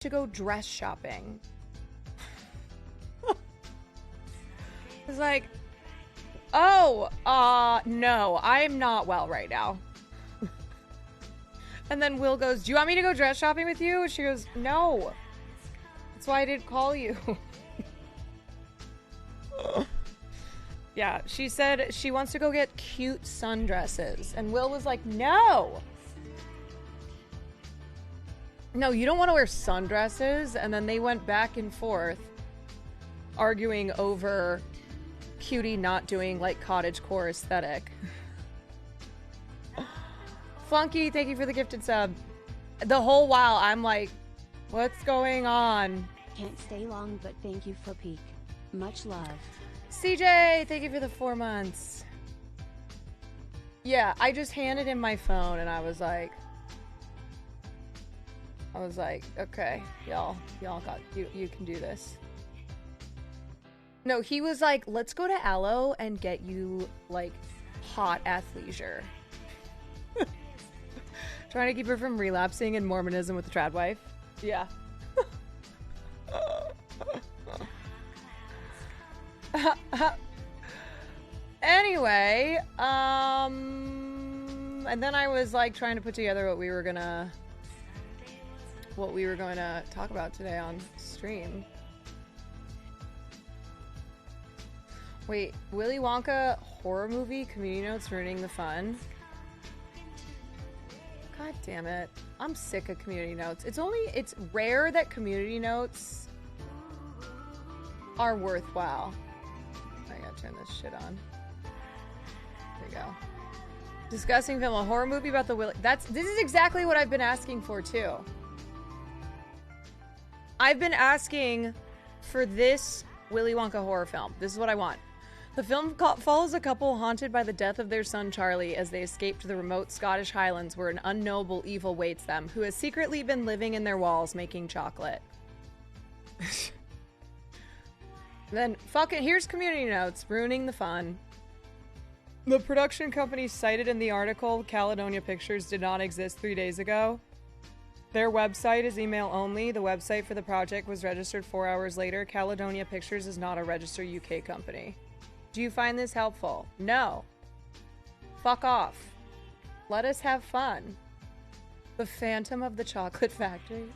to go dress shopping. It's like, oh, no, I'm not well right now. And then Will goes, do you want me to go dress shopping with you? And she goes, no. That's why I didn't call you. Yeah, she said she wants to go get cute sundresses. And Will was like, no. No, you don't want to wear sundresses. And then they went back and forth arguing over Cutie not doing like cottagecore aesthetic. Funky, thank you for the gifted sub. The whole while I'm like, what's going on? Can't stay long, but thank you for peak. Much love. CJ, thank you for the 4 months. Yeah, I just handed him my phone and I was like, okay, y'all got, you can do this. No, he was like, let's go to Aloe and get you like hot athleisure. Trying to keep her from relapsing in Mormonism with the trad wife. Yeah. Anyway, and then I was like trying to put together what we were going to talk about today on stream. Wait, Willy Wonka horror movie community notes ruining the fun? God damn it. I'm sick of community notes. It's rare that community notes are worthwhile. I gotta turn this shit on. There you go. Discussing film, a horror movie about the Willy... This is exactly what I've been asking for, too. I've been asking for this Willy Wonka horror film. This is what I want. The film follows a couple haunted by the death of their son Charlie as they escape to the remote Scottish Highlands where an unknowable evil waits them, who has secretly been living in their walls making chocolate. Then, fucking, here's community notes, ruining the fun. The production company cited in the article, Caledonia Pictures, did not exist 3 days ago. Their website is email only. The website for the project was registered 4 hours later. Caledonia Pictures is not a registered UK company. Do you find this helpful? No. Fuck off. Let us have fun. The Phantom of the Chocolate Factory.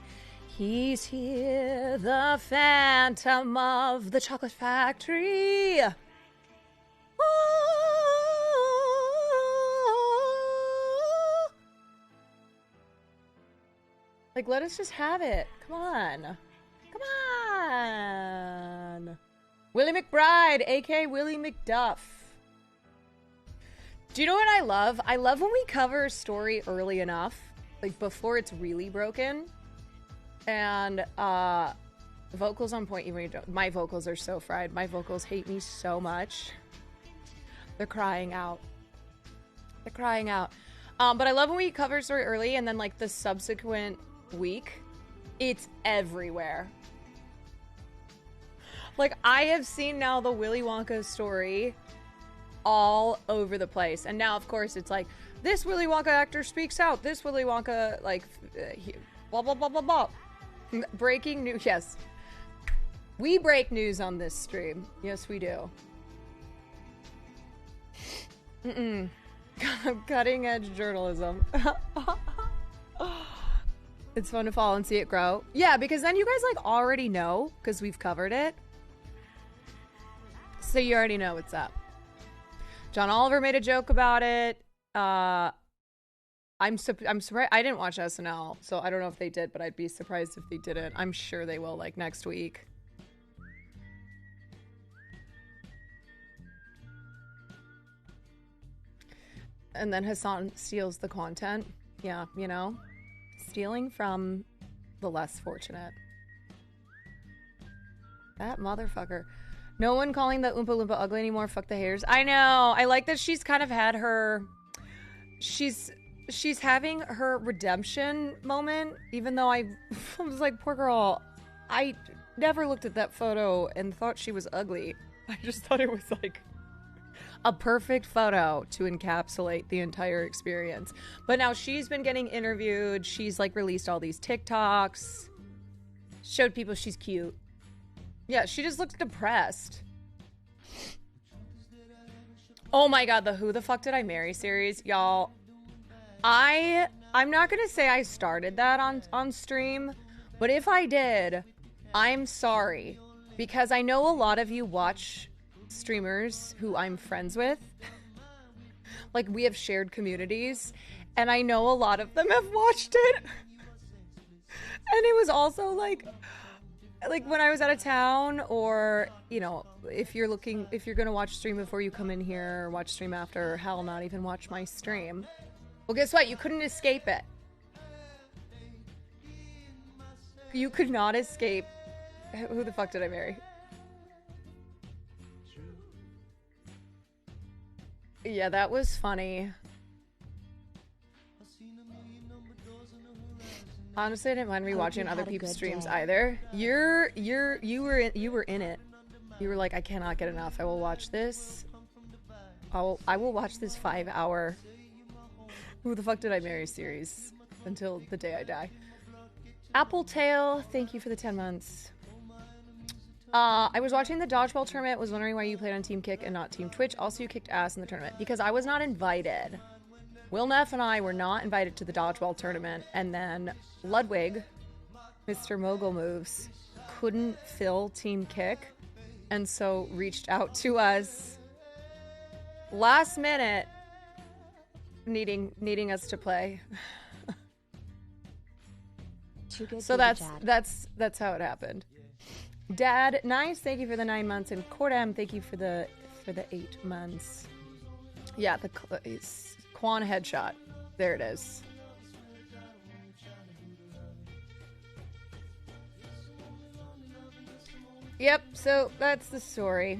He's here, the Phantom of the Chocolate Factory. Like, let us just have it. Come on. Come on. Willie McBride, aka Willie McDuff. Do you know what I love? I love when we cover a story early enough, like before it's really broken. And vocals on point, even when you don't. My vocals are so fried. My vocals hate me so much. They're crying out. They're crying out. But I love when we cover a story early and then like the subsequent week, it's everywhere. Like, I have seen now the Willy Wonka story all over the place. And now, of course, it's like, this Willy Wonka actor speaks out. This Willy Wonka, like, blah, blah, blah, blah, blah. Breaking news. Yes. We break news on this stream. Yes, we do. Cutting edge journalism. It's fun to follow and see it grow. Yeah, because then you guys, like, already know, because we've covered it. So you already know what's up. John Oliver made a joke about it. I'm surprised. I didn't watch SNL, so I don't know if they did, but I'd be surprised if they didn't. I'm sure they will, like, next week. And then Hassan steals the content. Yeah, you know? Stealing from the less fortunate. That motherfucker. No one calling the Oompa Loompa ugly anymore. Fuck the haters. I know. I like that she's kind of had her... She's having her redemption moment, even though I was like, poor girl. I never looked at that photo and thought she was ugly. I just thought it was like a perfect photo to encapsulate the entire experience. But now she's been getting interviewed. She's like released all these TikToks. Showed people she's cute. Yeah, she just looked depressed. Oh my god, the Who the Fuck Did I Marry series, y'all. I'm not gonna say I started that on stream, but if I did, I'm sorry. Because I know a lot of you watch streamers who I'm friends with. Like, we have shared communities, and I know a lot of them have watched it. And it was also like when I was out of town, or, you know, if you're gonna watch stream before you come in here, or watch stream after, or hell, not even watch my stream. Well, guess what? You couldn't escape it. You could not escape. Who the fuck did I marry? Yeah, that was funny. Honestly, I didn't mind rewatching other people's streams either. You were in it. You were like, I cannot get enough. I will watch this. I will watch this 5-hour Who the Fuck Did I Marry series until the day I die. Apple Tail, thank you for the 10 months. I was watching the dodgeball tournament, was wondering why you played on Team Kick and not Team Twitch. Also, you kicked ass in the tournament. Because I was not invited. Will Neff and I were not invited to the dodgeball tournament, and then Ludwig, Mr. Mogul Moves, couldn't fill Team Kick, and so reached out to us last minute, needing us to play. So that's how it happened. Dad, nice. Thank you for the 9 months, and Cordam, thank you for the 8 months. Yeah, it's Quan headshot. There it is. Yep. So that's the story.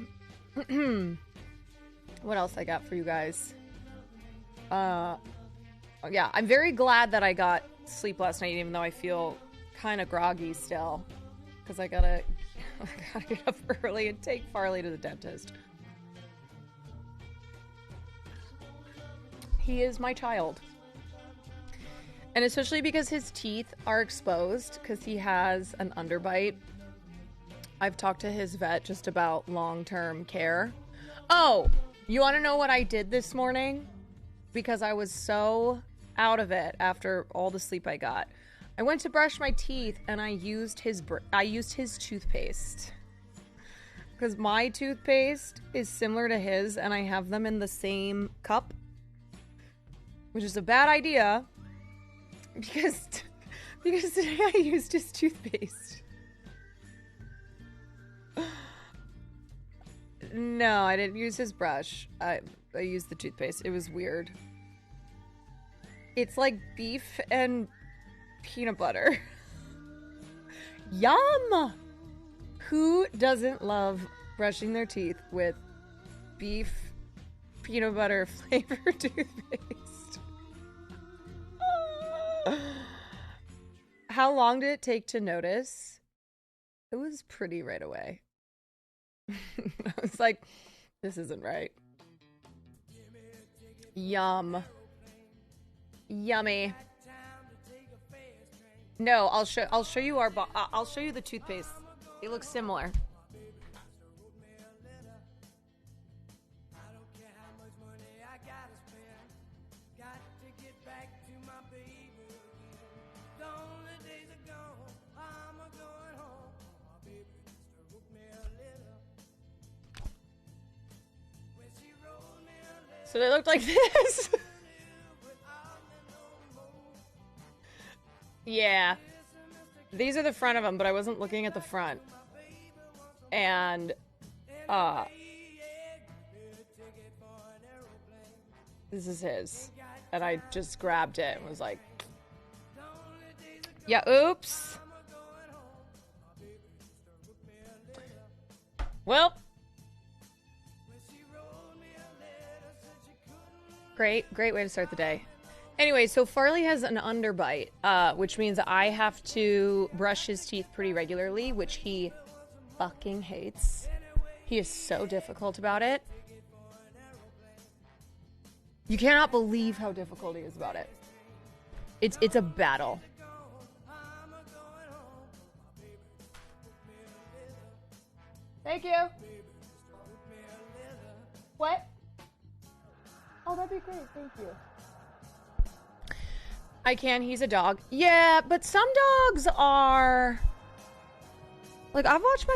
What else I got for you guys? Yeah, I'm very glad that I got sleep last night, even though I feel kind of groggy still, because I gotta get up early and take Farley to the dentist. He is my child. And especially because his teeth are exposed, because he has an underbite. I've talked to his vet just about long-term care. Oh, you want to know what I did this morning? Because I was so out of it after all the sleep I got. I went to brush my teeth and I used his toothpaste. Because my toothpaste is similar to his and I have them in the same cup. Which is a bad idea. Because today I used his toothpaste. No, I didn't use his brush. I used the toothpaste. It was weird. It's like beef and peanut butter. Yum! Who doesn't love brushing their teeth with beef, peanut butter flavored toothpaste? How long did it take to notice? It was pretty right away. I was like, this isn't right. Yum. Yummy. No, I'll show you I'll show you the toothpaste. It looks similar. So they looked like this. Yeah. These are the front of them, but I wasn't looking at the front. And, this is his. And I just grabbed it and was like, yeah, oops. Well. Great way to start the day. Anyway, so Farley has an underbite, which means I have to brush his teeth pretty regularly, which he fucking hates. He is so difficult about it. You cannot believe how difficult he is about it. It's a battle. Thank you. What? Oh, that'd be great. Thank you. I can. He's a dog. Yeah, but some dogs are... Like, I've watched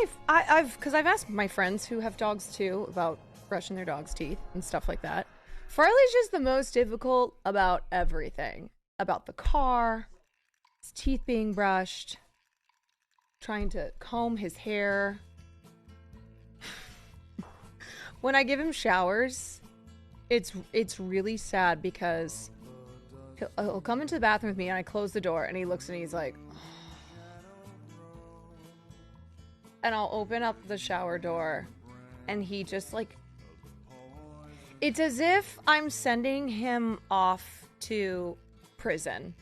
because I've asked my friends who have dogs too about brushing their dog's teeth and stuff like that. Farley's just the most difficult about everything. About the car, his teeth being brushed, trying to comb his hair. When I give him showers, it's really sad because he'll come into the bathroom with me and I close the door and he looks and he's like... And I'll open up the shower door and he just like, it's as if I'm sending him off to prison.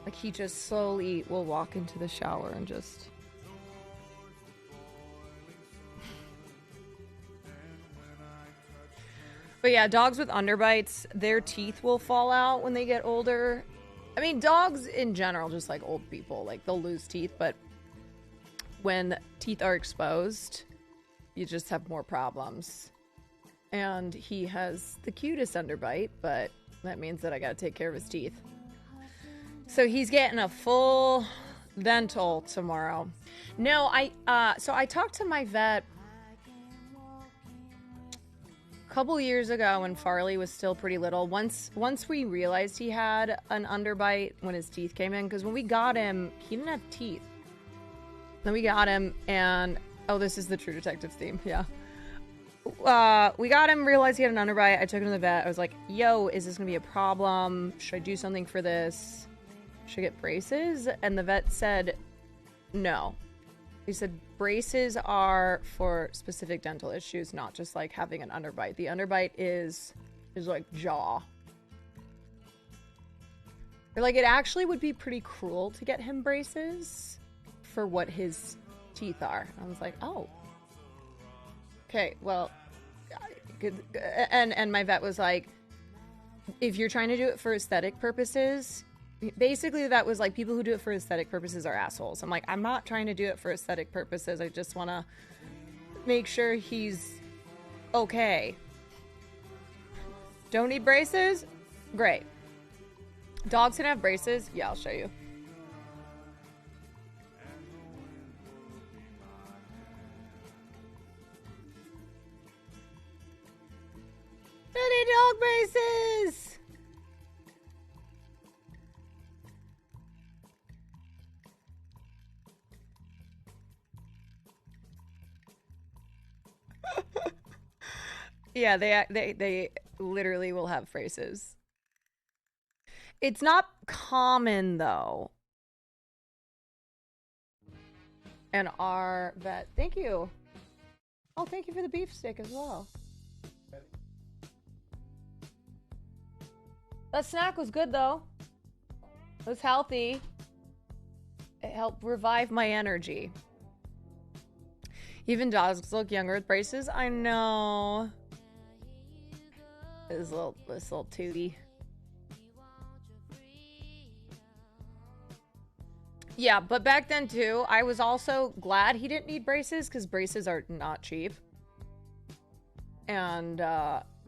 Like he just slowly will walk into the shower and just... But yeah, dogs with underbites, their teeth will fall out when they get older. I mean, dogs in general, just like old people, like they'll lose teeth, but when teeth are exposed, you just have more problems. And he has the cutest underbite, but that means that I gotta take care of his teeth. So he's getting a full dental tomorrow. No, so I talked to my vet a couple years ago when Farley was still pretty little. Once we realized he had an underbite when his teeth came in, because when we got him, he didn't have teeth. Then we got him, and oh, this is the True Detective theme. Yeah. We got him, realized he had an underbite. I took him to the vet. I was like, yo, is this gonna be a problem? Should I do something for this? Should I get braces? And the vet said no. He said braces are for specific dental issues, not just like having an underbite. The underbite is like jaw. They're like, it actually would be pretty cruel to get him braces for what his teeth are. I was like, oh, okay, well, and my vet was like, if you're trying to do it for aesthetic purposes, basically that was like, people who do it for aesthetic purposes are assholes. I'm like, I'm not trying to do it for aesthetic purposes. I just want to make sure he's okay. Don't need braces? Great. Dogs can have braces? Yeah, I'll show you. Dog braces! Yeah, they literally will have braces. It's not common though. And our vet, thank you. Oh, thank you for the beef stick as well. That snack was good though. It was healthy. It helped revive my energy. Even dogs look younger with braces. I know. This little tootie. Yeah, but back then too, I was also glad he didn't need braces because braces are not cheap. And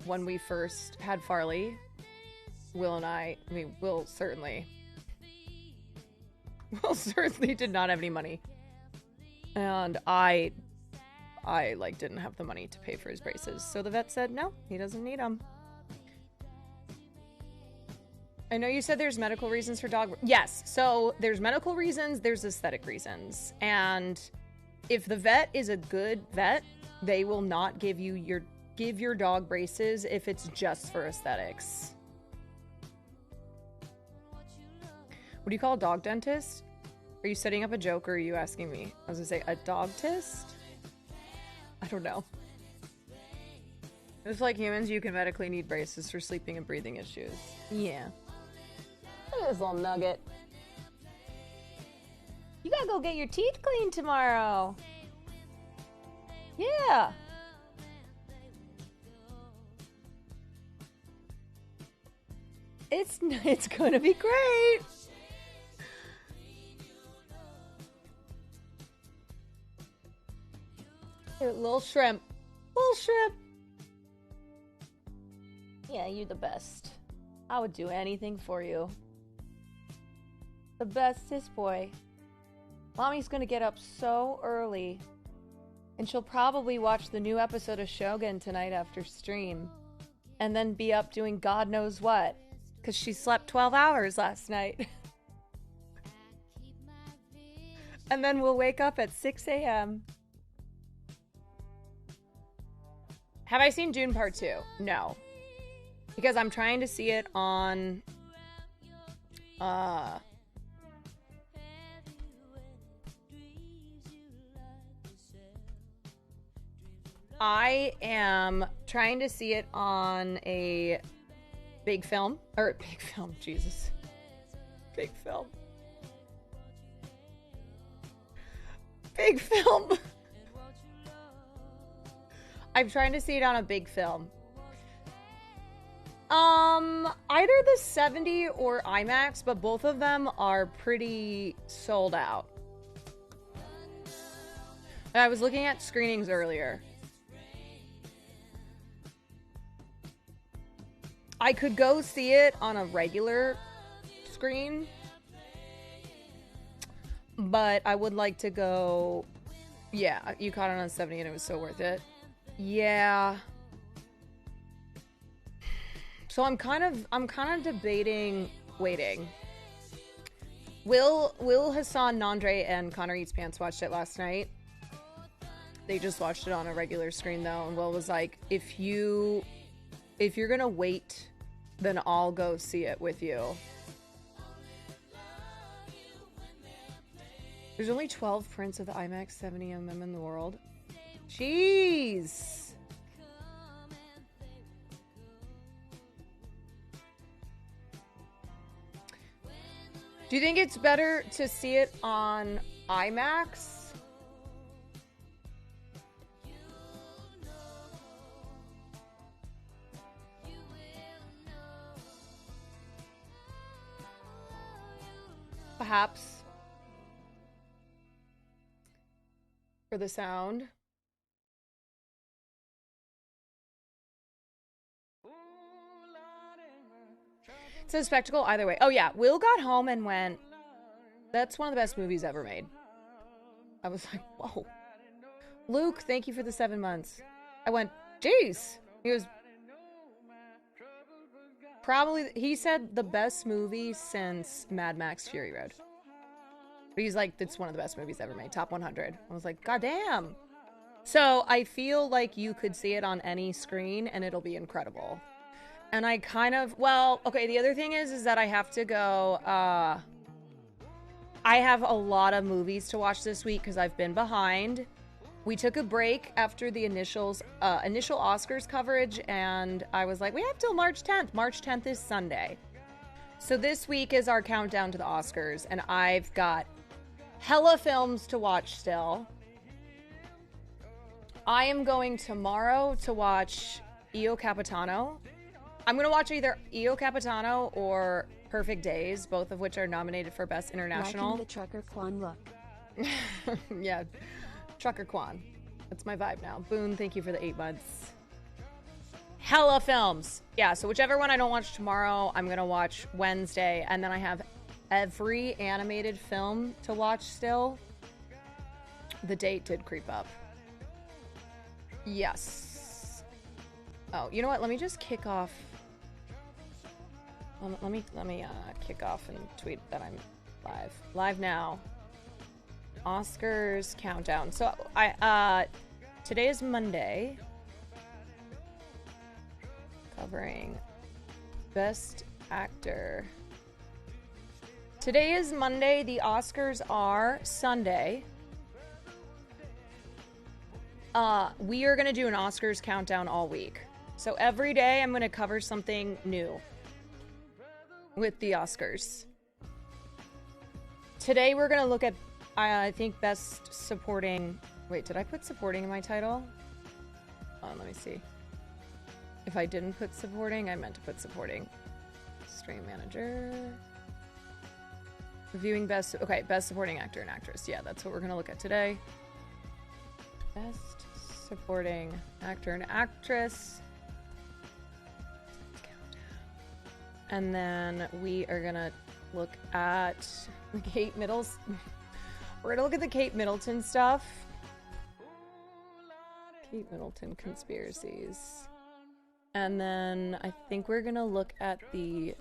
when we first had Farley, Will certainly did not have any money. And I like didn't have the money to pay for his braces. So the vet said, no, he doesn't need them. I know you said there's medical reasons for dog. Yes. So there's medical reasons, there's aesthetic reasons. And if the vet is a good vet, they will not give your dog braces if it's just for aesthetics. What do you call a dog dentist? Are you setting up a joke or are you asking me? I was gonna say a dogtist? I don't know. Just like humans, you can medically need braces for sleeping and breathing issues. Yeah. Look at this little nugget. You gotta go get your teeth cleaned tomorrow. Yeah. It's gonna be great. Here, little shrimp. Little shrimp. Yeah, you're the best. I would do anything for you. The bestest boy. Mommy's gonna get up so early. And she'll probably watch the new episode of Shogun tonight after stream. And then be up doing God knows what. Because she slept 12 hours last night. And then we'll wake up at 6 a.m. Have I seen Dune Part 2? No. Because I'm trying to see it on... I am trying to see it on a big film. Or big film, Jesus. Big film. Big film. I'm trying to see it on a big film. Either the 70 or IMAX, but both of them are pretty sold out. And I was looking at screenings earlier. I could go see it on a regular screen, but I would like to go... Yeah, you caught it on 70 and it was so worth it. Yeah. So I'm kind of debating waiting. Will Hassan, Nandre, and Connor Eats Pants watched it last night. They just watched it on a regular screen though, and Will was like, if you're gonna wait, then I'll go see it with you. There's only 12 prints of the IMAX 70mm in the world. Jeez. Do you think it's better to see it on IMAX? Perhaps. For the sound. It's a spectacle either way. Oh yeah, Will got home and went, that's one of the best movies ever made. I was like, whoa. Luke, thank you for the 7 months. I went, jeez. He was probably, he said the best movie since Mad Max Fury Road. But he's like, it's one of the best movies ever made. Top 100. I was like, goddamn. So I feel like you could see it on any screen and it'll be incredible. And I kind of, well, okay, the other thing is that I have to go, I have a lot of movies to watch this week because I've been behind. We took a break after the initial Oscars coverage, and I was like, we have till March 10th. March 10th is Sunday. So this week is our countdown to the Oscars, and I've got hella films to watch still. I am going tomorrow to watch Io Capitano. I'm going to watch either Io Capitano or Perfect Days, both of which are nominated for Best International. Liking the Trucker Quan look. Yeah, Trucker Quan. That's my vibe now. Boone, thank you for the 8 months. Hella films. Yeah, so whichever one I don't watch tomorrow, I'm going to watch Wednesday. And then I have every animated film to watch still. The date did creep up. Yes. Oh, you know what? Let me just kick off. Let me kick off and tweet that I'm live. Live now. Oscars countdown. So today is Monday. Covering Best Actor. Today is Monday. The Oscars are Sunday. We are gonna do an Oscars countdown all week. So every day I'm gonna cover something new with the Oscars. Today we're gonna look at, I think, Best Supporting... Wait, did I put supporting in my title? Let me see. If I didn't put supporting, I meant to put supporting. Stream Manager. Reviewing Best... Okay, Best Supporting Actor and Actress. Yeah, that's what we're gonna look at today. Best Supporting actor and actress. And then we are gonna look at the Kate Middles. We're gonna look at the Kate Middleton stuff. Kate Middleton conspiracies. And then I think we're gonna look at the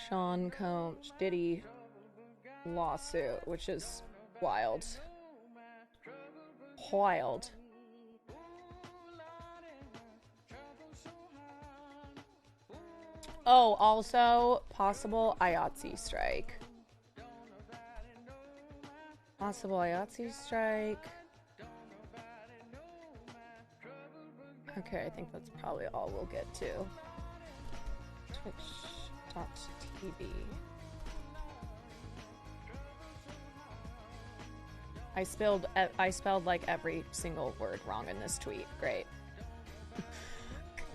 Sean Combs Diddy lawsuit, which is wild. Wild. Oh, also possible IATSE strike. Possible IATSE strike. Okay, I think that's probably all we'll get to. Twitch.tv. I spelled like every single word wrong in this tweet. Great.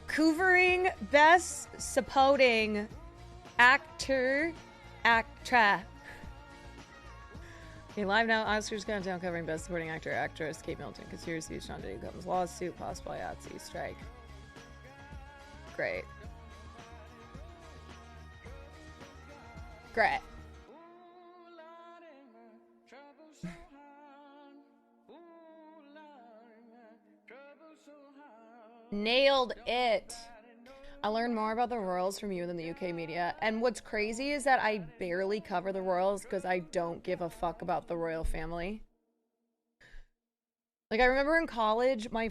Covering best supporting actor, actress. Okay, live now. Oscars countdown covering best supporting actor, actress. Kate Middleton conspiracy. Sean Diddy Combs lawsuit. Possible IATSE strike. Great. Great. Nailed it. I learned more about the royals from you than the UK media. And what's crazy is that I barely cover the royals because I don't give a fuck about the royal family. Like, I remember in college, my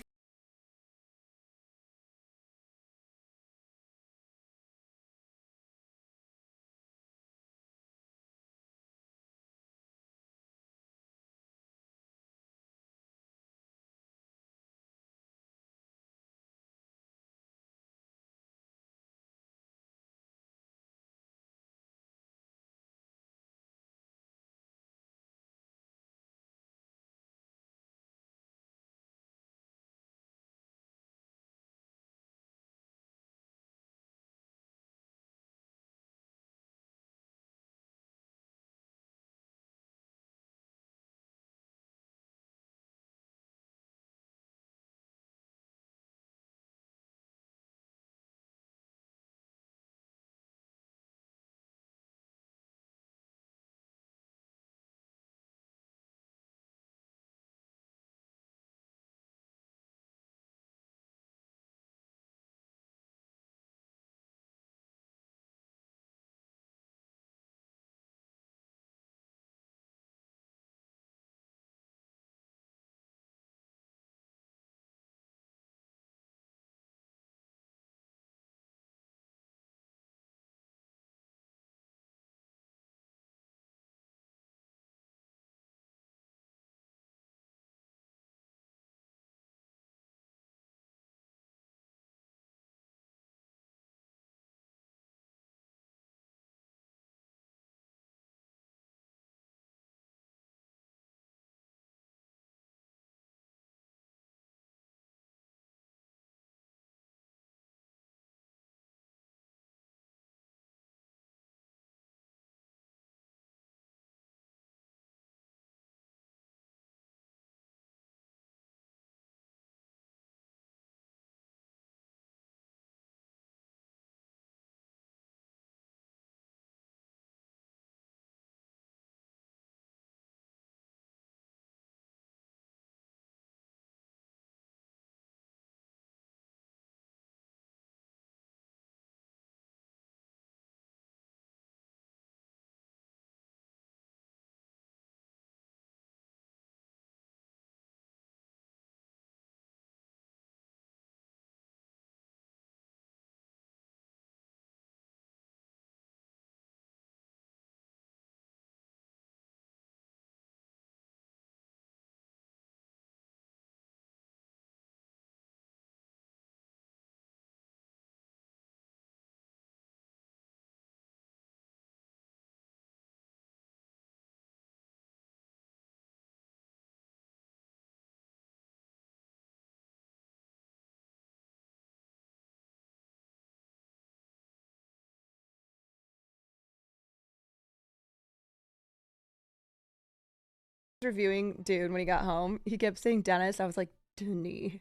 reviewing Dune when he got home. He kept saying Dennis. I was like, Denis.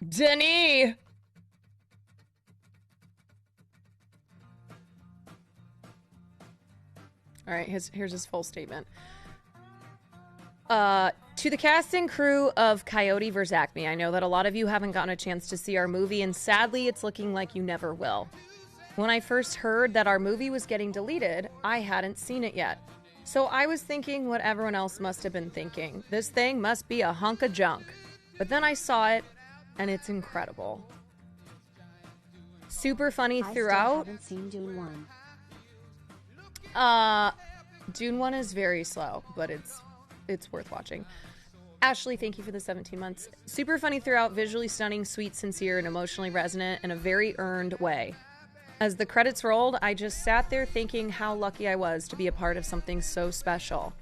Denis! All right, here's his full statement. To the cast and crew of Coyote vs. Acme, I know that a lot of you haven't gotten a chance to see our movie, and sadly, it's looking like you never will. When I first heard that our movie was getting deleted, I hadn't seen it yet. So I was thinking what everyone else must have been thinking. This thing must be a hunk of junk. But then I saw it, and it's incredible. Super funny throughout. I haven't seen Dune 1. Dune 1 is very slow, but it's worth watching. Ashley, thank you for the 17 months. Super funny throughout, visually stunning, sweet, sincere, and emotionally resonant in a very earned way. As the credits rolled, I just sat there thinking how lucky I was to be a part of something so special.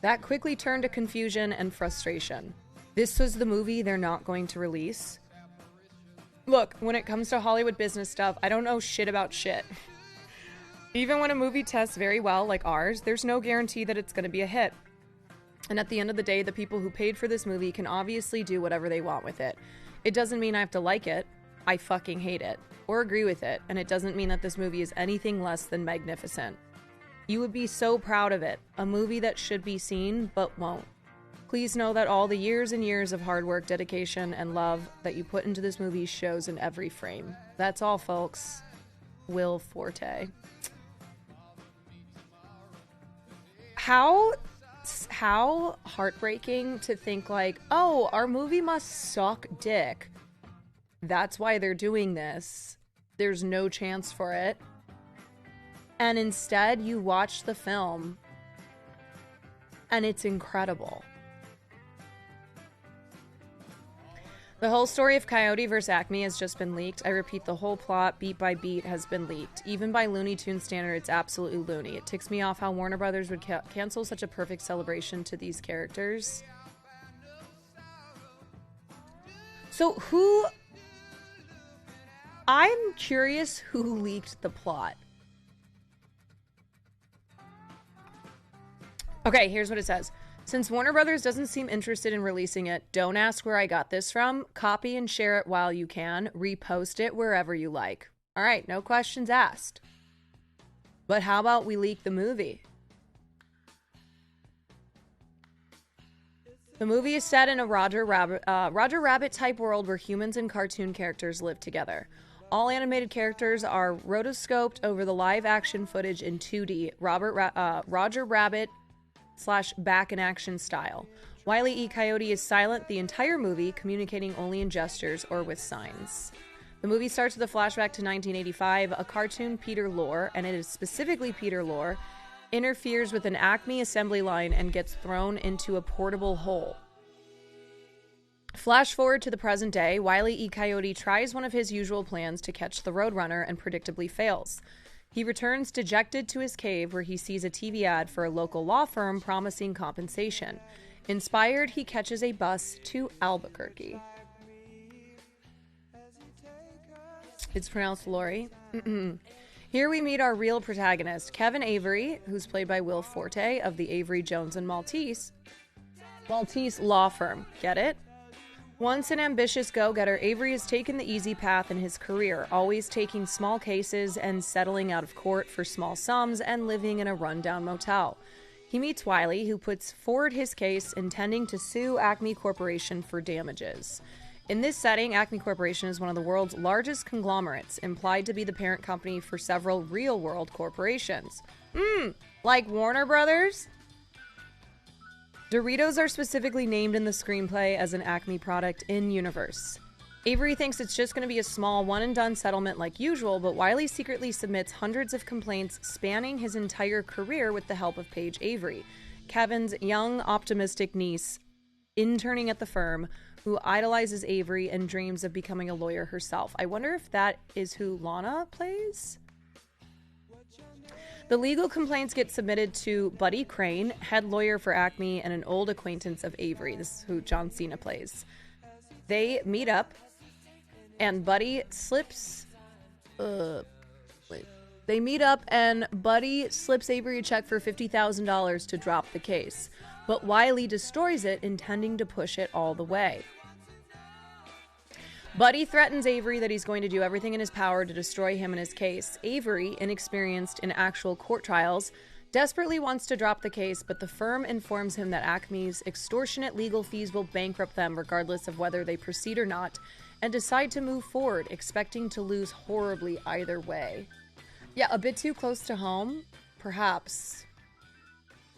That quickly turned to confusion and frustration. This was the movie they're not going to release. Look, when it comes to Hollywood business stuff, I don't know shit about shit. Even when a movie tests very well, like ours, there's no guarantee that it's going to be a hit. And at the end of the day, the people who paid for this movie can obviously do whatever they want with it. It doesn't mean I have to like it. I fucking hate it. Or agree with it. And it doesn't mean that this movie is anything less than magnificent. You would be so proud of it. A movie that should be seen, but won't. Please know that all the years and years of hard work, dedication, and love that you put into this movie shows in every frame. That's all, folks. Will Forte. How heartbreaking to think like, oh, our movie must suck dick. That's why they're doing this. There's no chance for it. And instead, you watch the film, and it's incredible. The whole story of Coyote vs. Acme has just been leaked. I repeat, the whole plot, beat by beat, has been leaked. Even by Looney Tunes standards, it's absolutely loony. It ticks me off how Warner Brothers would cancel such a perfect celebration to these characters. So I'm curious who leaked the plot. Okay, here's what it says. Since Warner Brothers doesn't seem interested in releasing it, don't ask where I got this from. Copy and share it while you can. Repost it wherever you like. All right, no questions asked. But how about we leak the movie? The movie is set in a Roger Rabbit type world where humans and cartoon characters live together. All animated characters are rotoscoped over the live action footage in 2D. Roger Rabbit / back in action style. Wile E. Coyote is silent the entire movie, communicating only in gestures or with signs. The movie starts with a flashback to 1985. A cartoon, Peter Lorre, and it is specifically Peter Lorre, interferes with an Acme assembly line and gets thrown into a portable hole. Flash forward to the present day. Wile E. Coyote tries one of his usual plans to catch the Roadrunner and predictably fails. He returns dejected to his cave where he sees a TV ad for a local law firm promising compensation. Inspired, he catches a bus to Albuquerque. It's pronounced Lori. Here we meet our real protagonist, Kevin Avery, who's played by Will Forte of the Avery, Jones, and Maltese law firm. Get it? Once an ambitious go-getter, Avery has taken the easy path in his career, always taking small cases and settling out of court for small sums and living in a rundown motel. He meets Wiley, who puts forward his case intending to sue Acme Corporation for damages. In this setting, Acme Corporation is one of the world's largest conglomerates, implied to be the parent company for several real-world corporations. Like Warner Brothers? Doritos are specifically named in the screenplay as an Acme product in-universe. Avery thinks it's just going to be a small one-and-done settlement like usual, but Wiley secretly submits hundreds of complaints spanning his entire career with the help of Paige Avery, Kevin's young, optimistic niece, interning at the firm, who idolizes Avery and dreams of becoming a lawyer herself. I wonder if that is who Lana plays? The legal complaints get submitted to Buddy Crane, head lawyer for Acme and an old acquaintance of Avery. This is who John Cena plays. They meet up, and Buddy slips... They meet up and Buddy slips Avery a check for $50,000 to drop the case. But Wiley destroys it, intending to push it all the way. Buddy threatens Avery that he's going to do everything in his power to destroy him and his case. Avery, inexperienced in actual court trials, desperately wants to drop the case, but the firm informs him that Acme's extortionate legal fees will bankrupt them regardless of whether they proceed or not, and decide to move forward, expecting to lose horribly either way. Yeah, a bit too close to home? Perhaps.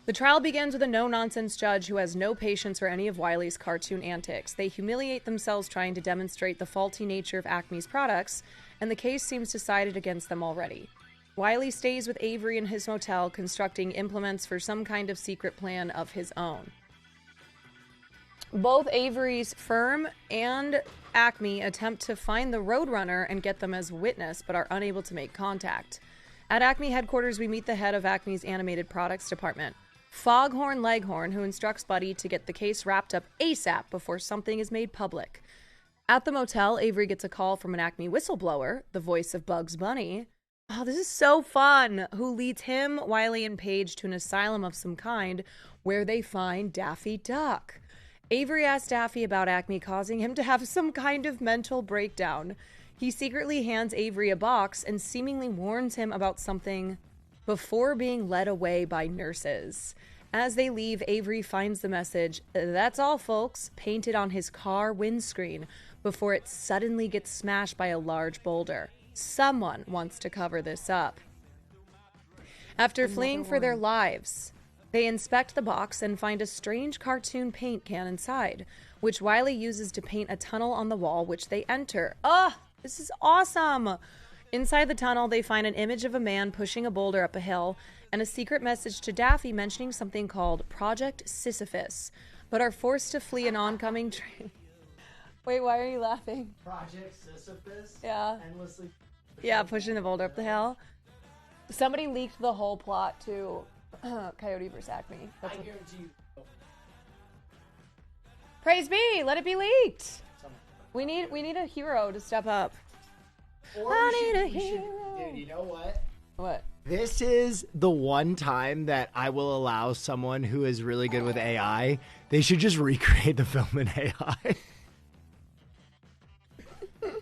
The trial begins with a no-nonsense judge who has no patience for any of Wiley's cartoon antics. They humiliate themselves trying to demonstrate the faulty nature of Acme's products, and the case seems decided against them already. Wiley stays with Avery in his motel, constructing implements for some kind of secret plan of his own. Both Avery's firm and Acme attempt to find the Roadrunner and get them as witness, but are unable to make contact. At Acme headquarters, we meet the head of Acme's animated products department, Foghorn Leghorn, who instructs Buddy to get the case wrapped up ASAP before something is made public. At the motel, Avery gets a call from an Acme whistleblower, the voice of Bugs Bunny. Oh, this is so fun. Who leads him, Wiley, and Paige to an asylum of some kind where they find Daffy Duck. Avery asks Daffy about Acme causing him to have some kind of mental breakdown. He secretly hands Avery a box and seemingly warns him about something before being led away by nurses. As they leave, Avery finds the message, "That's all, folks," painted on his car windscreen before it suddenly gets smashed by a large boulder. Someone wants to cover this up. After fleeing for their lives, they inspect the box and find a strange cartoon paint can inside, which Wiley uses to paint a tunnel on the wall, which they enter. Oh, this is awesome! Inside the tunnel, they find an image of a man pushing a boulder up a hill and a secret message to Daffy mentioning something called Project Sisyphus, but are forced to flee an oncoming train. Wait, why are you laughing? Project Sisyphus? Yeah. Endlessly. Yeah, pushing the boulder up the hill. Somebody leaked the whole plot to Coyote vs. Acme. I guarantee you. Praise be! Let it be leaked! We need a hero to step up. Or we should, dude, you know what? What? This is the one time that I will allow someone who is really good with AI. They should just recreate the film in AI.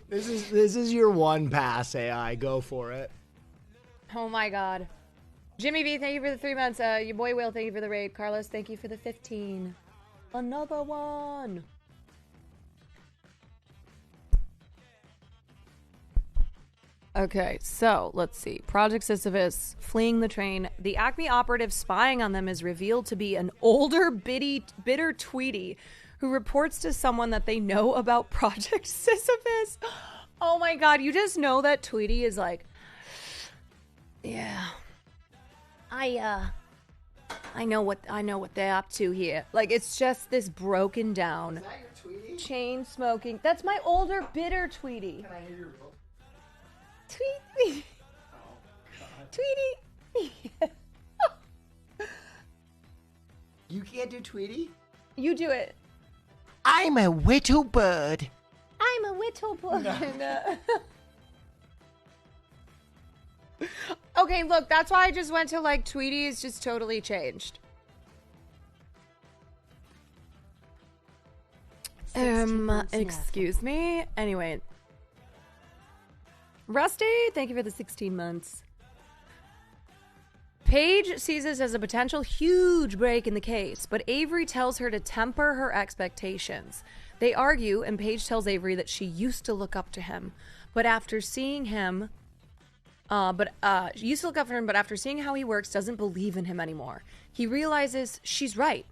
This is your one pass, AI. Go for it. Oh my god. Jimmy V, thank you for the 3 months. Your boy Will, thank you for the raid. Carlos, thank you for the 15. Another one. Okay, so let's see. Project Sisyphus, fleeing the train. The Acme operative spying on them is revealed to be an older, bitter Tweety who reports to someone that they know about Project Sisyphus. Oh my god, you just know that Tweety is like, yeah, I know what they're up to here. Like, it's just this broken down. Is that your Tweety? Chain smoking. That's my older, bitter Tweety. Can I hear your voice? Tweety. Oh, God. Tweety. You can't do Tweety? You do it. I'm a whittle bird. I'm a whittle bird. No. Okay, look, that's why I just went to, like, Tweety is just totally changed. Excuse me? Anyway. Rusty, thank you for the 16 months. Paige sees this as a potential huge break in the case, but Avery tells her to temper her expectations. They argue, and Paige tells Avery that she used to look up to him, but after seeing him, but after seeing how he works, doesn't believe in him anymore. He realizes she's right.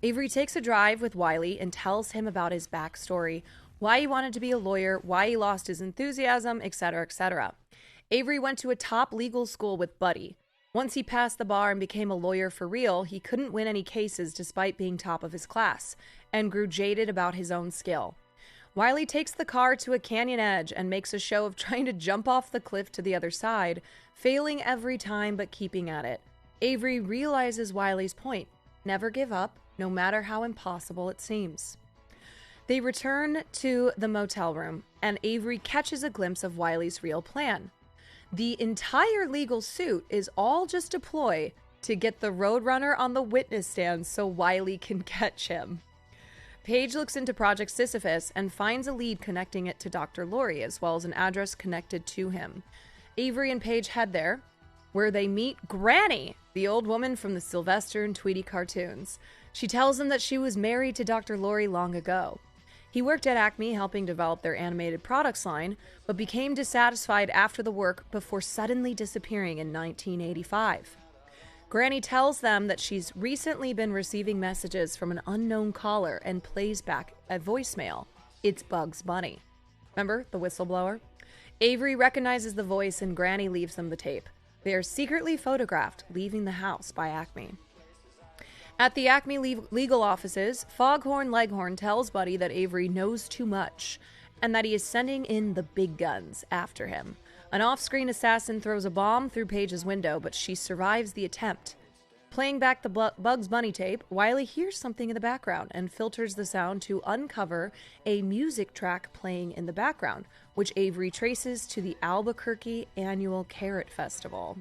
Avery takes a drive with Wiley and tells him about his backstory, why he wanted to be a lawyer, why he lost his enthusiasm, etc., etc. Avery went to a top legal school with Buddy. Once he passed the bar and became a lawyer for real, he couldn't win any cases despite being top of his class, and grew jaded about his own skill. Wiley takes the car to a canyon edge and makes a show of trying to jump off the cliff to the other side, failing every time but keeping at it. Avery realizes Wiley's point. Never give up, no matter how impossible it seems. They return to the motel room, and Avery catches a glimpse of Wiley's real plan. The entire legal suit is all just a ploy to get the Roadrunner on the witness stand so Wiley can catch him. Paige looks into Project Sisyphus and finds a lead connecting it to Dr. Lori, as well as an address connected to him. Avery and Paige head there, where they meet Granny, the old woman from the Sylvester and Tweety cartoons. She tells them that she was married to Dr. Lori long ago. He worked at Acme helping develop their animated products line, but became dissatisfied after the work before suddenly disappearing in 1985. Granny tells them that she's recently been receiving messages from an unknown caller and plays back a voicemail. It's Bugs Bunny. Remember, the whistleblower? Avery recognizes the voice and Granny leaves them the tape. They are secretly photographed leaving the house by Acme. At the Acme legal offices, Foghorn Leghorn tells Buddy that Avery knows too much and that he is sending in the big guns after him. An off-screen assassin throws a bomb through Paige's window, but she survives the attempt. Playing back the Bugs Bunny tape, Wiley hears something in the background and filters the sound to uncover a music track playing in the background, which Avery traces to the Albuquerque annual Carrot Festival.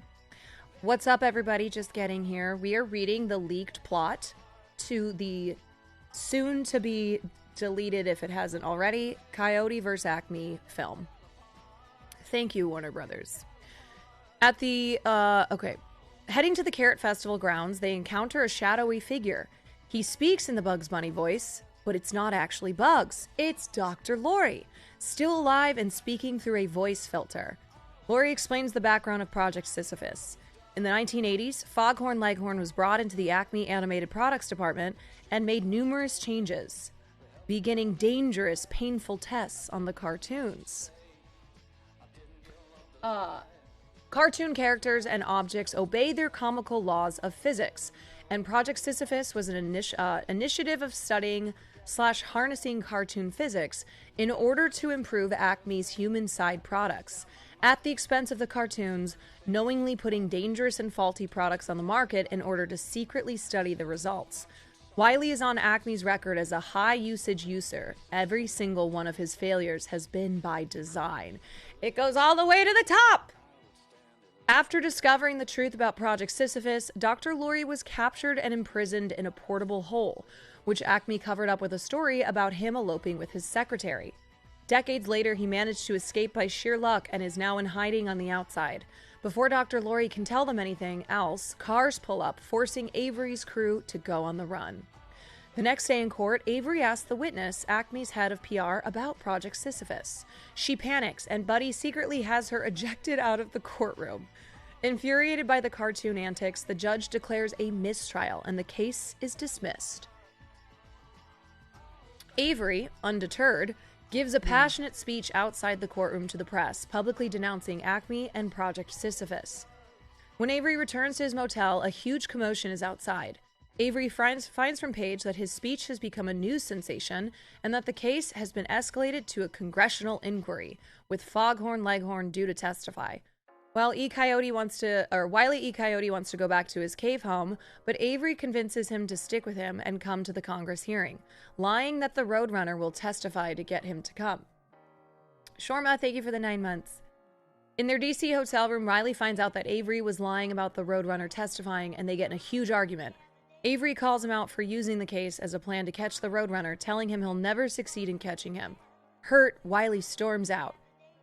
What's up, everybody? Just getting here. We are reading the leaked plot to the soon-to-be deleted, if it hasn't already, Coyote vs. Acme film. Thank you, Warner Brothers. At the, Heading to the Carrot Festival grounds, they encounter a shadowy figure. He speaks in the Bugs Bunny voice, but it's not actually Bugs. It's Dr. Lori, still alive and speaking through a voice filter. Lori explains the background of Project Sisyphus. In the 1980s, Foghorn Leghorn was brought into the Acme Animated Products department and made numerous changes, beginning dangerous, painful tests on the cartoons. Cartoon characters and objects obey their comical laws of physics, and Project Sisyphus was an initiative of studying / harnessing cartoon physics in order to improve Acme's human side products, at the expense of the cartoons, knowingly putting dangerous and faulty products on the market in order to secretly study the results. Wiley is on Acme's record as a high-usage user. Every single one of his failures has been by design. It goes all the way to the top! After discovering the truth about Project Sisyphus, Dr. Lori was captured and imprisoned in a portable hole, which Acme covered up with a story about him eloping with his secretary. Decades later, he managed to escape by sheer luck and is now in hiding on the outside. Before Dr. Lori can tell them anything else, cars pull up, forcing Avery's crew to go on the run. The next day in court, Avery asks the witness, Acme's head of PR, about Project Sisyphus. She panics, and Buddy secretly has her ejected out of the courtroom. Infuriated by the cartoon antics, the judge declares a mistrial, and the case is dismissed. Avery, undeterred, gives a passionate speech outside the courtroom to the press, publicly denouncing Acme and Project Sisyphus. When Avery returns to his motel, a huge commotion is outside. Avery finds from Paige that his speech has become a news sensation and that the case has been escalated to a congressional inquiry, with Foghorn Leghorn due to testify. Wiley E. Coyote wants to go back to his cave home, but Avery convinces him to stick with him and come to the Congress hearing, lying that the Roadrunner will testify to get him to come. Shorma, thank you for the 9 months. In their DC hotel room, Riley finds out that Avery was lying about the Roadrunner testifying, and they get in a huge argument. Avery calls him out for using the case as a plan to catch the Roadrunner, telling him he'll never succeed in catching him. Hurt, Wiley storms out.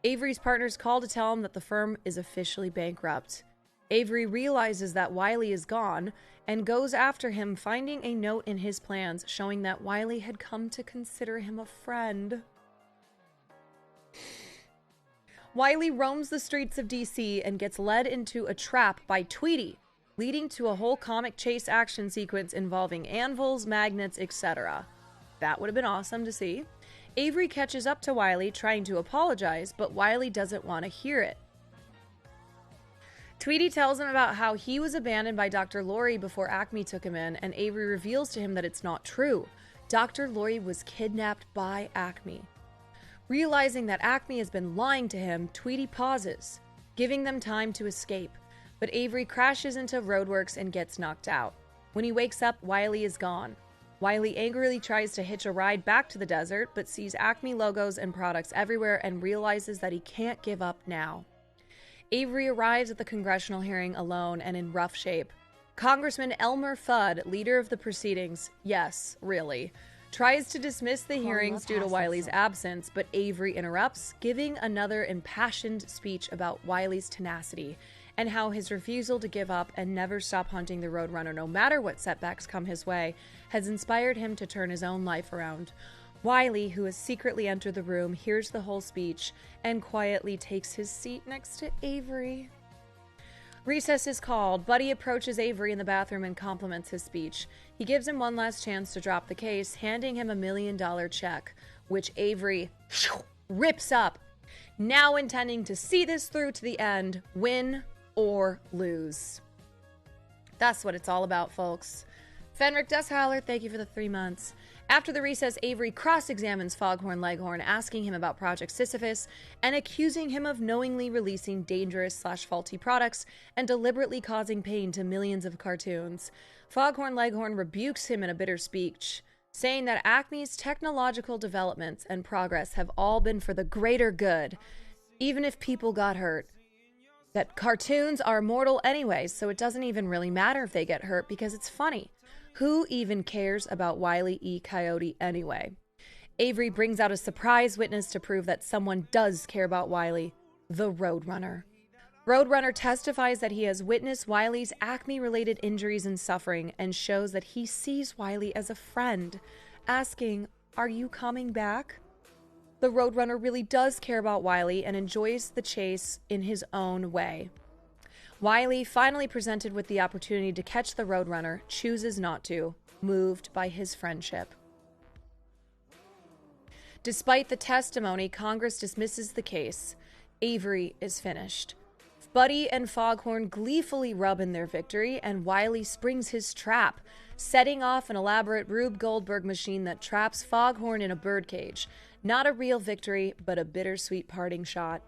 Avery's partners call to tell him that the firm is officially bankrupt. Avery realizes that Wiley is gone and goes after him, finding a note in his plans showing that Wiley had come to consider him a friend. Wiley roams the streets of DC and gets led into a trap by Tweety, leading to a whole comic chase action sequence involving anvils, magnets, etc. That would have been awesome to see. Avery catches up to Wiley, trying to apologize, but Wiley doesn't want to hear it. Tweety tells him about how he was abandoned by Dr. Lori before Acme took him in, and Avery reveals to him that it's not true. Dr. Lori was kidnapped by Acme. Realizing that Acme has been lying to him, Tweety pauses, giving them time to escape, but Avery crashes into roadworks and gets knocked out. When he wakes up, Wiley is gone. Wiley angrily tries to hitch a ride back to the desert, but sees Acme logos and products everywhere and realizes that he can't give up now. Avery arrives at the congressional hearing alone and in rough shape. Congressman Elmer Fudd, leader of the proceedings, yes, really, tries to dismiss the hearings due to Wiley's absence, but Avery interrupts, giving another impassioned speech about Wiley's tenacity and how his refusal to give up and never stop hunting the Roadrunner no matter what setbacks come his way has inspired him to turn his own life around. Wiley, who has secretly entered the room, hears the whole speech and quietly takes his seat next to Avery. Recess is called. Buddy approaches Avery in the bathroom and compliments his speech. He gives him one last chance to drop the case, handing him $1 million check, which Avery rips up, now intending to see this through to the end, win or lose. That's what it's all about, folks. Fenric Deshowler, thank you for the 3 months. After the recess, Avery cross-examines Foghorn Leghorn, asking him about Project Sisyphus and accusing him of knowingly releasing dangerous/faulty products and deliberately causing pain to millions of cartoons. Foghorn Leghorn rebukes him in a bitter speech, saying that Acme's technological developments and progress have all been for the greater good, even if people got hurt. That cartoons are mortal anyways, so it doesn't even really matter if they get hurt because it's funny. Who even cares about Wile E. Coyote anyway? Avery brings out a surprise witness to prove that someone does care about Wiley, the Roadrunner. Roadrunner testifies that he has witnessed Wiley's Acme-related injuries and suffering and shows that he sees Wiley as a friend, asking, "Are you coming back?" The Roadrunner really does care about Wiley and enjoys the chase in his own way. Wiley, finally presented with the opportunity to catch the Roadrunner, chooses not to, moved by his friendship. Despite the testimony, Congress dismisses the case. Avery is finished. Buddy and Foghorn gleefully rub in their victory, and Wiley springs his trap, setting off an elaborate Rube Goldberg machine that traps Foghorn in a birdcage. Not a real victory, but a bittersweet parting shot.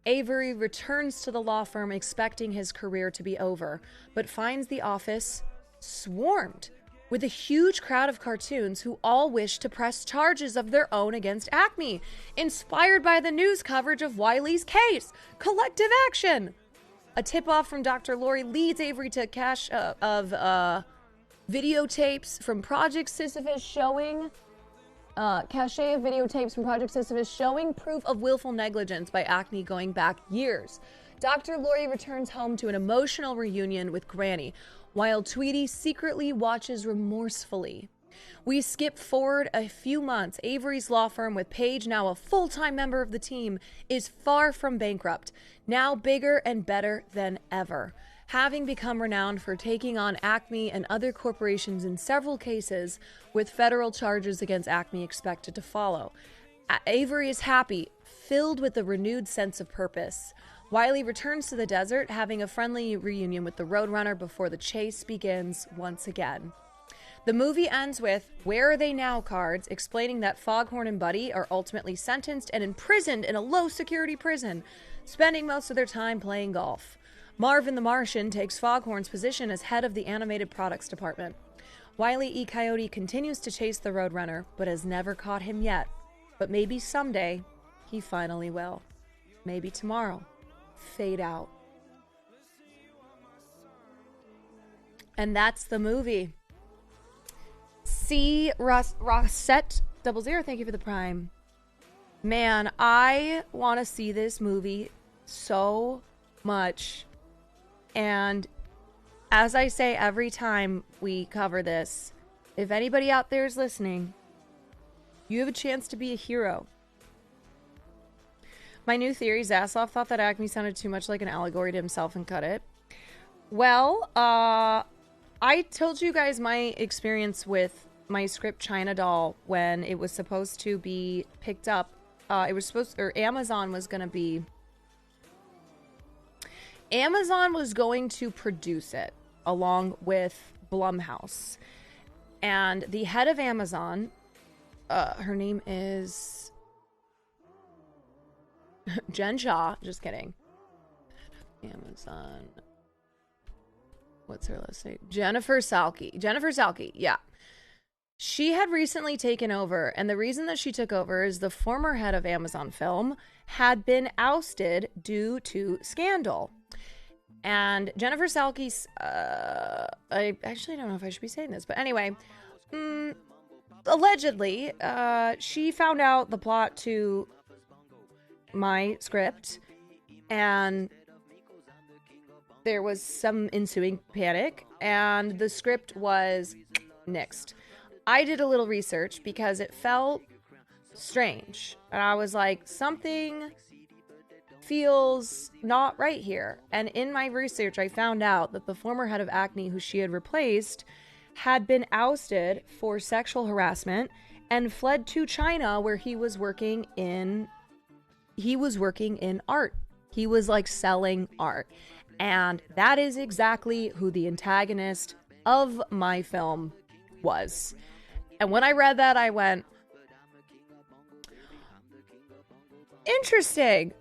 Avery returns to the law firm expecting his career to be over, but finds the office swarmed with a huge crowd of cartoons who all wish to press charges of their own against Acme, inspired by the news coverage of Wiley's case. Collective action! A tip-off from Dr. Lori leads Avery to a cache of videotapes from Project Sisyphus showing... cache of videotapes from Project Sisyphus showing proof of willful negligence by Acme going back years. Dr. Lori returns home to an emotional reunion with Granny, while Tweety secretly watches remorsefully. We skip forward a few months. Avery's law firm, with Paige now a full-time member of the team, is far from bankrupt, now bigger and better than ever. Having become renowned for taking on Acme and other corporations in several cases, with federal charges against Acme expected to follow. Avery is happy, filled with a renewed sense of purpose. Wiley returns to the desert, having a friendly reunion with the Roadrunner before the chase begins once again. The movie ends with "Where Are They Now?" cards explaining that Foghorn and Buddy are ultimately sentenced and imprisoned in a low-security prison, spending most of their time playing golf. Marvin the Martian takes Foghorn's position as head of the animated products department. Wile E. Coyote continues to chase the Roadrunner, but has never caught him yet. But maybe someday, he finally will. Maybe tomorrow. Fade out. And that's the movie. C. Rosette 00, thank you for the prime. Man, I want to see this movie so much. And as I say every time we cover this, if anybody out there is listening, you have a chance to be a hero. My new theory, Zasloff thought that Acme sounded too much like an allegory to himself and cut it. Well, I told you guys my experience with my script China doll when it was supposed to be picked up. Amazon was going to produce it along with Blumhouse. And the head of Amazon, her name is Jen Shaw. Just kidding. Amazon. What's her last name? Jennifer Salke, yeah. She had recently taken over, and the reason that she took over is the former head of Amazon Film had been ousted due to scandal. And Jennifer Salke's, I actually don't know if I should be saying this, but anyway, allegedly, she found out the plot to my script, and there was some ensuing panic, and the script was nixed. I did a little research because it felt strange, and I was like, something feels not right here. And in my research, I found out that the former head of Acne, who she had replaced, had been ousted for sexual harassment and fled to China, where he was working in art. He was like selling art. And that is exactly who the antagonist of my film was. And when I read that, I went, interesting.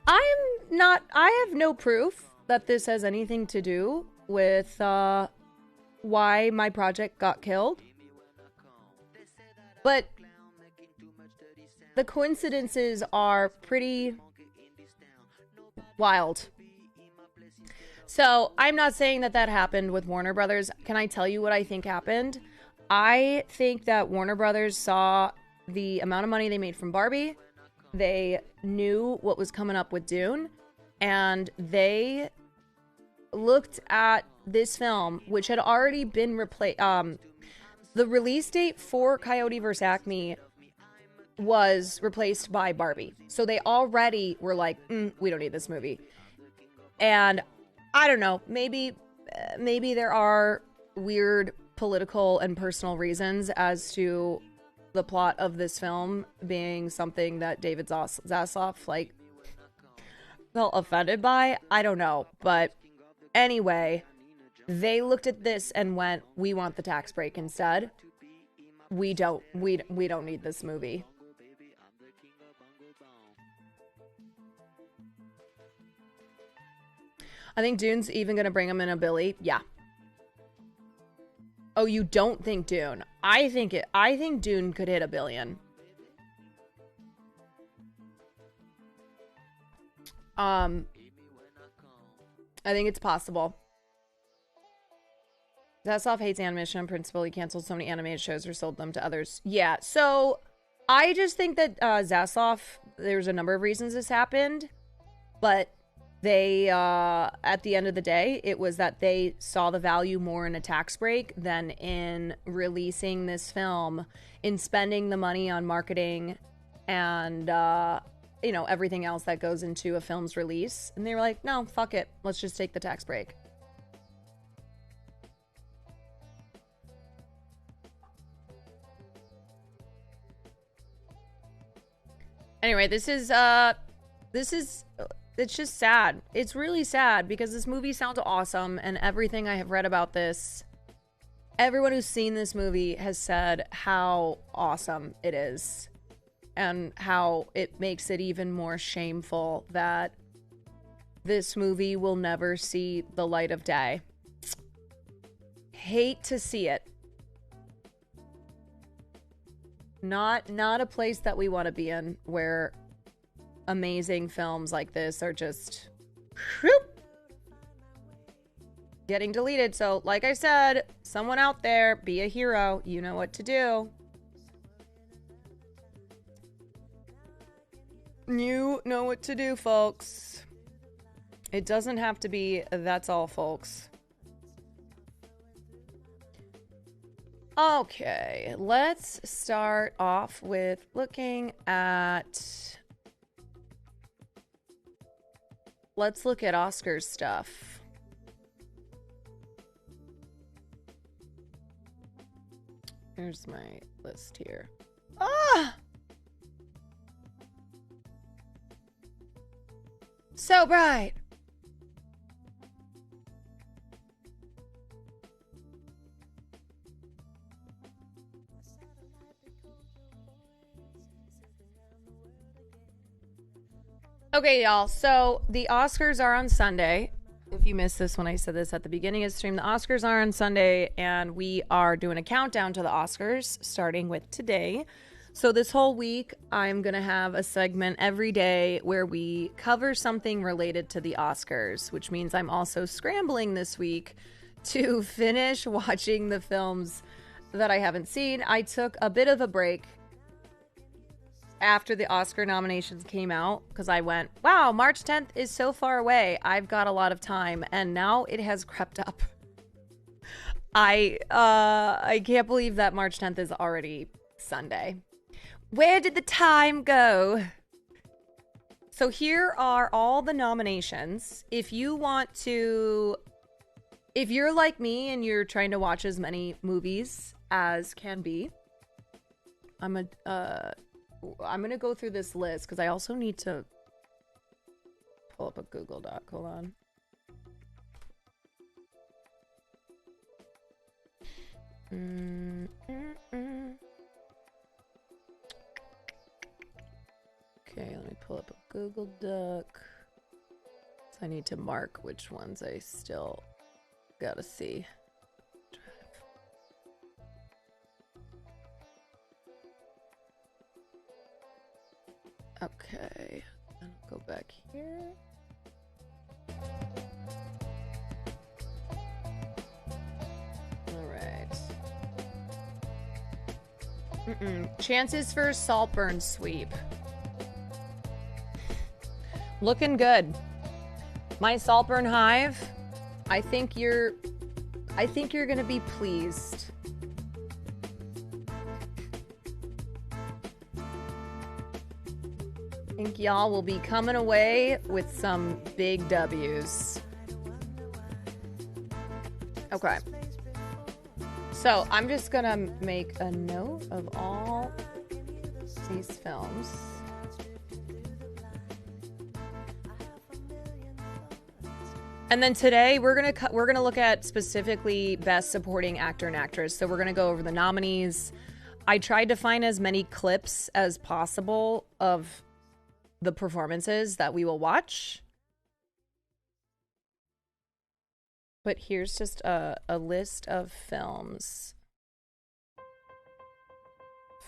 I have no proof that this has anything to do with why my project got killed. But the coincidences are pretty wild. So I'm not saying that happened with Warner Brothers. Can I tell you what I think happened? I think that Warner Brothers saw the amount of money they made from Barbie. They knew what was coming up with Dune, and they looked at this film, which had already been replaced. The release date for Coyote vs. Acme was replaced by Barbie. So they already were like, we don't need this movie. And I don't know, maybe there are weird political and personal reasons as to the plot of this film being something that David Zaslav like felt offended by. I don't know, but anyway, they looked at this and went, we want the tax break instead. We don't need this movie. I think Dune's even going to bring him in a Billy. Yeah. Oh, you don't think Dune? I think Dune could hit $1 billion. I think it's possible. Zaslav hates animation in principle. He canceled so many animated shows or sold them to others. Yeah, so I just think that Zaslav, there's a number of reasons this happened, but they, at the end of the day, it was that they saw the value more in a tax break than in releasing this film, in spending the money on marketing and, everything else that goes into a film's release. And they were like, no, fuck it. Let's just take the tax break. Anyway, it's just sad. It's really sad because this movie sounds awesome, and everything I have read about this, everyone who's seen this movie has said how awesome it is and how it makes it even more shameful that this movie will never see the light of day. Hate to see it. Not a place that we want to be in, where amazing films like this are just whoop, getting deleted. So like I said, someone out there, be a hero. You know what to do. You know what to do, folks. It doesn't have to be that's all, folks. Okay, let's start off with looking at... Let's look at OSCARS stuff. Here's my list here. Ah! So bright. Okay, y'all. So the Oscars are on Sunday. If if you missed this when I said this at the beginning of the stream, the Oscars are on Sunday, and we are doing a countdown to the Oscars, starting with today. So this whole week, I'm going to have a segment every day where we cover something related to the Oscars, which means I'm also scrambling this week to finish watching the films that I haven't seen. I took a bit of a break after the Oscar nominations came out because I went, wow, March 10th is so far away. I've got a lot of time, and now it has crept up. I can't believe that March 10th is already Sunday. Where did the time go? So here are all the nominations. If you want to, if you're like me and you're trying to watch as many movies as can be, I'm gonna go through this list because I also need to pull up a Google Doc. Hold on. Okay, let me pull up a Google Doc. So I need to mark which ones I still gotta see. Okay, and I'll go back here. All right. Chances for Saltburn sweep. Looking good. My Saltburn Hive, I think you're gonna be pleased. I think y'all will be coming away with some big W's. Okay. So I'm just gonna make a note of all these films. And then today we're gonna look at specifically Best Supporting Actor and Actress. So we're gonna go over the nominees. I tried to find as many clips as possible of the performances that we will watch. But here's just a list of films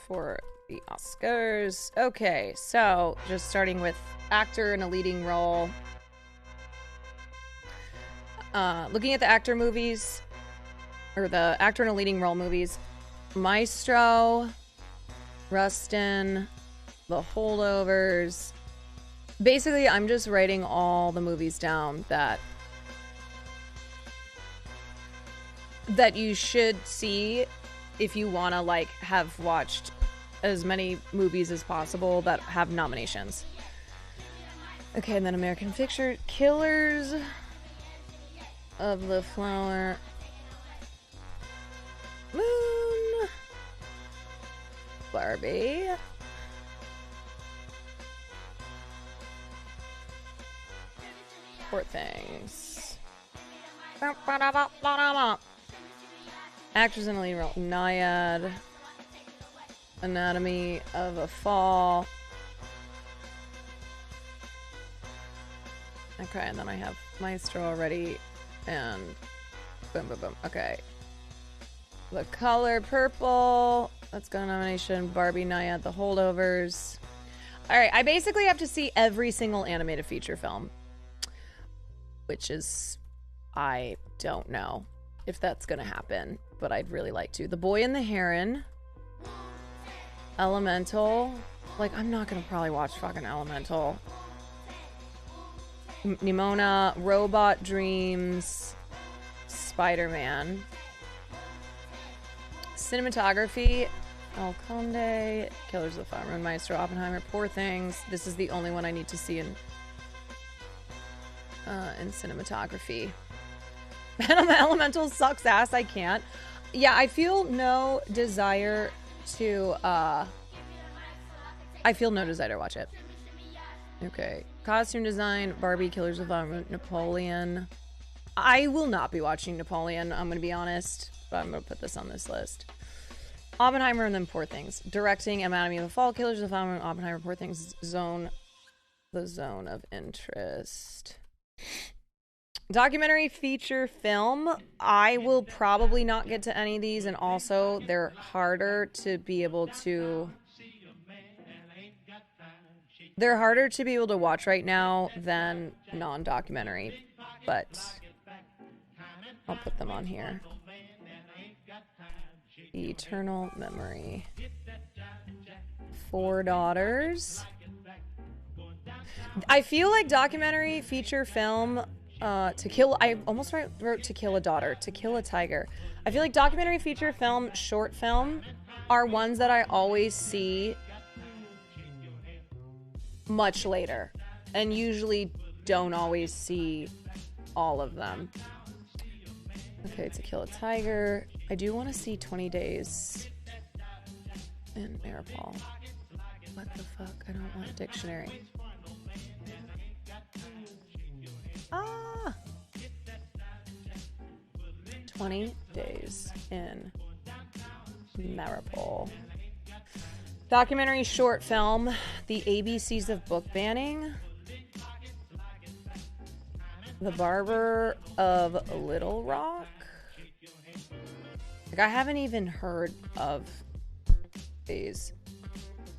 for the Oscars. Okay, so just starting with actor in a leading role. Looking at the actor movies, or the actor in a leading role movies, Maestro, Rustin, The Holdovers. Basically, I'm just writing all the movies down that you should see if you want to, like, have watched as many movies as possible that have nominations. Okay, and then American Picture, Killers of the Flower Moon, Barbie, Poor Things, actors in a lead role, Naiad, Anatomy of a Fall. Okay, and then I have Maestro already, and boom, boom, boom. Okay. The Color Purple, that's got a nomination. Barbie, Naiad, The Holdovers. All right, I basically have to see every single animated feature film, which is, I don't know if that's gonna happen, but I'd really like to. The Boy and the Heron, Elemental. Like, I'm not gonna probably watch fucking Elemental. Nimona, Robot Dreams, Spider-Man. Cinematography, El Conde, Killers of the Flower Moon, Maestro, Oppenheimer, Poor Things. This is the only one I need to see in cinematography. Elemental sucks ass. I can't. Yeah, I feel no desire to watch it. Okay. Costume design, Barbie, Killers of the Flower Moon, Napoleon. I will not be watching Napoleon, I'm going to be honest, but I'm going to put this on this list. Oppenheimer and then Poor Things. Directing, Anatomy of a Fall, Killers of the Flower Moon, Oppenheimer, Poor Things, The Zone of Interest. Documentary feature film. I will probably not get to any of these, and also they're harder to be able to... They're harder to be able to watch right now than non-documentary, but I'll put them on here. Eternal Memory. Four Daughters. I feel like documentary feature film, I almost wrote To Kill a Daughter, To Kill a Tiger. I feel like documentary feature film, short film are ones that I always see much later and usually don't always see all of them. Okay, To Kill a Tiger. I do want to see 20 Days in Maripol. What the fuck? I don't want a dictionary. 20 Days in Maripol. Documentary short film, The ABCs of Book Banning. The Barber of Little Rock. Like, I haven't even heard of these.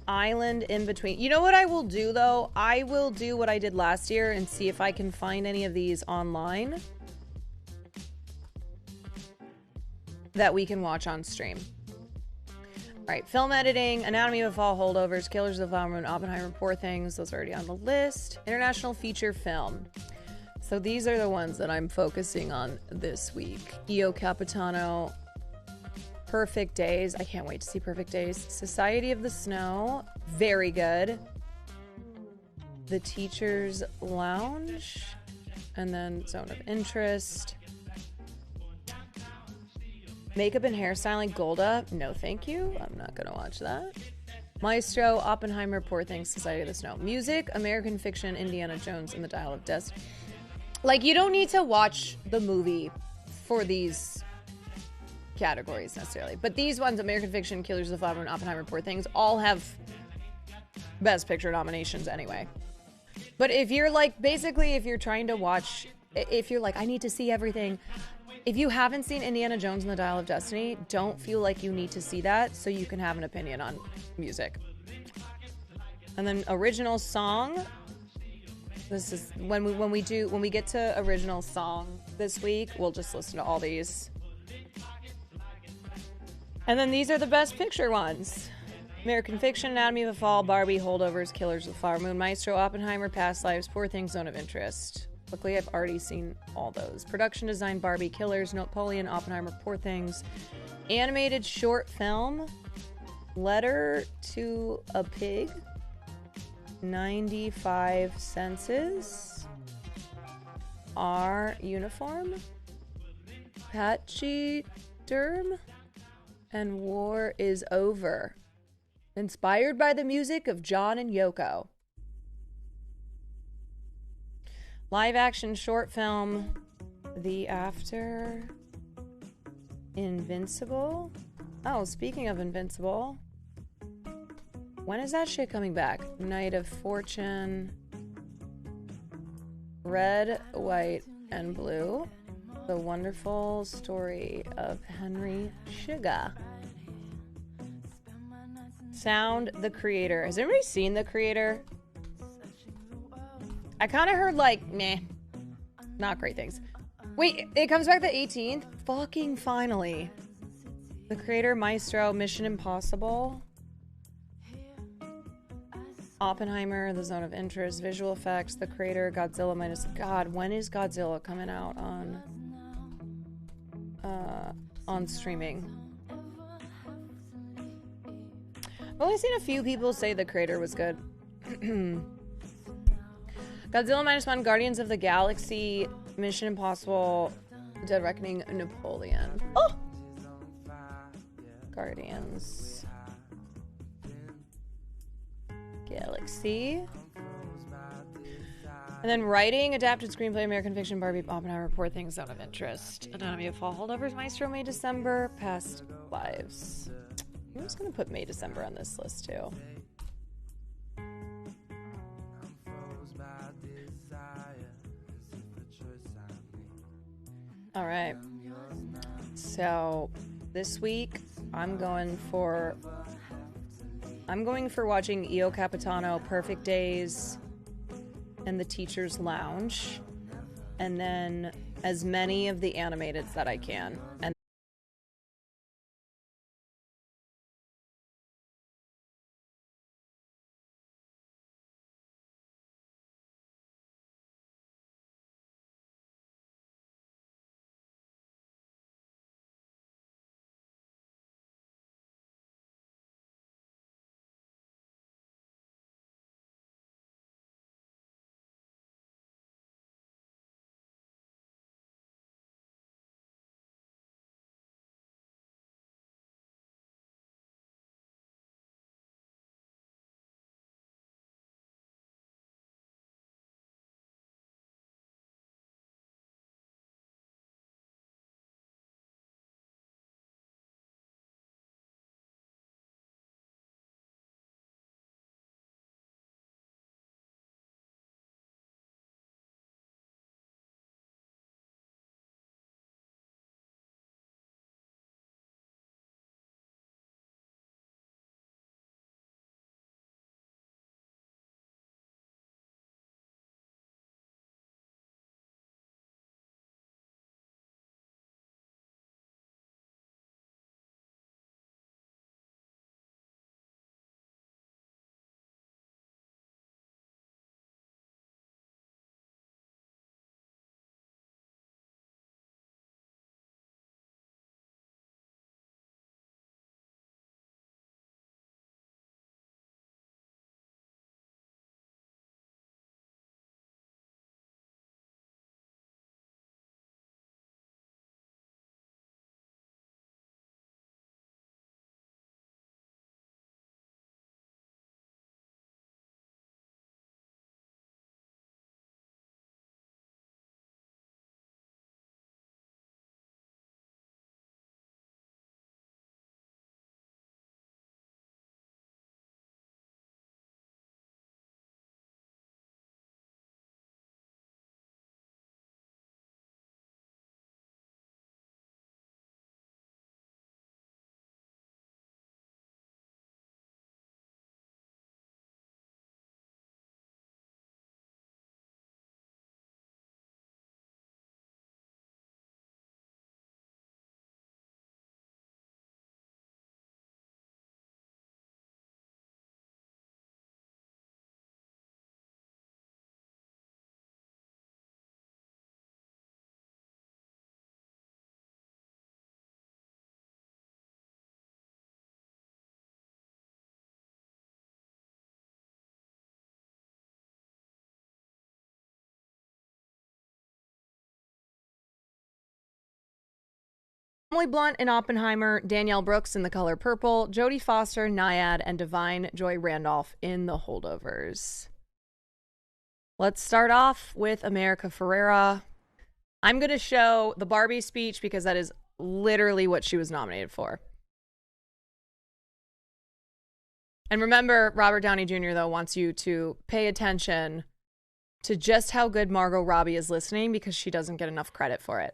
Island in Between. You know what I will do, though? I will do what I did last year and see if I can find any of these online that we can watch on stream. All right, film editing, Anatomy of a Fall, Holdovers, Killers of the Flower Moon, Oppenheimer, Poor Things. Those are already on the list. International feature film. So these are the ones that I'm focusing on this week. Io Capitano, Perfect Days. I can't wait to see Perfect Days. Society of the Snow. Very good. The Teacher's Lounge. And then Zone of Interest. Makeup and Hairstyling. Golda. No, thank you. I'm not going to watch that. Maestro. Oppenheimer. Poor Things. Society of the Snow. Music. American Fiction. Indiana Jones and the Dial of Destiny. Like, you don't need to watch the movie for these categories necessarily, but these ones, American Fiction, Killers of the Flower Moon, Oppenheimer, Poor Things, all have Best Picture nominations anyway. But if you're like, basically, if you're trying to watch, if you're like, I need to see everything, if you haven't seen Indiana Jones and the Dial of Destiny, don't feel like you need to see that so you can have an opinion on music. And then original song. This is when we get to original song this week, we'll just listen to all these. And then these are the Best Picture ones. American Fiction, Anatomy of a Fall, Barbie, Holdovers, Killers of the Flower Moon, Maestro, Oppenheimer, Past Lives, Poor Things, Zone of Interest. Luckily, I've already seen all those. Production design, Barbie, Killers, Napoleon, Oppenheimer, Poor Things. Animated short film, Letter to a Pig. 95 Senses. Our Uniform. Patchy Derm. And War is Over. Inspired by the music of John and Yoko. Live action short film, The After. Invincible. Oh, speaking of Invincible. When is that shit coming back? Night of Fortune. Red, White, and Blue. The Wonderful Story of Henry Sugar. Sound, The Creator. Has anybody seen The Creator? I kind of heard like, meh. Not great things. Wait, it comes back the 18th? Fucking finally. The Creator, Maestro, Mission Impossible. Oppenheimer, The Zone of Interest, Visual Effects, The Creator, Godzilla minus... God, when is Godzilla coming out on streaming? I've only seen a few people say The Creator was good. Godzilla minus one, Guardians of the Galaxy, Mission Impossible, Dead Reckoning, Napoleon. Oh! Guardians. Galaxy. And then writing, adapted screenplay, American Fiction, Barbie, Oppenheimer, Poor Things, Zone of Interest, Anatomy of Fall, Holdovers, Maestro, May, December, Past Lives. I'm just gonna put May, December on this list too. All right. So this week I'm going for watching Io Capitano, Perfect Days, and The Teacher's Lounge, and then as many of the animateds that I can. And Emily Blunt in Oppenheimer, Danielle Brooks in The Color Purple, Jodie Foster, Nyad, and Divine Joy Randolph in The Holdovers. Let's start off with America Ferrera. I'm going to show the Barbie speech because that is literally what she was nominated for. And remember, Robert Downey Jr., though, wants you to pay attention to just how good Margot Robbie is listening because she doesn't get enough credit for it.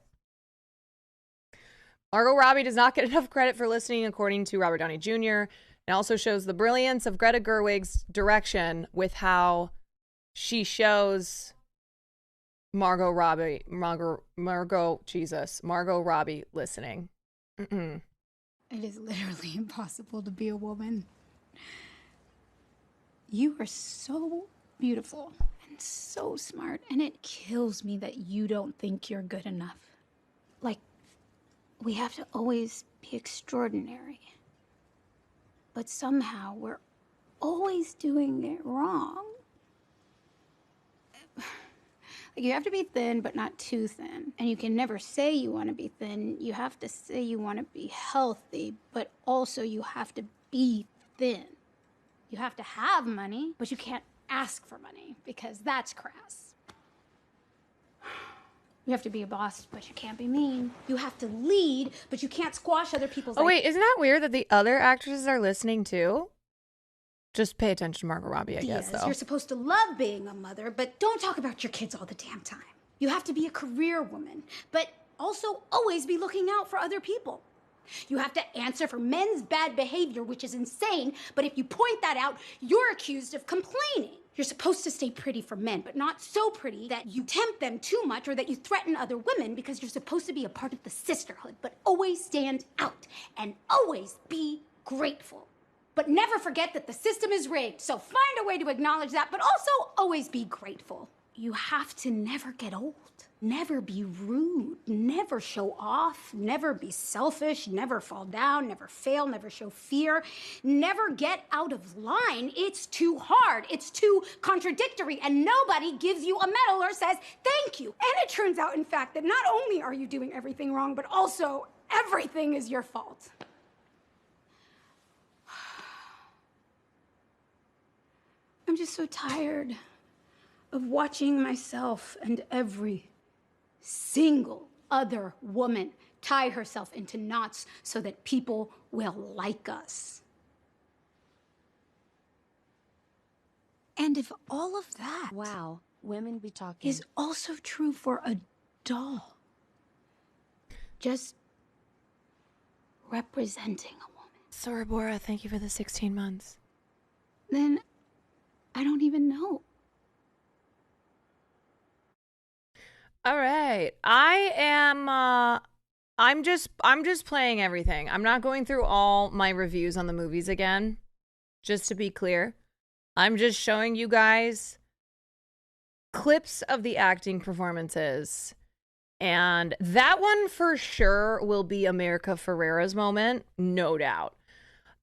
Margot Robbie does not get enough credit for listening, according to Robert Downey Jr. It also shows the brilliance of Greta Gerwig's direction with how she shows Margot Robbie listening. Mm-mm. It is literally impossible to be a woman. You are so beautiful and so smart, and it kills me that you don't think you're good enough. Like, we have to always be extraordinary. But somehow we're always doing it wrong. Like, you have to be thin, but not too thin. And you can never say you want to be thin. You have to say you want to be healthy, but also you have to be thin. You have to have money, but you can't ask for money because that's crass. You have to be a boss, but you can't be mean. You have to lead, but you can't squash other people's Oh, wait, isn't that weird that the other actresses are listening too? Just pay attention to Margot Robbie, I guess, though. You're supposed to love being a mother, but don't talk about your kids all the damn time. You have to be a career woman, but also always be looking out for other people. You have to answer for men's bad behavior, which is insane, but if you point that out, you're accused of complaining. You're supposed to stay pretty for men, but not so pretty that you tempt them too much or that you threaten other women, because you're supposed to be a part of the sisterhood, but always stand out and always be grateful. But never forget that the system is rigged, so find a way to acknowledge that, but also always be grateful. You have to never get old, never be rude, never show off, never be selfish, never fall down, never fail, never show fear, never get out of line. It's too hard, it's too contradictory, and nobody gives you a medal or says thank you. And it turns out, in fact, that not only are you doing everything wrong, but also everything is your fault. I'm just so tired of watching myself and every single other woman tie herself into knots so that people will like us. And if all of that, Wow, women be talking. is also true for a doll, just representing a woman, Sorabora, thank you for the 16 months. then I don't even know. All right. I'm just playing everything. I'm not going through all my reviews on the movies again. Just to be clear. I'm just showing you guys clips of the acting performances. And that one for sure will be America Ferrera's moment, no doubt.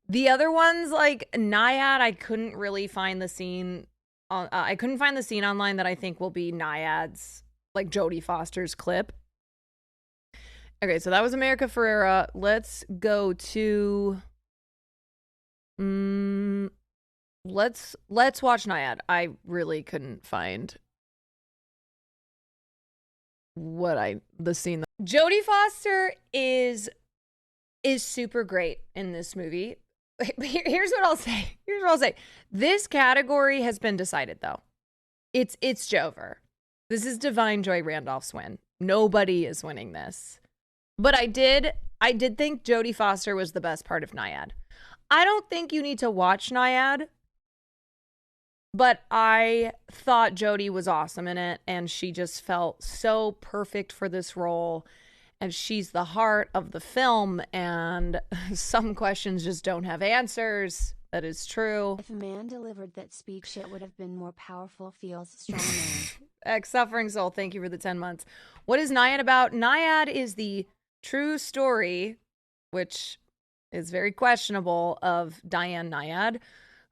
The other ones, like Naiad, I couldn't really find the scene I couldn't find the scene online that I think will be Naiad's, like Jodie Foster's clip. Okay, so that was America Ferrera. Let's go to let's watch Naiad. I really couldn't find the scene. Jodie Foster is super great in this movie. Here's what I'll say. This category has been decided though. It's Jover. This is Divine Joy Randolph's win. Nobody is winning this. But I did think Jodie Foster was the best part of Naiad. I don't think you need to watch Naiad, but I thought Jodie was awesome in it, and she just felt so perfect for this role. And she's the heart of the film, and some questions just don't have answers. That is true. If a man delivered that speech, it would have been more powerful, feels strong man. Ex-suffering soul, thank you for the 10 months. What is Naiad about? Naiad is the true story, which is very questionable, of Diane Naiad,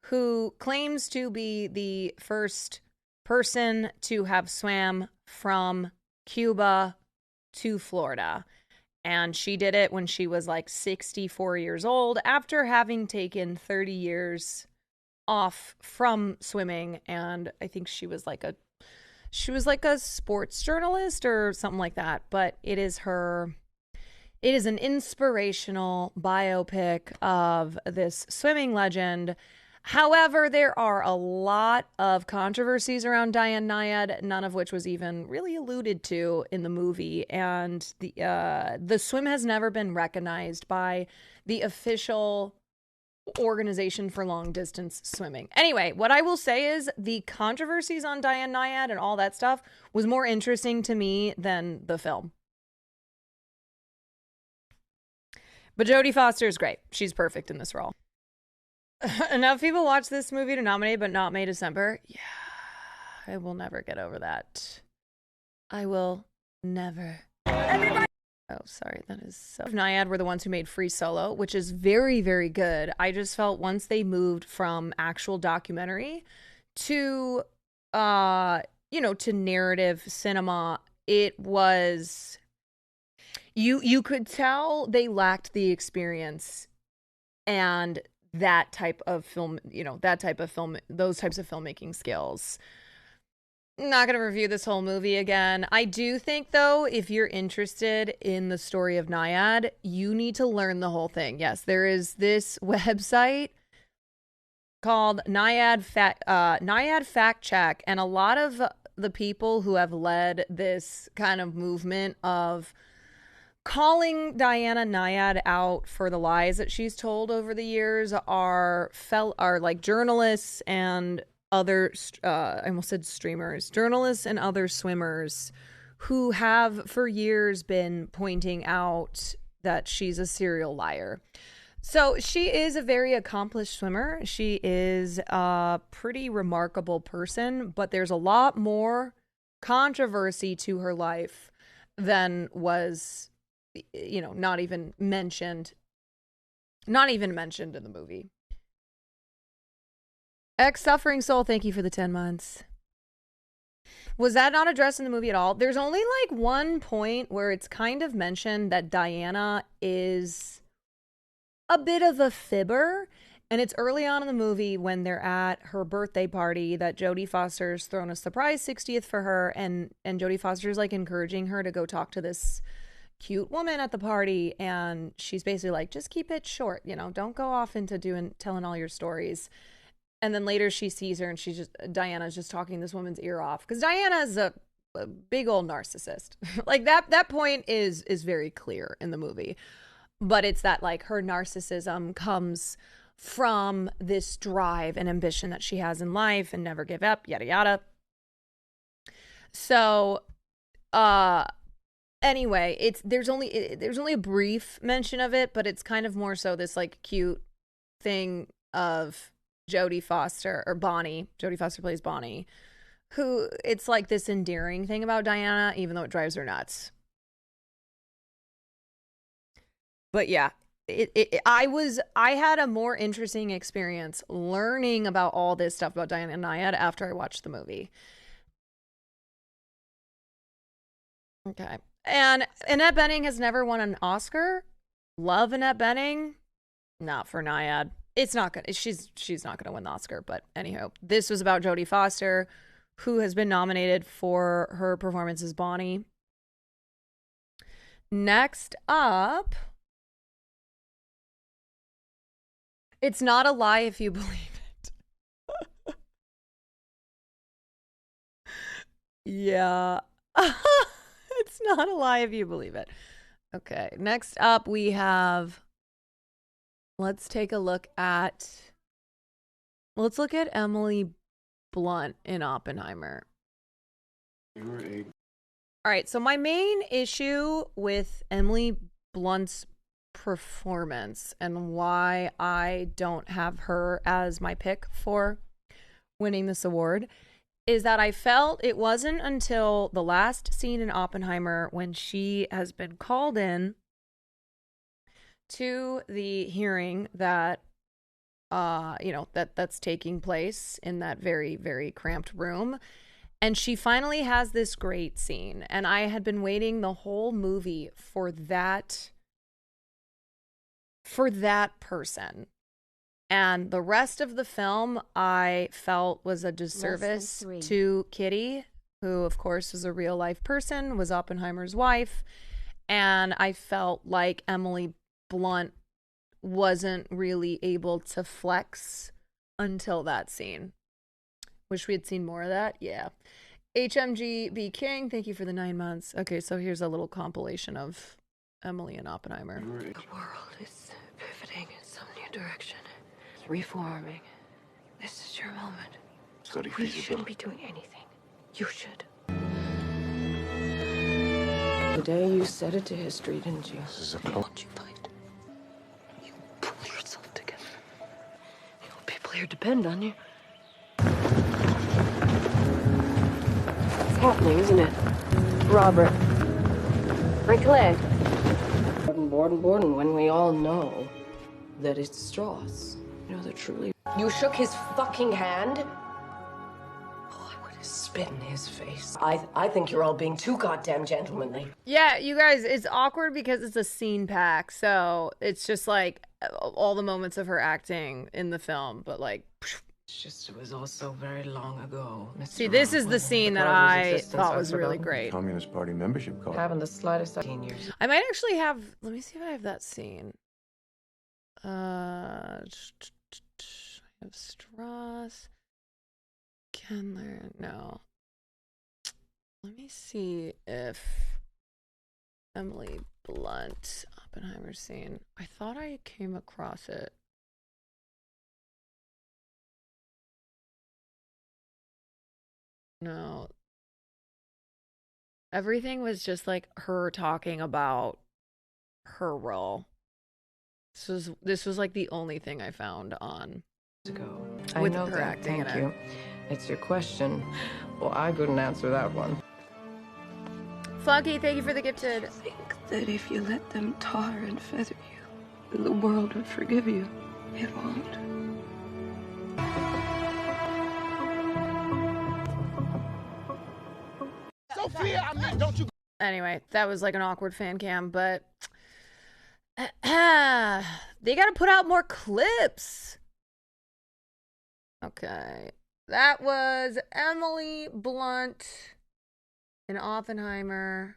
who claims to be the first person to have swam from Cuba to Florida. And she did it when she was like 64 years old after having taken 30 years off from swimming. And I think she was like a sports journalist or something like that. But it is an inspirational biopic of this swimming legend. However, there are a lot of controversies around Diane Naiad, none of which was even really alluded to in the movie. And the swim has never been recognized by the official organization for long distance swimming. Anyway, what I will say is the controversies on Diane Naiad and all that stuff was more interesting to me than the film. But Jodie Foster is great. She's perfect in this role. Enough people watch this movie to nominate, but not May December. Yeah, I will never get over that. I will never. Everybody. Oh, sorry. That is so. Naiad were the ones who made Free Solo, which is very, very good. I just felt once they moved from actual documentary to, to narrative cinema, it was. You could tell they lacked the experience and that type of film, those types of filmmaking skills. Not going to review this whole movie again. I do think, though, if you're interested in the story of Naiad, you need to learn the whole thing. Yes, there is this website called Naiad Fact Check, and a lot of the people who have led this kind of movement of calling Diana Nyad out for the lies that she's told over the years are like journalists and other, I almost said streamers, journalists and other swimmers who have for years been pointing out that she's a serial liar. So she is a very accomplished swimmer. She is a pretty remarkable person, but there's a lot more controversy to her life than was, not even mentioned in the movie. Suffering Soul, thank you for the 10 months. Was that not addressed in the movie at all? There's only like one point where it's kind of mentioned that Diana is a bit of a fibber, and it's early on in the movie when they're at her birthday party that Jodie Foster's thrown a surprise 60th for her, and Jodie Foster's like encouraging her to go talk to this cute woman at the party, and she's basically like, just keep it short, don't go off into telling all your stories. And then later she sees her and Diana's just talking this woman's ear off, because Diana's a big old narcissist. Like that point is very clear in the movie. But it's that like her narcissism comes from this drive and ambition that she has in life and never give up, yada yada. So anyway, there's only a brief mention of it, but it's kind of more so this like cute thing of Jodie Foster, or Bonnie. Jodie Foster plays Bonnie, who it's like this endearing thing about Diana, even though it drives her nuts. But yeah, I had a more interesting experience learning about all this stuff about Diana Nyad after I watched the movie. Okay. And Annette Bening has never won an Oscar. Love Annette Bening. Not for Nyad. It's not gonna. She's not gonna win the Oscar. But anyhow, this was about Jodie Foster, who has been nominated for her performance as Bonnie. Next up, it's not a lie if you believe it. Yeah. It's not a lie if you believe it. Okay. Next up, we have. Let's look at Emily Blunt in Oppenheimer. All right, so my main issue with Emily Blunt's performance and why I don't have her as my pick for winning this award is that I felt it wasn't until the last scene in Oppenheimer, when she has been called in to the hearing that that's taking place in that very, very cramped room, and she finally has this great scene, and I had been waiting the whole movie for that person, and the rest of the film I felt was a disservice to Kitty, who of course is a real life person, was Oppenheimer's wife, and I felt like Emily Blunt wasn't really able to flex until that scene. Wish we had seen more of that. Yeah. HMGB King, thank you for the 9 months. Okay, so here's a little compilation of Emily and Oppenheimer. The world is pivoting in some new direction. It's reforming. This is your moment. We shouldn't be doing anything. You should. Today you set it to history, didn't you? This is a cult. You fight. You pull yourself together. You know, people here depend on you. It's happening, isn't it? Robert. Break a leg. Borden, when we all know that it's Strauss. You know, that truly... You shook his fucking hand? Oh, I would have spit in his face. I think you're all being too goddamn gentlemanly. Yeah, you guys, it's awkward because it's a scene pack, so it's just like all the moments of her acting in the film, but like... It's just, it was all so very long ago. Mr. See, this is the scene that I thought was really great. Communist Party membership card. Having the slightest 18 years. I might actually have... Let me see if I have that scene. I have Strauss. Kendler. No. Let me see if Emily Blunt Oppenheimer scene. I thought I came across it. No. Everything was just like her talking about her role. This was like the only thing I found on I with know her that. acting in Thank it. you. It's your question. Well, I couldn't answer that one. Foggy, thank you for the gifted. Think that if you let them tar and feather you, the world would forgive you. It won't. Sophia, I mean, don't you... Anyway, that was like an awkward fan cam, but they gotta put out more clips. Okay. That was Emily Blunt in Oppenheimer.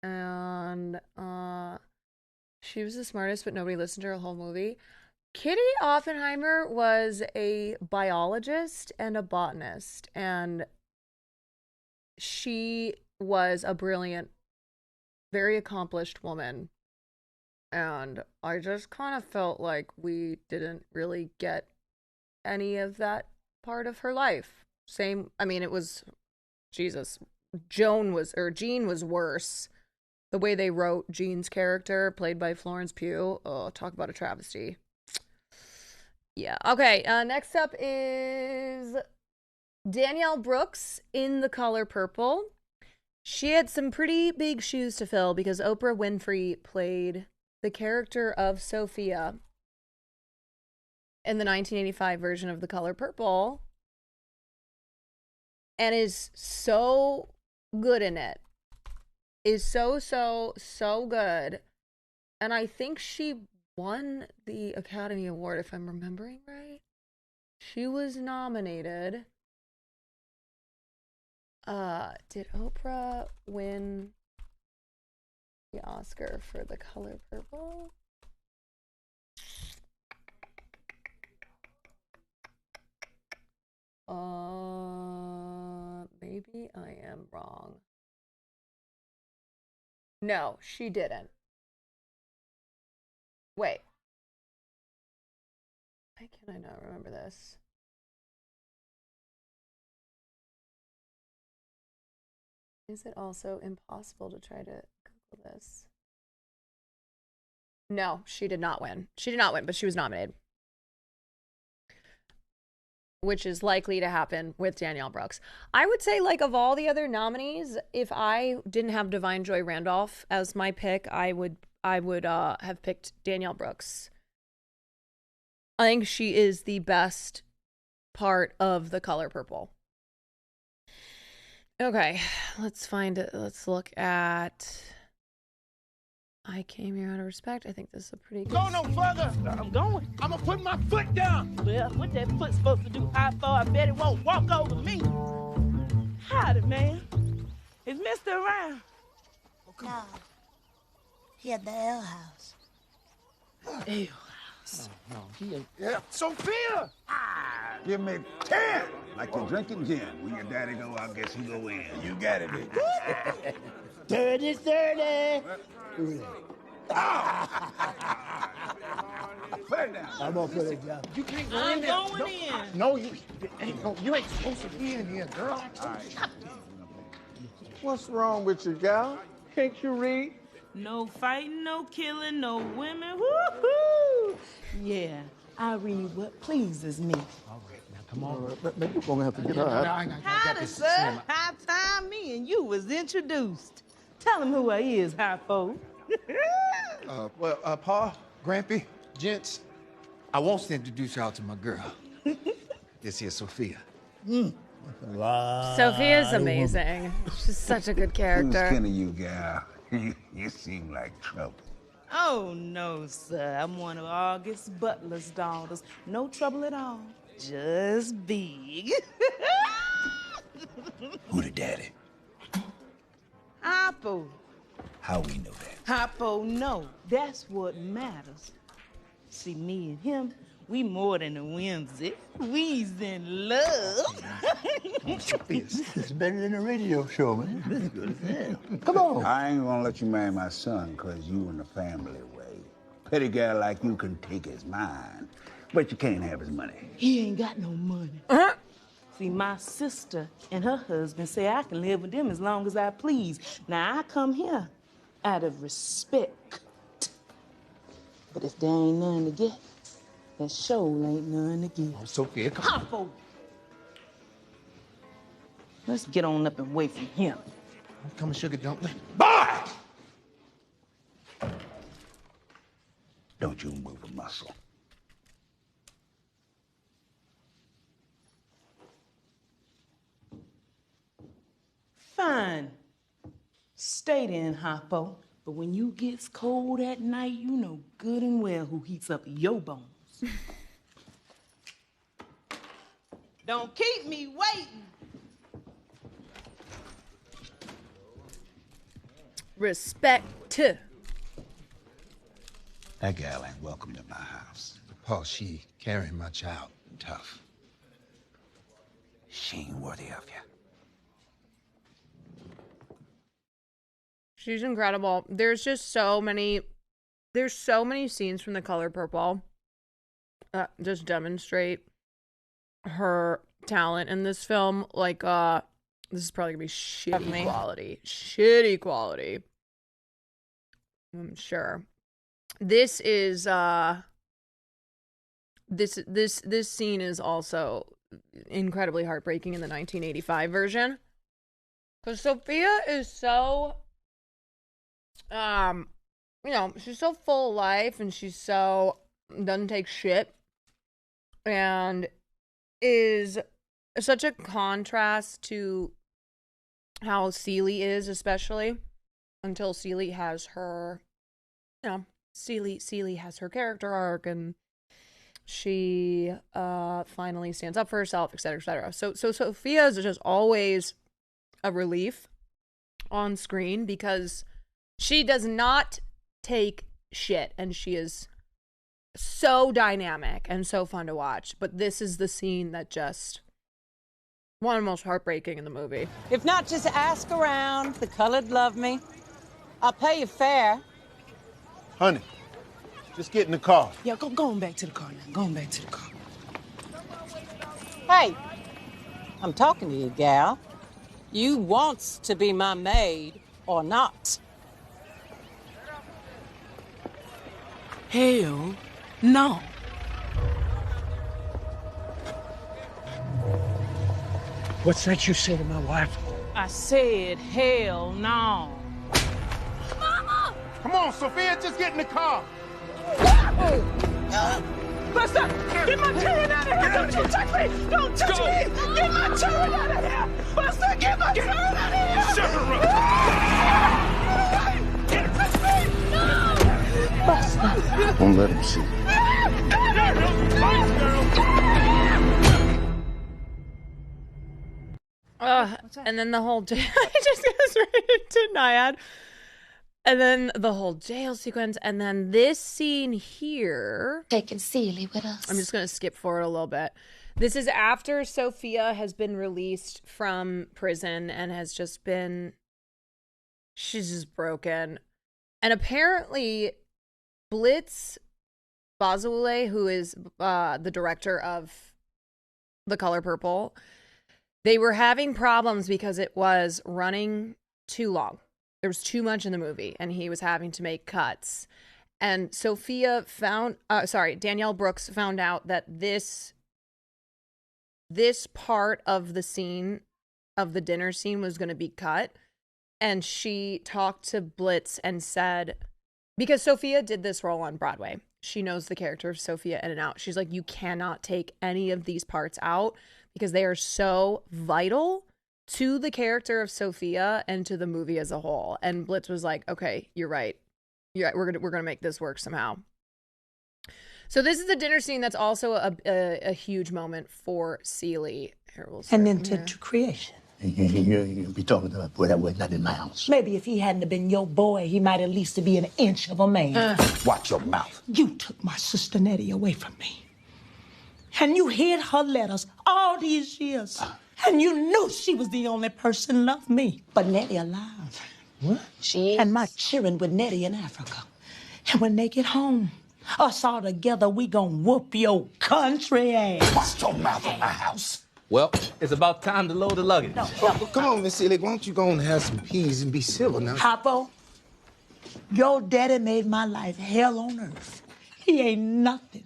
And she was the smartest, but nobody listened to her whole movie. Kitty Oppenheimer was a biologist and a botanist, and she was a brilliant, very accomplished woman. And I just kind of felt like we didn't really get any of that part of her life. I mean, it was, Jesus, Jean was worse. The way they wrote Jean's character, played by Florence Pugh, oh, talk about a travesty. Yeah. Okay, next up is Danielle Brooks in The Color Purple. She had some pretty big shoes to fill because Oprah Winfrey played the character of Sophia in the 1985 version of The Color Purple and is so good in it. Is so good. And I think she won the Academy Award, if I'm remembering right. She was nominated. Did Oprah win the Oscar for The Color Purple? Maybe I am wrong. No, she didn't. Wait. Why can I not remember this? Is it also impossible to try to Google this? No, she did not win. She did not win, but she was nominated. Which is likely to happen with Danielle Brooks. I would say, like, of all the other nominees, if I didn't have Divine Joy Randolph as my pick, I would have picked Danielle Brooks. I think she is the best part of The Color Purple. Okay, let's find it. Let's look at I Came Here Out of Respect. I think this is a pretty good... Go no further! I'm going. I'm gonna put my foot down! Well, what that foot supposed to do high for? I bet it won't walk over me. Howdy, man. Is Mr. around? No. He at the ale house. Ale house. No, he ain't. Yeah, Sophia! Give me 10! Like you're drinking gin. When your daddy go, I guess you go in. You got it, baby. 30-30. Put it down. I'm gonna put it down. You can't go I'm in there. going in. No, you ain't supposed to be in here, girl. What's wrong with you, gal? Can't you read? No fighting, no killing, no women. Woo-hoo! Yeah, I read what pleases me. All right, now come on. Maybe we're gonna have to get her out. Howdy, sir. High time me and you was introduced. Tell him who I is, high folk. Pa, Grampy, gents, I want to introduce y'all to my girl. This here, Sophia. Sophia's amazing. She's such a good Who's character. kidding you, gal? You seem like trouble. Oh, no, sir. I'm one of August Butler's daughters. No trouble at all. Just big. Who the daddy? Hoppo. How we know that? Hoppo, no. That's what matters. See, me and him, We more than a whimsy. We's in love. This is better than a radio show, man. This is good as hell. Come on. I ain't gonna let you marry my son because you in the family way. Petty guy like you can take his mind, but you can't have his money. He ain't got no money. See, my sister and her husband say I can live with them as long as I please. Now, I come here out of respect. But if there ain't none to get, then sure ain't none to give. Oh, Sophia, come on. Hoppo! Let's get on up and wait from him. Come and sugar, don't we? Boy! Don't you move a muscle. Fine. Stay then, Hoppo. But when you gets cold at night, you know good and well who heats up your bones. Don't keep me waiting. Respect. That gal ain't welcome to my house. Paul, she carrying my child. Tough. She ain't worthy of you. She's incredible. There's so many scenes from The Color Purple that just demonstrate her talent in this film. Like, this is probably gonna be shitty quality. I'm sure. This is this scene is also incredibly heartbreaking in the 1985 version, because Sophia is so she's so full of life, and she's so doesn't take shit, and is such a contrast to how Celie is, especially until Celie has her, Celie has her character arc, and she finally stands up for herself, etc., etc. So Sophia is just always a relief on screen because she does not take shit, and she is so dynamic and so fun to watch. But this is the scene that just one of the most heartbreaking in the movie. If not, just ask around. The colored love me. I'll pay you fair. Honey, just get in the car. Yeah, go on back to the car now. Go on back to the car. Hey, I'm talking to you, gal. You wants to be my maid or not? Hell no. What's that you say to my wife? I said hell no. Mama! Come on, Sophia, just get in the car. Buster, get my children out of here! Don't you touch me! Don't touch me! Get my children out of here! Buster, get my children out of here! Shut her up! Can't touch me! No! Buster. Don't let him see. And then the whole jail, it just goes right into Naiad. And then the whole jail sequence, and then this scene here. Taking Celie with us. I'm just going to skip forward a little bit. This is after Sophia has been released from prison and has just been, she's just broken. And apparently Blitz Bazawule, who is the director of The Color Purple, they were having problems because it was running too long. There was too much in the movie, and he was having to make cuts. And Danielle Brooks found out that this part of the scene, of the dinner scene, was going to be cut. And she talked to Blitz and said, because Sophia did this role on Broadway, she knows the character of Sophia in and out. She's like, you cannot take any of these parts out because they are so vital to the character of Sophia and to the movie as a whole. And Blitz was like, okay, you're right. We're gonna make this work somehow. So this is the dinner scene that's also a huge moment for Celie. And into creation. You be talking about boy, that was not in my house. Maybe if he hadn't have been your boy, he might at least be an inch of a man. Watch your mouth. You took my sister Nettie away from me. And you hid her letters all these years. And you knew she was the only person loved me. But Nettie alive. What? She is. And my children with Nettie in Africa. And when they get home, us all together, we gonna whoop your country ass. Watch your mouth in my house. Well, it's about time to load the luggage. No, come on, Miss Seeley. Why don't you go and have some peas and be civil now? Hoppo, your daddy made my life hell on earth. He ain't nothing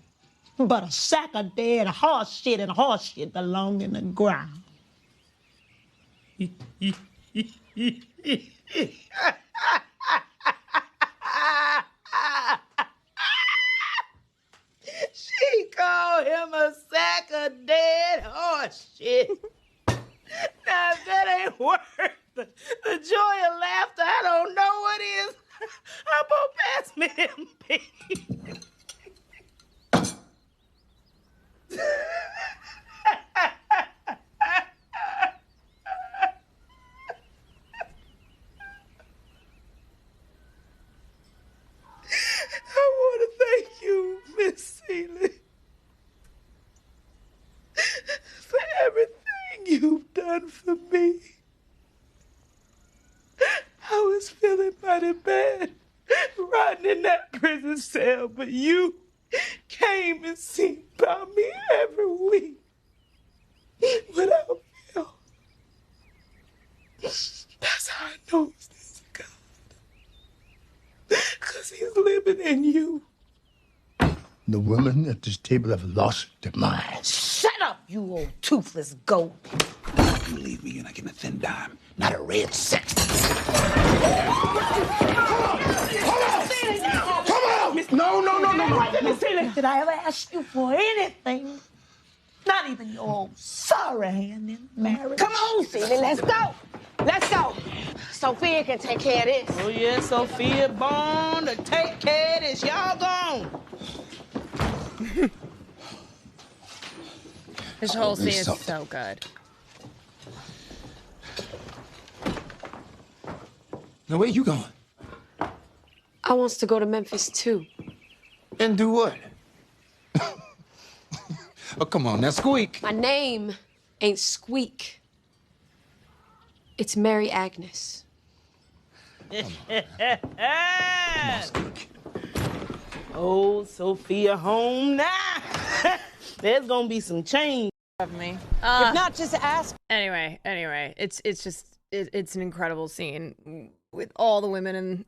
but a sack of dead horse shit, and horse shit belong in the ground. She called him a sack of dead horse shit. Now, if that ain't worth the joy of laughter, I don't know what is. Hoppo, pass me them peas. I want to thank you, Miss Seeley, for everything you've done for me. I was feeling mighty bad rotting in that prison cell, but you came and seen about me every week without fail. That's how I know it's God. Because he's living in you. The women at this table have lost their minds. Shut up, you old toothless goat. You leave me and I get a thin dime, not a red cent. Come on! No. Did I ever ask you for anything? Not even your old sorry hand in marriage. Come on, Seeley, let's go. Let's go. Sophia can take care of this. Oh, yeah, Sophia born to take care of this. Y'all gone. This whole scene is so good. Now, where you going? I wants to go to Memphis, too. And do what? Oh, come on, now, Squeak. My name ain't Squeak. It's Mary Agnes. Oh, Sophia home now. There's gonna be some change of me. If not, just ask. Anyway, it's an incredible scene with all the women in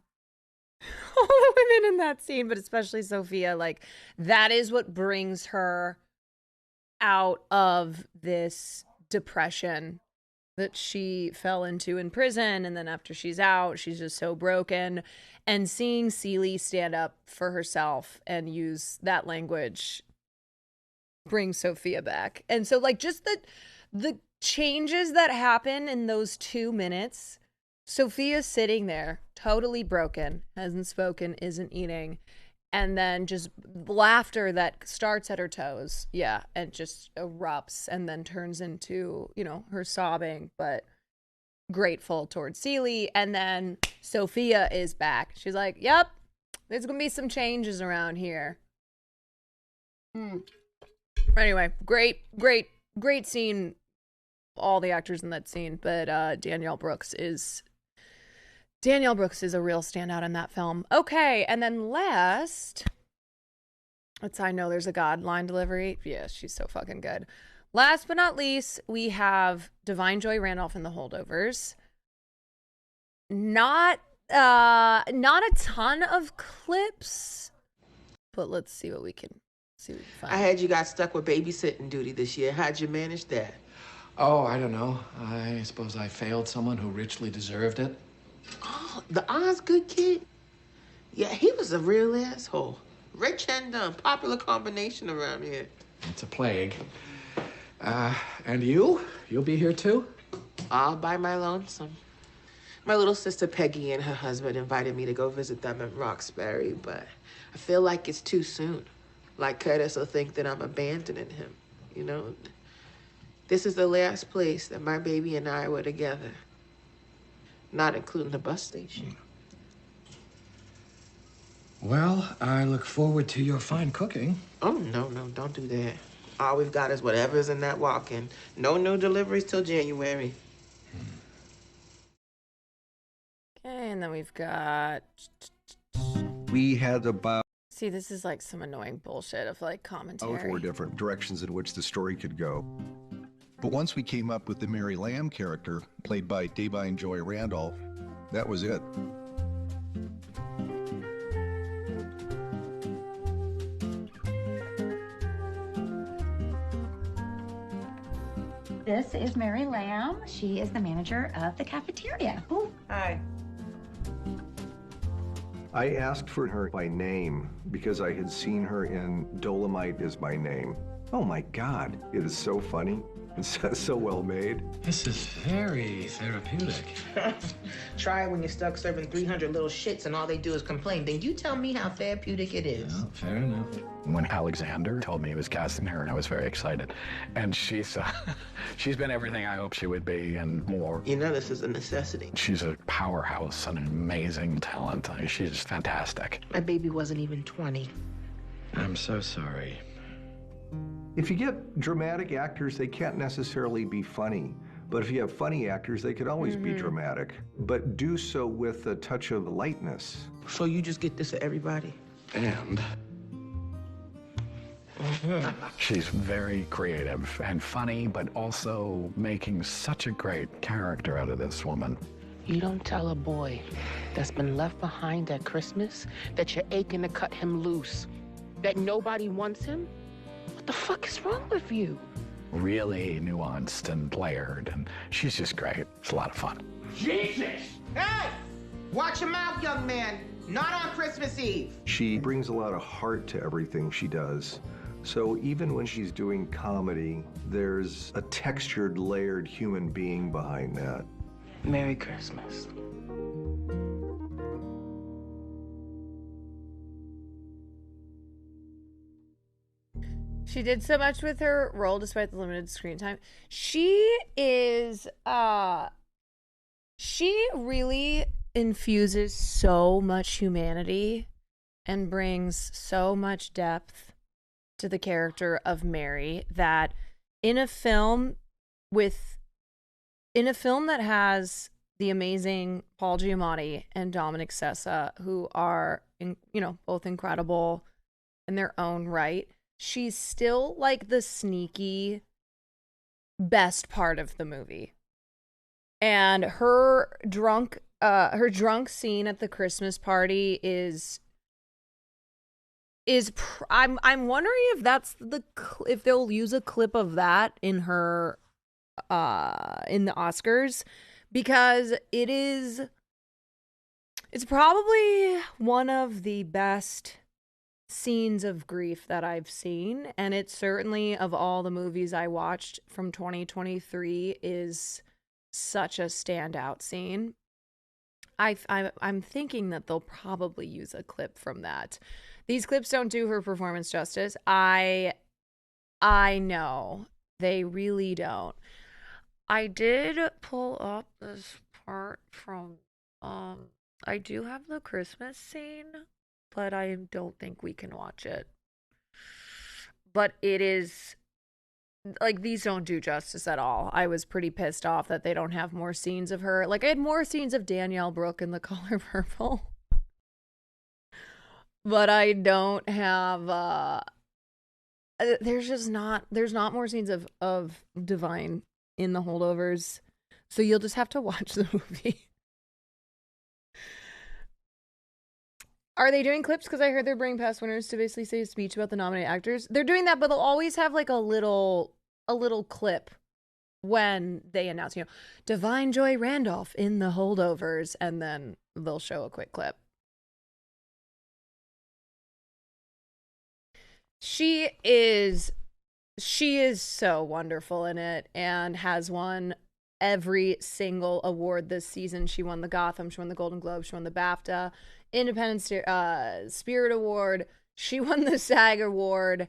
that scene, but especially Sophia. Like, that is what brings her out of this depression that she fell into in prison, and then after she's out, she's just so broken. And seeing Seeley stand up for herself and use that language brings Sophia back. And so, like, just the changes that happen in those 2 minutes. Sophia's sitting there, totally broken, hasn't spoken, isn't eating, and then just laughter that starts at her toes, and just erupts and then turns into, her sobbing, but grateful towards Seeley. And then Sophia is back. She's like, yep, there's gonna be some changes around here. Anyway, great scene. All the actors in that scene, but Danielle Brooks is a real standout in that film. Okay, and then last, I know there's a God line delivery. Yeah, she's so fucking good. Last but not least, we have Divine Joy Randolph in The Holdovers. Not a ton of clips, but let's see what we can find. I heard you got stuck with babysitting duty this year. How'd you manage that? Oh, I don't know. I suppose I failed someone who richly deserved it. Oh, the Osgood kid? Yeah, he was a real asshole. Rich and popular combination around here. It's a plague. And you? You'll be here too? All by my lonesome. My little sister Peggy and her husband invited me to go visit them in Roxbury, but I feel like it's too soon. Like Curtis will think that I'm abandoning him, This is the last place that my baby and I were together. Not including the bus station. Well, I look forward to your fine cooking. Oh, no, don't do that. All we've got is whatever's in that walk-in. No new deliveries till January. Okay, and then we've got... We had about See, this is like some annoying bullshit of like commentary. 4 different directions in which the story could go. But once we came up with the Mary Lamb character, played by Davine Joy Randolph, that was it. This is Mary Lamb. She is the manager of the cafeteria. Ooh. Hi. I asked for her by name because I had seen her in Dolomite Is My Name. Oh my God, it is so funny. It's so well made. This is very therapeutic. Try it when you're stuck serving 300 little shits and all they do is complain. Then you tell me how therapeutic it is. Well, fair enough. When Alexander told me he was casting her, I was very excited. And she's been everything I hoped she would be and more. You know this is a necessity. She's a powerhouse and an amazing talent. She's fantastic. My baby wasn't even 20. I'm so sorry. If you get dramatic actors, they can't necessarily be funny. But if you have funny actors, they could always be dramatic. But do so with a touch of lightness. So you just get this to everybody? And she's very creative and funny, but also making such a great character out of this woman. You don't tell a boy that's been left behind at Christmas that you're aching to cut him loose, that nobody wants him? What the fuck is wrong with you? Really nuanced and layered, and she's just great. It's a lot of fun. Jesus! Hey! Watch your mouth, young man. Not on Christmas Eve. She brings a lot of heart to everything she does. So even when she's doing comedy, there's a textured, layered human being behind that. Merry Christmas. She did so much with her role despite the limited screen time. She really infuses so much humanity and brings so much depth to the character of Mary that in a film that has the amazing Paul Giamatti and Dominic Sessa, who are both incredible in their own right, she's still like the sneaky best part of the movie. And her drunk scene at the Christmas party is I'm wondering if that's if they'll use a clip of that in her in the Oscars, because it's probably one of the best scenes of grief that I've seen, and it certainly, of all the movies I watched from 2023, is such a standout scene. I'm thinking that they'll probably use a clip from that. These clips don't do her performance justice. I know they really don't. I did pull up this part from I do have the Christmas scene, but I don't think we can watch it. But it is, like, these don't do justice at all. I was pretty pissed off that they don't have more scenes of her. Like, I had more scenes of Danielle Brooke in The Color Purple. But I don't have, there's not more scenes of Divine in The Holdovers. So you'll just have to watch the movie. Are they doing clips? Because I heard they're bringing past winners to basically say a speech about the nominated actors. They're doing that, but they'll always have like a little clip when they announce, Divine Joy Randolph in The Holdovers, and then they'll show a quick clip. She is so wonderful in it and has won every single award this season. She won the Gotham, she won the Golden Globe, she won the BAFTA, Independent Spirit Award, she won the SAG Award.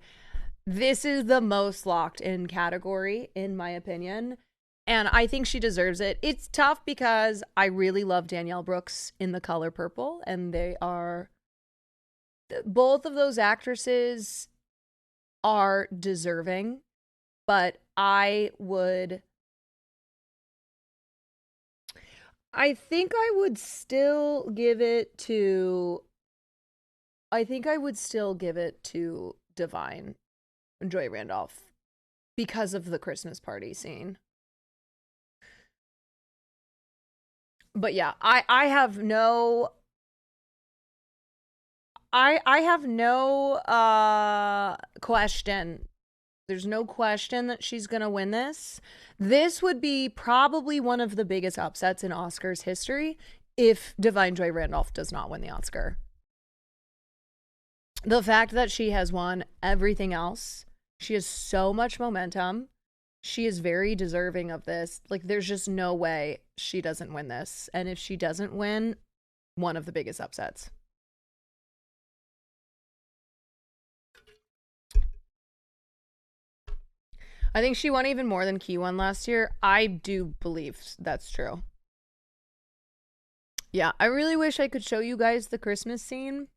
This is the most locked in category, in my opinion, and I think she deserves it. It's tough because I really love Danielle Brooks in The Color Purple, and both of those actresses are deserving, but I think I would still give it to Divine Joy Randolph because of the Christmas party scene. But yeah, I have no question. There's no question that she's going to win this. This would be probably one of the biggest upsets in Oscars history if Divine Joy Randolph does not win the Oscar. The fact that she has won everything else, she has so much momentum. She is very deserving of this. Like, there's just no way she doesn't win this. And if she doesn't win, one of the biggest upsets. I think she won even more than Key won last year. I do believe that's true. Yeah, I really wish I could show you guys the Christmas scene.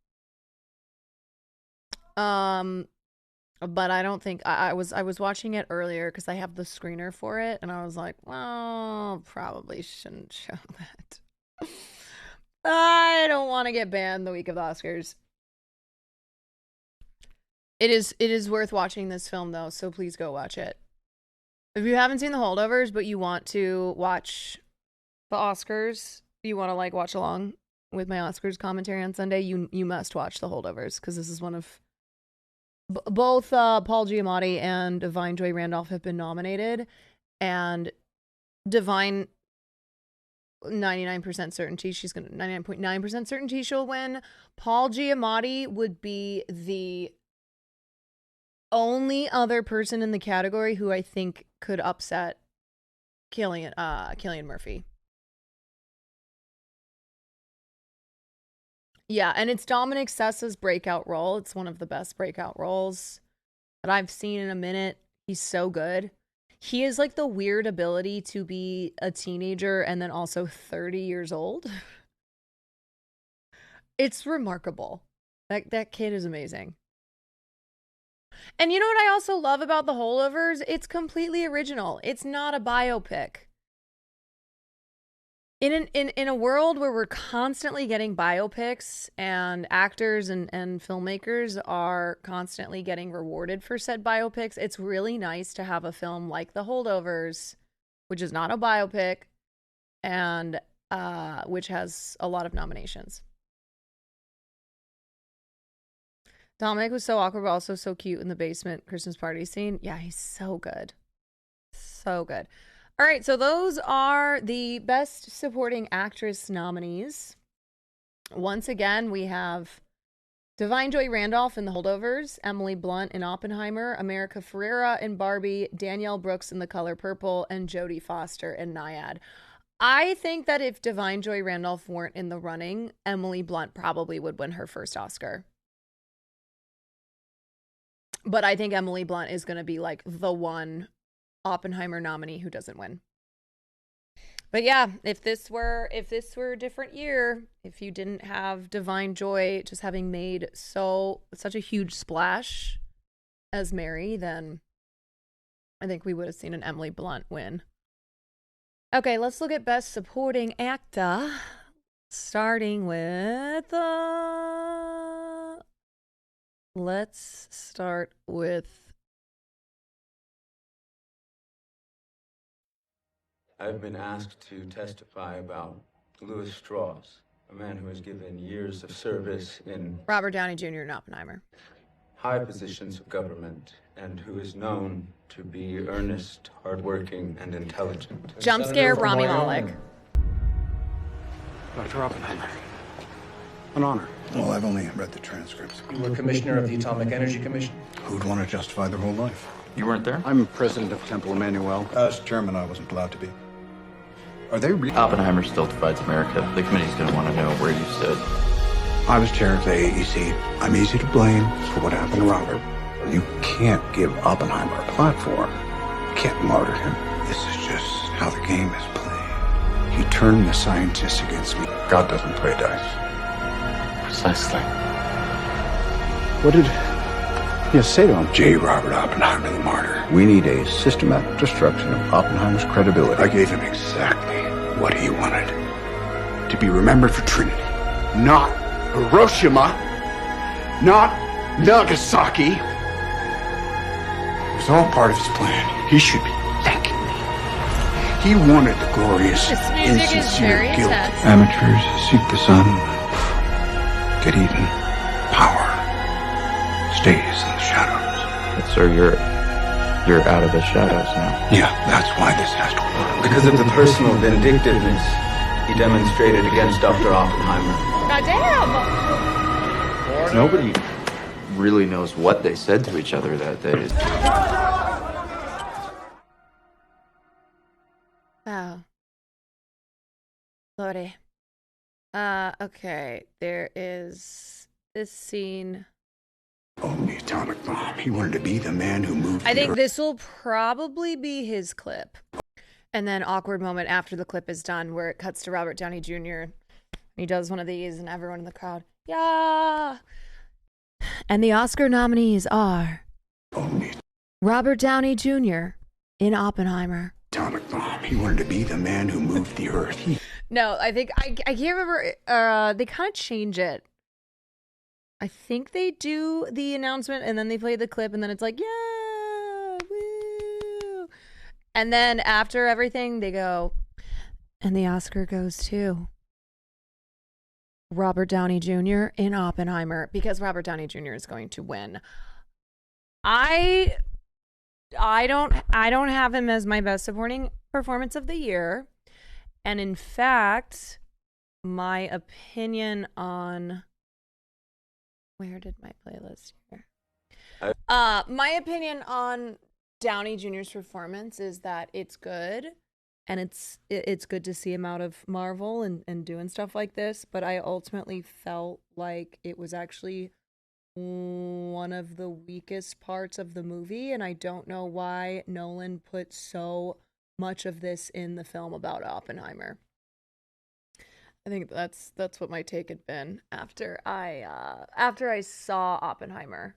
But I don't think I was watching it earlier because I have the screener for it, and I was like, well, probably shouldn't show that. I don't want to get banned the week of the Oscars. It is worth watching this film though, so please go watch it. If you haven't seen The Holdovers, but you want to watch the Oscars, you want to like watch along with my Oscars commentary on Sunday, you must watch The Holdovers because this is one of both Paul Giamatti and Divine Joy Randolph have been nominated, and Divine 99% certainty she's gonna 99.9% certainty she'll win. Paul Giamatti would be the only other person in the category who I think could upset Cillian Murphy. Yeah, and it's Dominic Sessa's breakout role. It's one of the best breakout roles that I've seen in a minute. He's so good. He has like the weird ability to be a teenager and then also 30 years old. It's remarkable. That kid is amazing. And you know what I also love about The Holdovers? It's completely original. It's not a biopic. In a world where we're constantly getting biopics and actors and filmmakers are constantly getting rewarded for said biopics, it's really nice to have a film like The Holdovers, which is not a biopic, and which has a lot of nominations. Dominic was so awkward, but also so cute in the basement Christmas party scene. Yeah, he's so good. So good. All right, so those are the Best Supporting Actress nominees. Once again, we have Divine Joy Randolph in The Holdovers, Emily Blunt in Oppenheimer, America Ferrera in Barbie, Danielle Brooks in The Color Purple, and Jodie Foster in Nyad. I think that if Divine Joy Randolph weren't in the running, Emily Blunt probably would win her first Oscar. But I think Emily Blunt is going to be like the one Oppenheimer nominee who doesn't win. But yeah, if this were a different year, if you didn't have Divine Joy just having made such a huge splash as Mary, then I think we would have seen an Emily Blunt win. Okay, let's look at Best Supporting Actor, starting with let's start with I've been asked to testify about Louis Strauss, a man who has given years of service in Robert Downey Jr. in Oppenheimer, high positions of government, and who is known to be earnest, hardworking, and intelligent. Jump scare, Rami Malek. Dr. Oppenheimer. An honor. Well, I've only read the transcripts. You were commissioner of the Atomic Energy Commission? Who'd want to justify their whole life? You weren't there? I'm president of Temple Emmanuel. As chairman, I wasn't allowed to be. Are they Oppenheimer still divides America. The committee's going to want to know where you stood. I was chair of the AEC. I'm easy to blame for what happened to Robert. You can't give Oppenheimer a platform. You can't martyr him. This is just how the game is played. He turned the scientists against me. God doesn't play dice. Precisely. What did Yes, say to him, J. Robert Oppenheimer, the martyr. We need a systematic destruction of Oppenheimer's credibility. I gave him exactly what he wanted. To be remembered for Trinity. Not Hiroshima. Not Nagasaki. It was all part of his plan. He should be thanking me. He wanted the glorious, insincere guilt. Amateurs seek the sun. Get eaten. Power stays in the shadows. But sir, you're out of the shadows now. Yeah, that's why this has to work. Because of the personal vindictiveness he demonstrated against Dr. Oppenheimer. Goddamn! Nobody really knows what they said to each other that day. Oh. Lordy. Okay. There is this scene. Oh, the atomic bomb. He wanted to be the man who moved. I think this will probably be his clip. And then awkward moment after the clip is done where it cuts to Robert Downey Jr. He does one of these and everyone in the crowd, yeah. And the Oscar nominees are Robert Downey Jr. in Oppenheimer. Atomic bomb. He wanted to be the man who moved the earth. No, I think I can't remember. They kind of change it. I think they do the announcement and then they play the clip and then it's like, yeah, woo. And then after everything, they go, and the Oscar goes to Robert Downey Jr. in Oppenheimer, because Robert Downey Jr. is going to win. I don't have him as my best supporting performance of the year. And in fact, my opinion on where did my playlist here? My opinion on Downey Jr.'s performance is that it's good. And it's good to see him out of Marvel and doing stuff like this. But I ultimately felt like it was actually one of the weakest parts of the movie. And I don't know why Nolan put so much of this in the film about Oppenheimer. I think that's what my take had been after I saw Oppenheimer.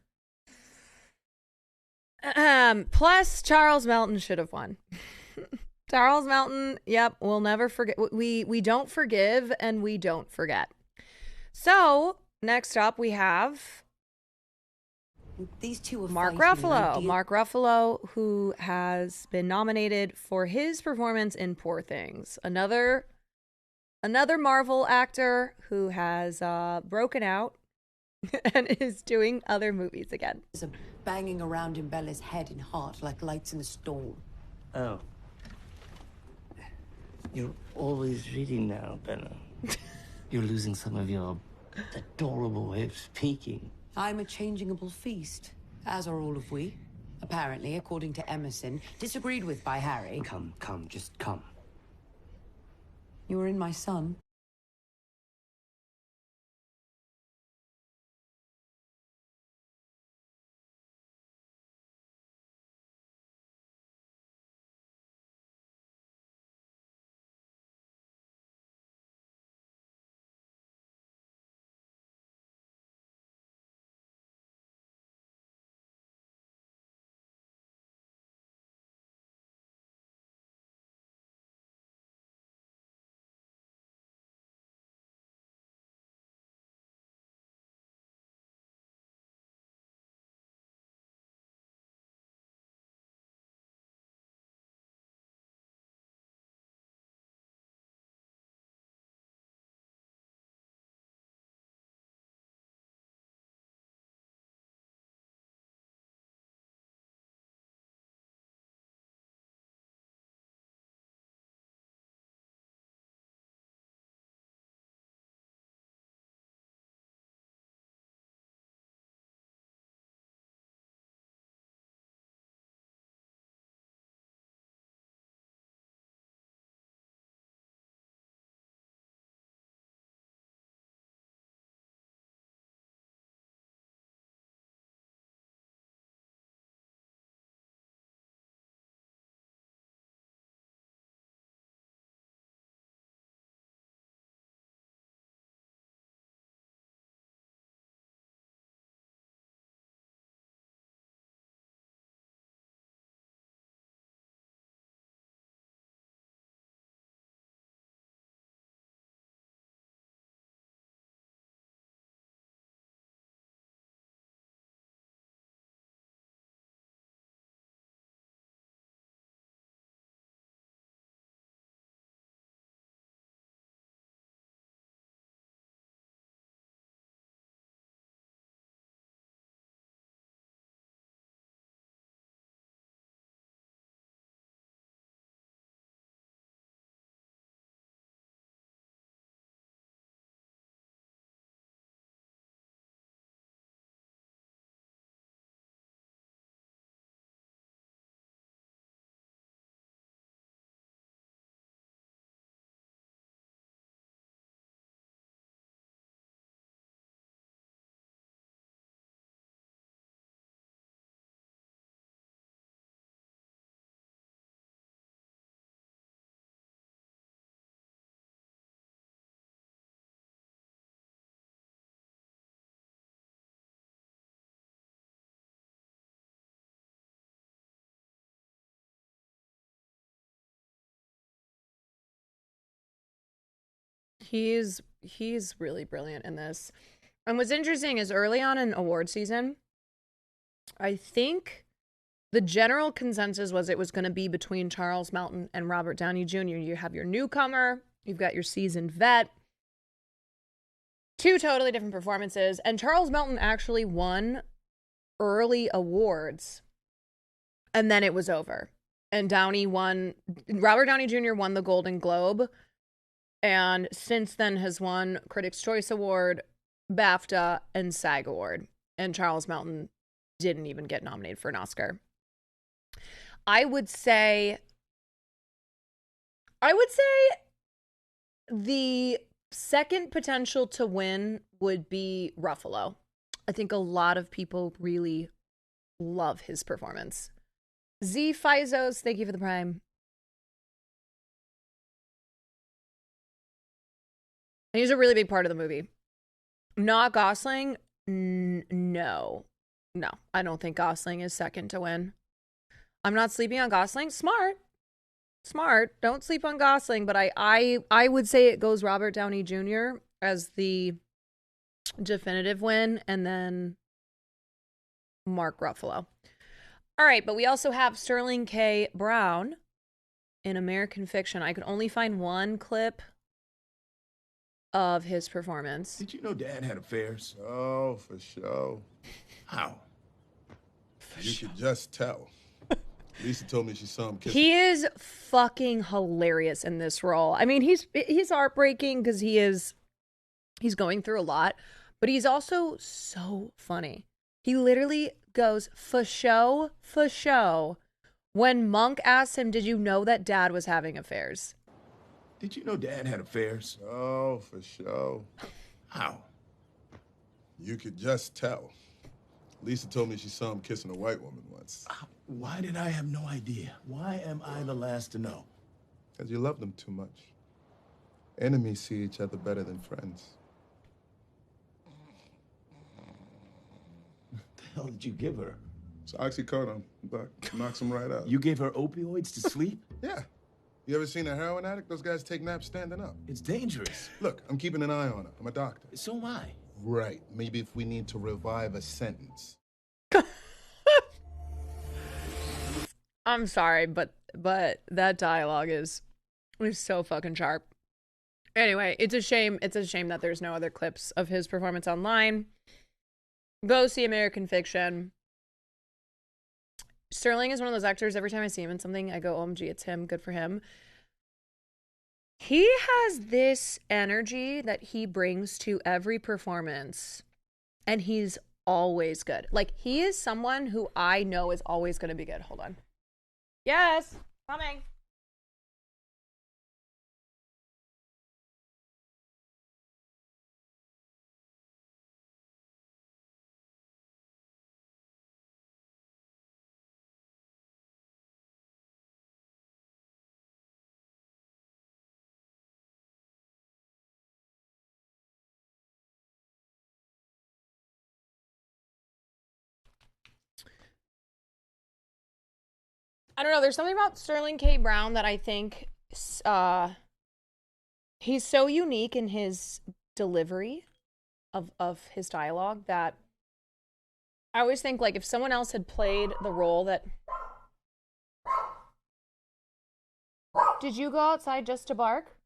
Plus, Charles Melton should have won. Charles Melton, yep, we'll never forget. We don't forgive and we don't forget. So, next up we have these two are Mark fighting, Ruffalo. Mark Ruffalo, who has been nominated for his performance in Poor Things. Another Marvel actor who has broken out and is doing other movies again. Banging around in Bella's head and heart like lights in a storm. Oh. You're always reading now, Bella. You're losing some of your adorable way of speaking. I'm a changeable feast, as are all of we. Apparently, according to Emerson, disagreed with by Harry. Come, just come. You were in my son. He's really brilliant in this. And what's interesting is early on in award season, I think the general consensus was it was going to be between Charles Melton and Robert Downey Jr. You have your newcomer, you've got your seasoned vet. Two totally different performances. And Charles Melton actually won early awards. And then it was over. And Robert Downey Jr. won the Golden Globe. And since then has won Critics' Choice Award, BAFTA, and SAG Award. And Charles Melton didn't even get nominated for an Oscar. I would say the second potential to win would be Ruffalo. I think a lot of people really love his performance. Z Fizos, thank you for the Prime. And he's a really big part of the movie. Not Gosling? No, I don't think Gosling is second to win. I'm not sleeping on Gosling. Smart. Don't sleep on Gosling. But I would say it goes Robert Downey Jr. as the definitive win, and then Mark Ruffalo. All right, but we also have Sterling K. Brown in American Fiction. I could only find one clip of his performance. Did you know Dad had affairs? Oh, for sure. How? You could just tell. Lisa told me she saw him kissing. He is fucking hilarious in this role. I mean, he's heartbreaking because he's going through a lot, but he's also so funny. He literally goes, for show, when Monk asks him, did you know that Dad was having affairs? Did you know Dad had affairs? Oh, for sure. How? You could just tell. Lisa told me she saw him kissing a white woman once. Why did I have no idea? Why am I the last to know? Because you love them too much. Enemies see each other better than friends. What the hell did you give her? It's oxycodone, but knocks them right out. You gave her opioids to sleep? Yeah. You ever seen a heroin addict? Those guys take naps standing up. It's dangerous. Look, I'm keeping an eye on her. I'm a doctor. So am I. Right. Maybe if we need to revive a sentence. I'm sorry, but that dialogue is so fucking sharp. Anyway, it's a shame that there's no other clips of his performance online. Go see American Fiction. Sterling is one of those actors, every time I see him in something, I go, OMG, it's him. Good for him. He has this energy that he brings to every performance, and he's always good. Like, he is someone who I know is always going to be good. Hold on. Yes, coming. I don't know. There's something about Sterling K. Brown that I think he's so unique in his delivery of his dialogue that I always think, like, if someone else had played the role that... Did you go outside just to bark?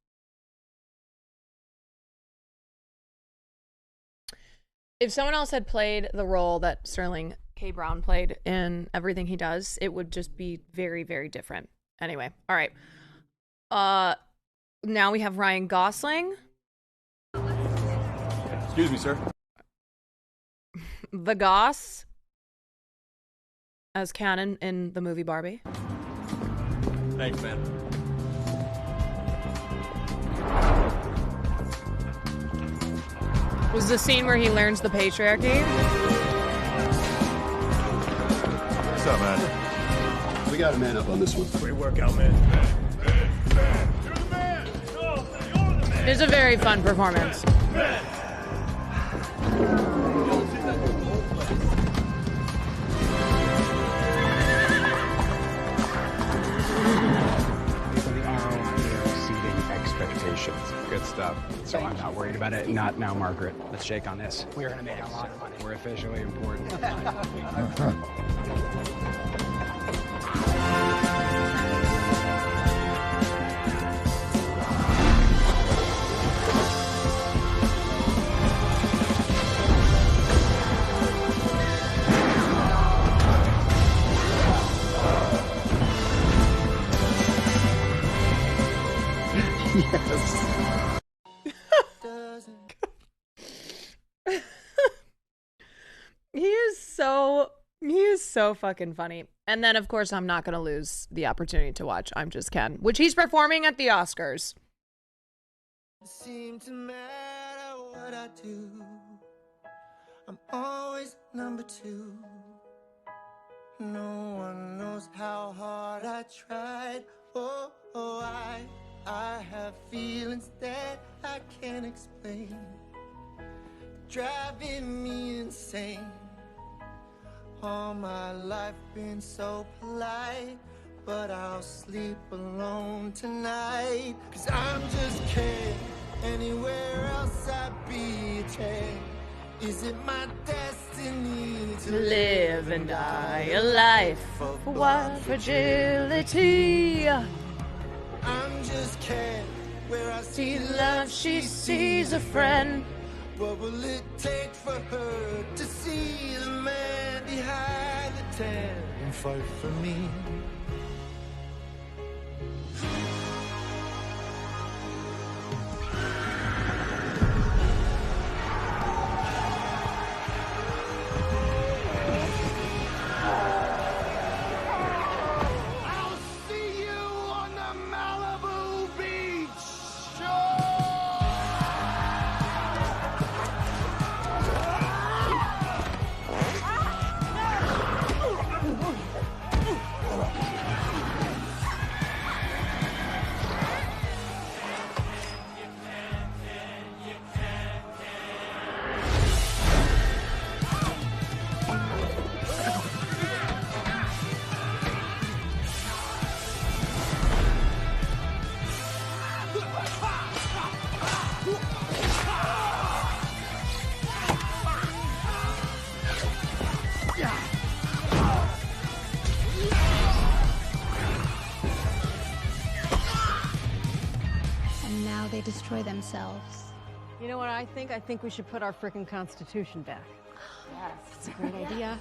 If someone else had played the role that Sterling K. Brown played in everything he does, it would just be very, very different. Anyway, all right. Now we have Ryan Gosling. Excuse me, sir. The Goss as Canon in the movie Barbie. Thanks, man. Was the scene where he learns the patriarchy? What's up, man? We got a man up on this one. Great workout, man. It's a very fun performance. The ROI here exceeding expectations. Good stuff. So I'm not worried about it. Not now, Margaret. Let's shake on this. We're gonna make a lot of money. We're officially important. Yes. He is so fucking funny. And then of course I'm not gonna lose the opportunity to watch I'm Just Ken, which he's performing at the Oscars. Seem to matter what I do, I'm always number two. No one knows how hard I tried. I have feelings that I can't explain, driving me insane. All my life been so polite, but I'll sleep alone tonight. 'Cause I'm just Ken, anywhere else I'd be a Ken. Is it my destiny to Live and die a life of wild fragility. I'm just Ken, where I see love, she sees a friend. What will it take for her to see the man behind the tent and fight for me? I'll see you on the Malibu beach shore. And now they destroy themselves. You know what I think? I think we should put our frickin' Constitution back. Yes, that's a great idea.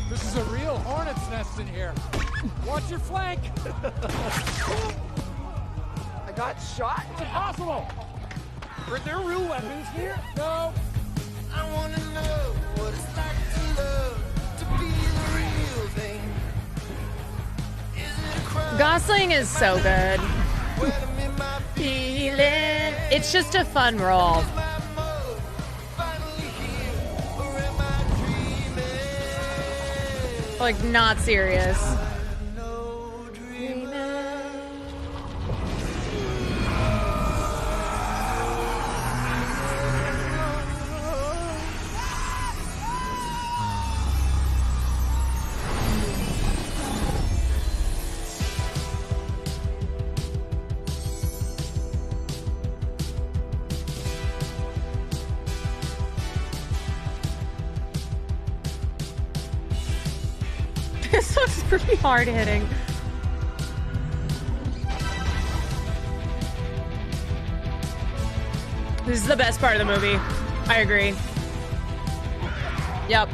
This is a real hornet's nest in here. Watch your flank. I got shot. It's impossible. Were there real weapons here? No. I wanna know what it's like to love, to be the real thing. Is it a crime? Gosling is so good. Feeling. It's just a fun role. Like, not serious. This looks pretty hard hitting. This is the best part of the movie. I agree. Yep.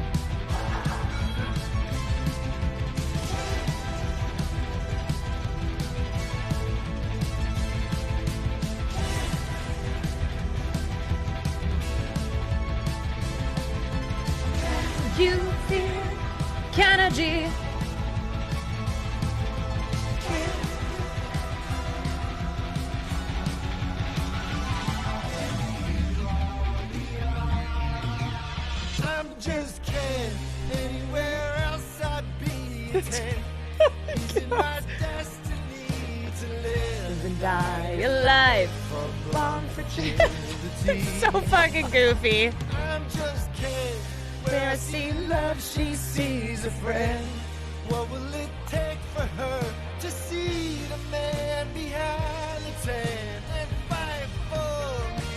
You feel Kennedy. I'm just Ken, anywhere else I'd be a tent. Is it my destiny to live and die a life of long fragility? It's so fucking goofy. I'm just Ken, where I see love, she sees a friend. What will it take for her to see the man behind the tan and fight for me.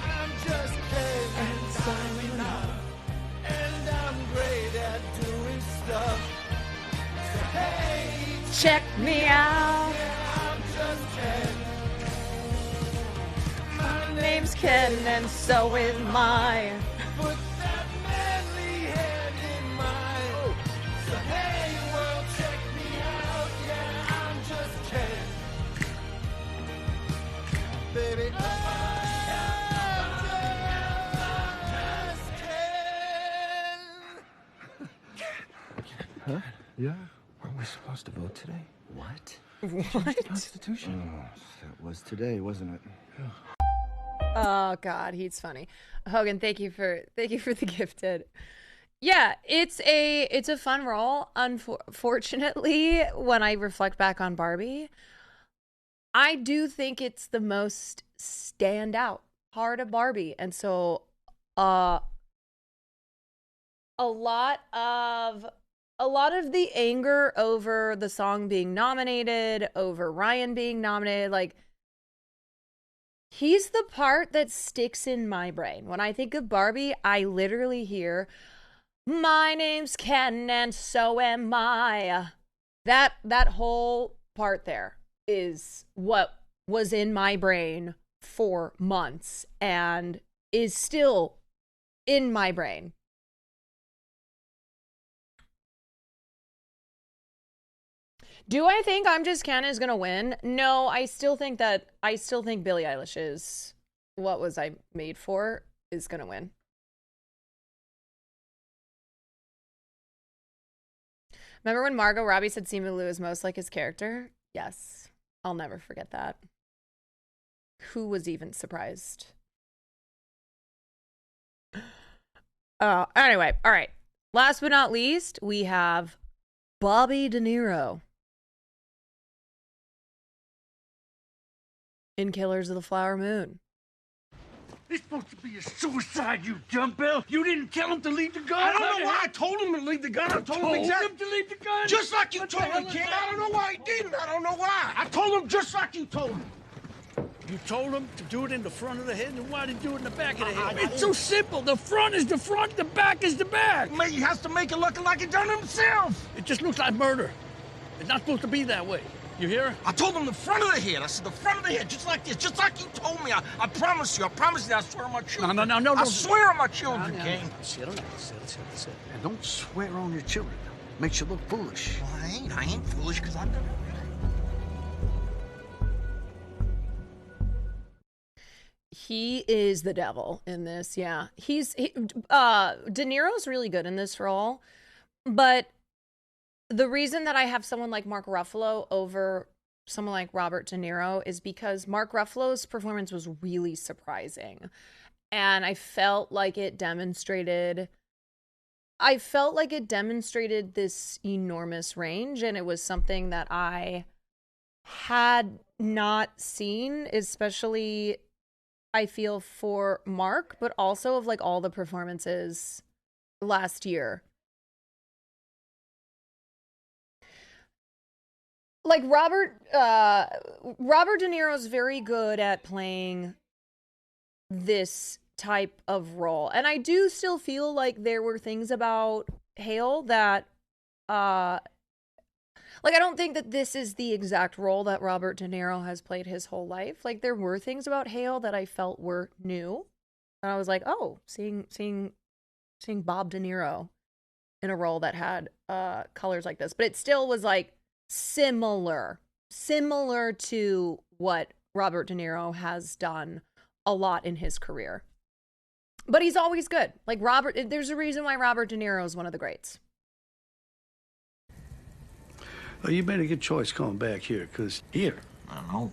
I'm just Ken and signing up, and I'm great at doing stuff. So hey, check me out. Yeah, I'm just Ken. My name's Ken, and so is mine. Put that manly head in mine. So hey, world, check me out. Yeah, I'm just Ken. Baby, I'm just Ken. Huh? Yeah? Weren't we supposed to vote today? What? What? Constitution. Oh, that was today, wasn't it? Oh God, he's funny. Hogan, thank you for the gifted. Yeah, it's a fun role. Unfortunately, when I reflect back on Barbie, I do think it's the most standout part of Barbie, and so a lot of the anger over the song being nominated, over Ryan being nominated, like, he's the part that sticks in my brain. When I think of Barbie, I literally hear, my name's Ken and so am I. That whole part there is what was in my brain for months and is still in my brain. Do I think I'm Just Ken is gonna win? No, I still think Billie Eilish is What Was I Made For is gonna win. Remember when Margot Robbie said Simu Liu is most like his character? Yes. I'll never forget that. Who was even surprised? Anyway, all right. Last but not least, we have Bobby De Niro in Killers of the Flower Moon. It's supposed to be a suicide, you dumbbell. You didn't tell him to leave the gun. I don't know why I told him to leave the gun. I told him exactly. To leave the gun? Just like you told me, kid. I don't know why he didn't. I don't know why. I told him just like you told him. You told him to do it in the front of the head, and why did you do it in the back of the head? It's so simple. The front is the front, the back is the back. He has to make it look like he done it himself. It just looks like murder. It's not supposed to be that way. You hear? I told him the front of the head. I said the front of the head, just like this, just like you told me. I promise you. I promise you. I swear on my children. No. I swear on my children, King. Sit. And don't swear on your children. Makes you look foolish. Well, I ain't foolish because I've done it. He is the devil in this, yeah. De Niro's really good in this role, but the reason that I have someone like Mark Ruffalo over someone like Robert De Niro is because Mark Ruffalo's performance was really surprising, and I felt like it demonstrated this enormous range, and it was something that I had not seen, especially I feel for Mark, but also of like all the performances last year. Like Robert De Niro's very good at playing this type of role. And I do still feel like there were things about Hale that like, I don't think that this is the exact role that Robert De Niro has played his whole life. Like, there were things about Hale that I felt were new. And I was like, oh, seeing Bob De Niro in a role that had colors like this. But it still was, like, similar to what Robert De Niro has done a lot in his career. But he's always good. Like, there's a reason why Robert De Niro is one of the greats. Well, you made a good choice coming back here, because here, I don't know.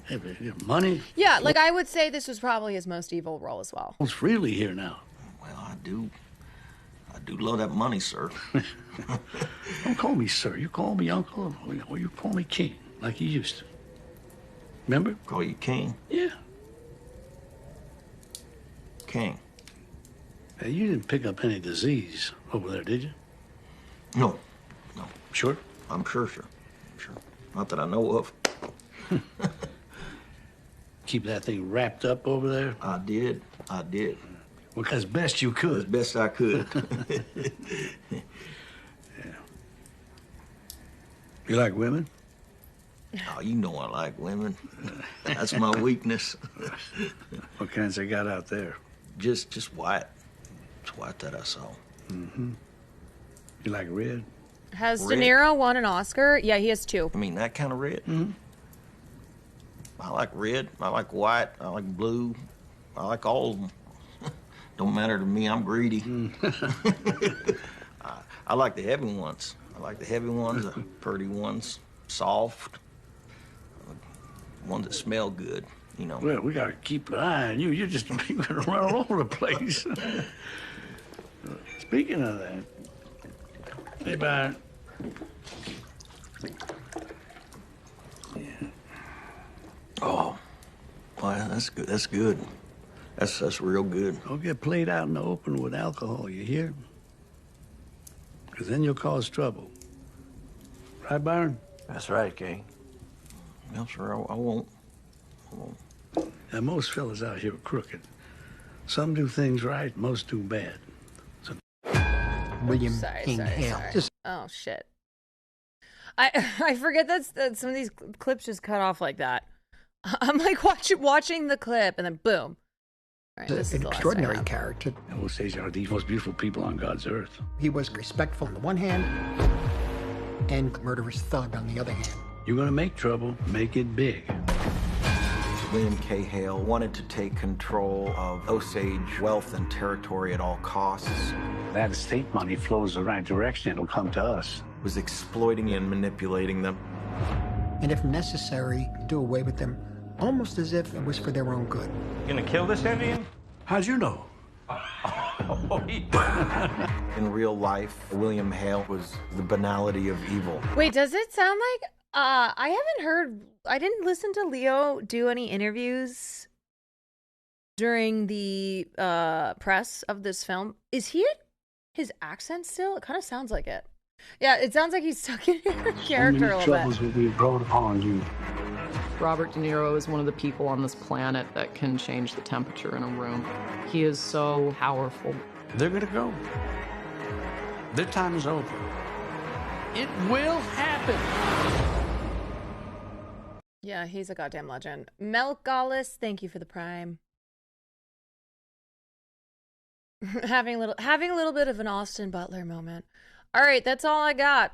Money. Yeah, like I would say this was probably his most evil role as well. It's really here now. Well, I do love that money, sir. Don't call me sir. You call me uncle, or you call me king, like you used to. Remember? Call you king? Yeah. King. Hey, you didn't pick up any disease over there, did you? No. Sure? I'm sure, sir. picture. Not that I know of. Keep that thing wrapped up over there? I did. Well, as best you could. As best I could. Yeah. You like women? Oh, you know I like women. That's my weakness. What kinds they got out there? Just white. It's white that I saw. Mm-hmm. You like red? Has Red? De Niro won an Oscar? Yeah, he has 2. I mean, that kind of red? Mm-hmm. I like red. I like white. I like blue. I like all of them. Don't matter to me. I'm greedy. I like the heavy ones. The pretty ones, soft, ones that smell good, you know. Well, we got to keep an eye on you. You're going to run all over the place. Speaking of that, hey, Byron. Oh, well, that's good. That's good. That's real good. Don't get played out in the open with alcohol, you hear? Because then you'll cause trouble. Right, Byron? That's right, King. No, sir, I won't. Now, most fellas out here are crooked. Some do things right, most do bad. So... William Sorry. Hale. Oh, shit. I forget that some of these clips just cut off like that. I'm like watching the clip and then boom. All right, this is An the last extraordinary I have. character. And we'll say are the most beautiful people on God's earth. He was respectful on the one hand and murderous thug on the other hand. You're going to make trouble, make it big. William K. Hale wanted to take control of Osage wealth and territory at all costs. That estate money flows the right direction, it'll come to us. Was exploiting and manipulating them. And if necessary, do away with them, almost as if it was for their own good. You gonna kill this Indian? How'd you know? In real life, William Hale was the banality of evil. Wait, does it sound like I didn't listen to Leo do any interviews during the press of this film. Is he his accent still? It kind of sounds like it. Yeah, it sounds like he's stuck in character a little troubles bit. will be brought upon you. Robert De Niro is one of the people on this planet that can change the temperature in a room. He is so powerful. They're gonna go. Their time is over. It will happen. Yeah, he's a goddamn legend. Mel Gaulis, thank you for the prime. having a little bit of an Austin Butler moment. All right, that's all I got.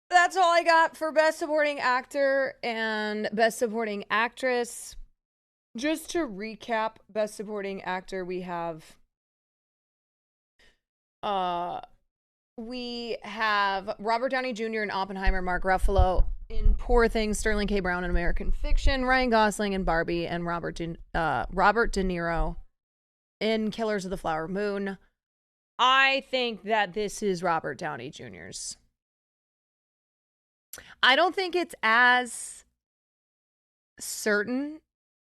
That's all I got for Best Supporting Actor and Best Supporting Actress. Just to recap, Best Supporting Actor, we have Robert Downey Jr. in Oppenheimer, Mark Ruffalo in Poor Things, Sterling K. Brown in American Fiction, Ryan Gosling in Barbie, and Robert De Niro in Killers of the Flower Moon. I think that this is Robert Downey Jr.'s. I don't think it's as certain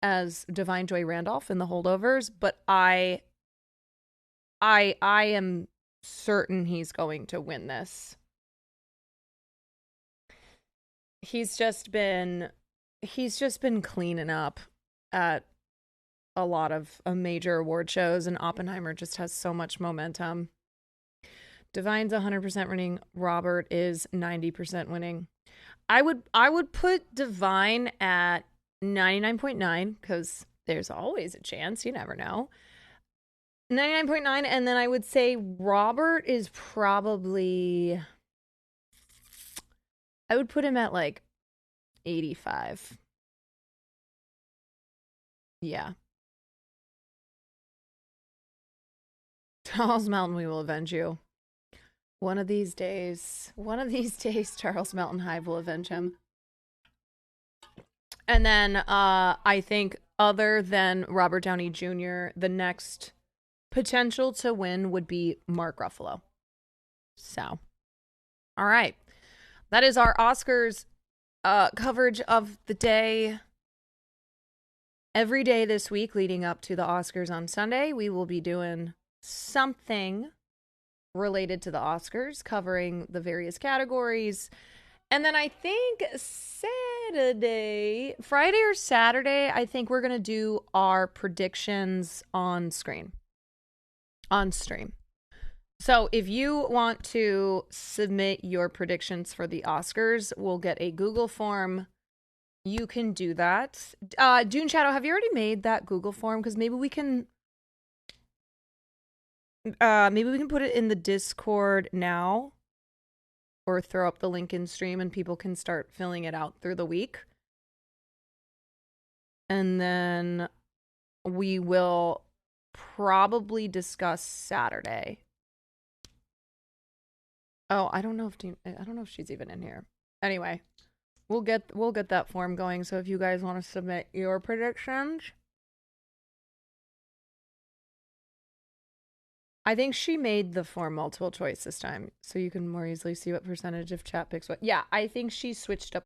as Divine Joy Randolph in The Holdovers, but I am certain he's going to win this. He's just been cleaning up at a lot of major award shows, and Oppenheimer just has so much momentum. Divine's 100% winning. Robert is 90% winning. I would put Divine at 99.9 because there's always a chance. You never know. 99.9, and then I would say Robert is probably... I would put him at like 85. Yeah. Charles Melton, we will avenge you. One of these days, Charles Melton Hive will avenge him. And then I think other than Robert Downey Jr., the next potential to win would be Mark Ruffalo. So, all right. That is our Oscars coverage of the day. Every day this week leading up to the Oscars on Sunday, we will be doing something related to the Oscars, covering the various categories And then I think Friday or Saturday, I think we're going to do our predictions on stream. So if you want to submit your predictions for the Oscars, we'll get a Google form. You can do that. Dune Shadow, have you already made that Google form? Because maybe we can put it in the Discord now, or throw up the link in stream and people can start filling it out through the week. And then we will probably discuss Saturday. Oh, I don't know if she's even in here. Anyway, we'll get that form going. So if you guys want to submit your predictions, I think she made the form multiple choice this time, so you can more easily see what percentage of chat picks what. Yeah, I think she switched up.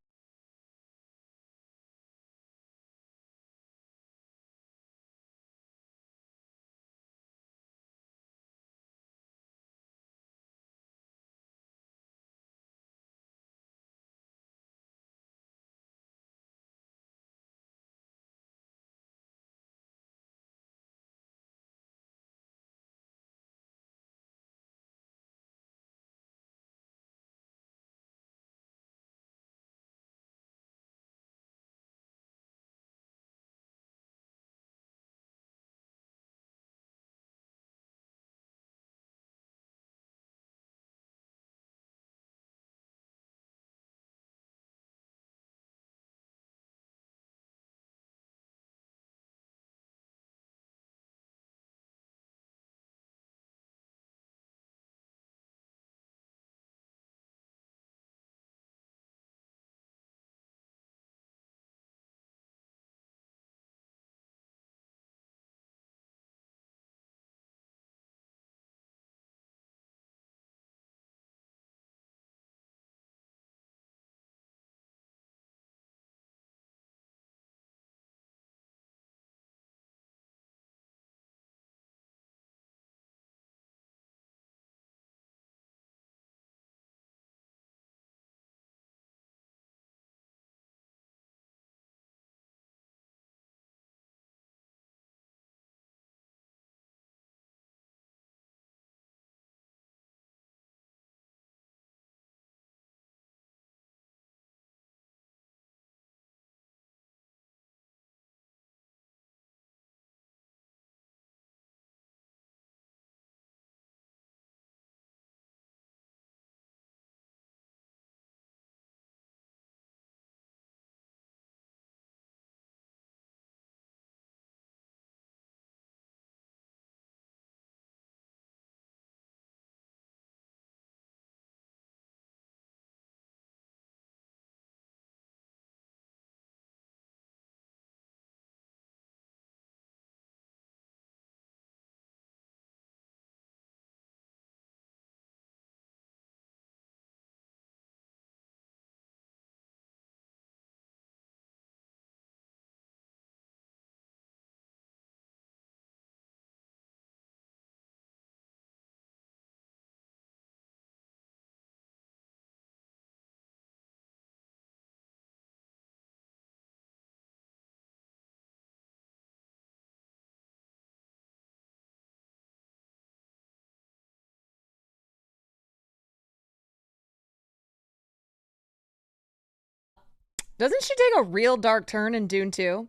Doesn't she take a real dark turn in Dune 2?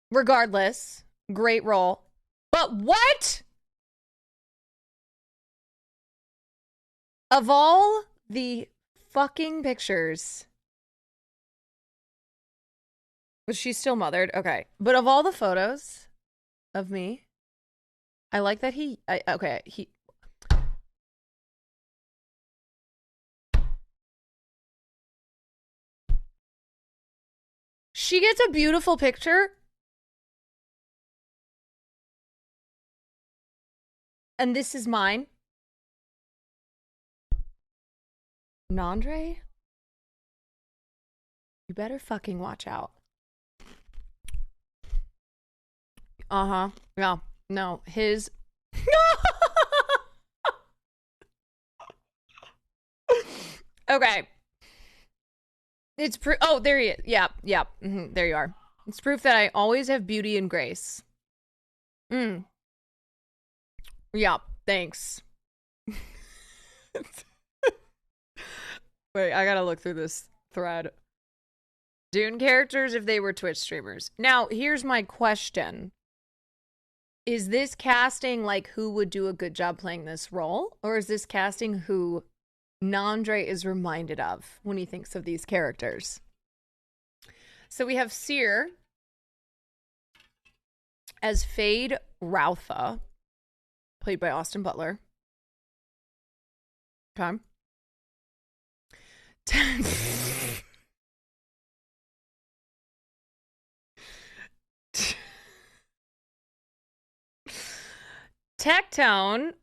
Regardless, great role. But what? Of all the fucking pictures. Was she still mothered? Okay. But of all the photos of me, I like that he she gets a beautiful picture. And this is mine. Nandre? You better fucking watch out. Uh-huh. Yeah. No, his... Okay. It's proof. Oh, there he is. Yeah, yeah. There you are. It's proof that I always have beauty and grace. Yeah, thanks. Wait, I gotta look through this thread. Dune characters if they were Twitch streamers. Now, here's my question. Is this casting like who would do a good job playing this role? Or is this casting who Nandre is reminded of when he thinks of these characters? So we have Seer as Fade Routha, played by Austin Butler. Okay. Tectone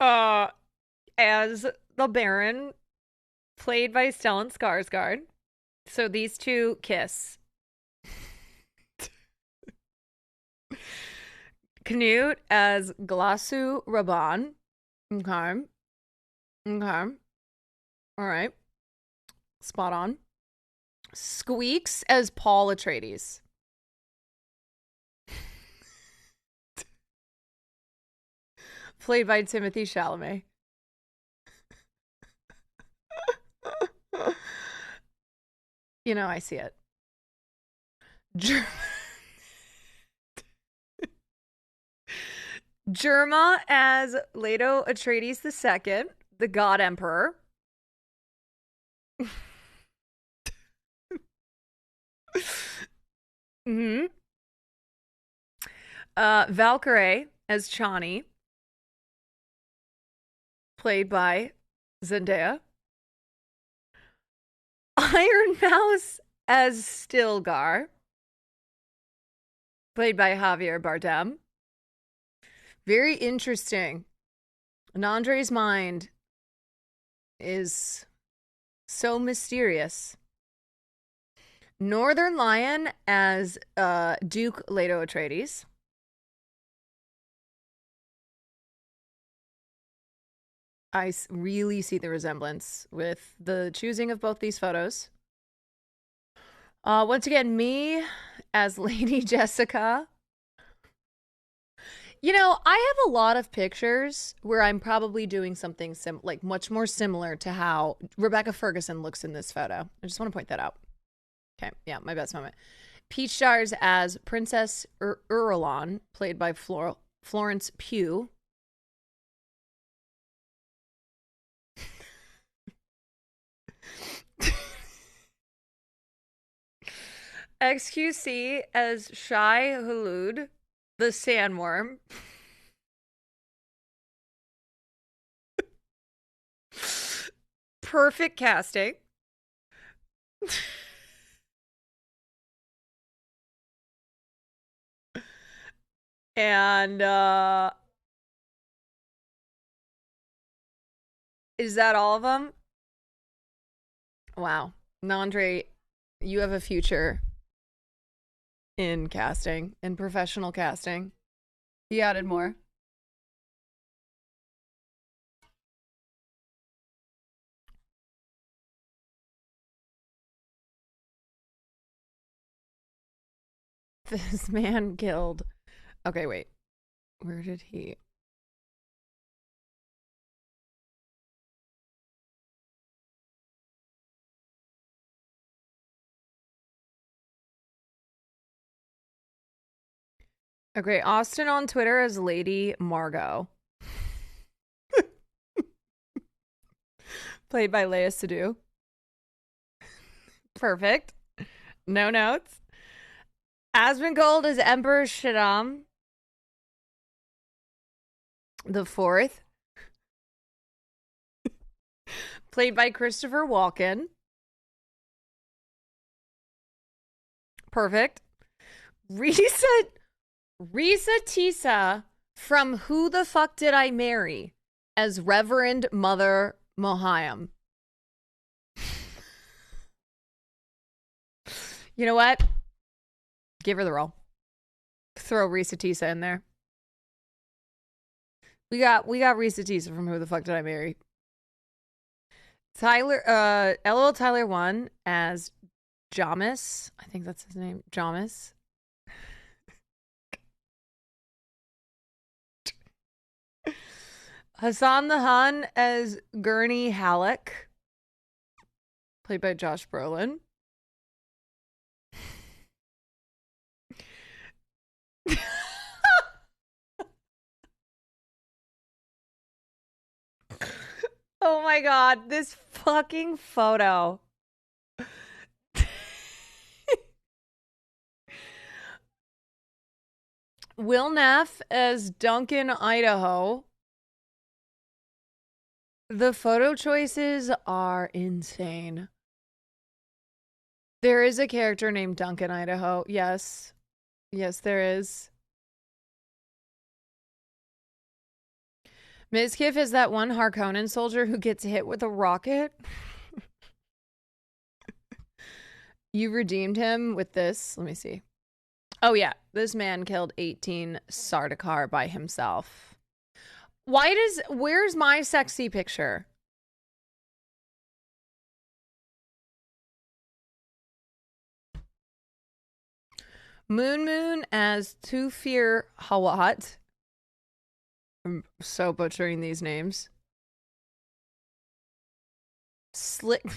as the Baron, played by Stellan Skarsgård. So these two kiss. Knut as Glasu Raban. Okay. Okay. All right. Spot on. Squeaks as Paul Atreides. Played by Timothée Chalamet. You know, I see it. Germa as Leto Atreides II, the God Emperor. Valkyrie as Chani, played by Zendaya. Iron Mouse as Stilgar, played by Javier Bardem. Very interesting. Nandre's mind is so mysterious. Northern Lion as Duke Leto Atreides. I really see the resemblance with the choosing of both these photos. Once again, me as Lady Jessica. You know, I have a lot of pictures where I'm probably doing something like much more similar to how Rebecca Ferguson looks in this photo. I just want to point that out. Okay, yeah, my best moment. Peach stars as Princess Urulon, played by Florence Pugh. XQC as Shai Hulud, the sandworm. Perfect casting. And is that all of them? Wow. Nandre, you have a future in casting, in professional casting. He added more. This man killed. Okay, wait. Where did he? Okay, Austin on Twitter as Lady Margot. Played by Leia Sadu. Perfect. No notes. Asmongold as Emperor Shaddam the Fourth. Played by Christopher Walken. Perfect. Risa Tisa from Who the Fuck Did I Marry as Reverend Mother Mohayam. You know what? Give her the role. Throw Risa Tisa in there. We got Risa Tisa from Who the Fuck Did I Marry. LL Tyler 1 as Jamis. I think that's his name. Jamis. Hassan the Hun as Gurney Halleck, played by Josh Brolin. Oh my god, this fucking photo. Will Neff as Duncan, Idaho. The photo choices are insane. There is a character named Duncan, Idaho. Yes. Yes, there is. Mizkif is that one Harkonnen soldier who gets hit with a rocket. You redeemed him with this. Let me see. Oh, yeah. This man killed 18 Sardaukar by himself. Where's my sexy picture? Moon as Tufir Hawat. I'm so butchering these names. Slicker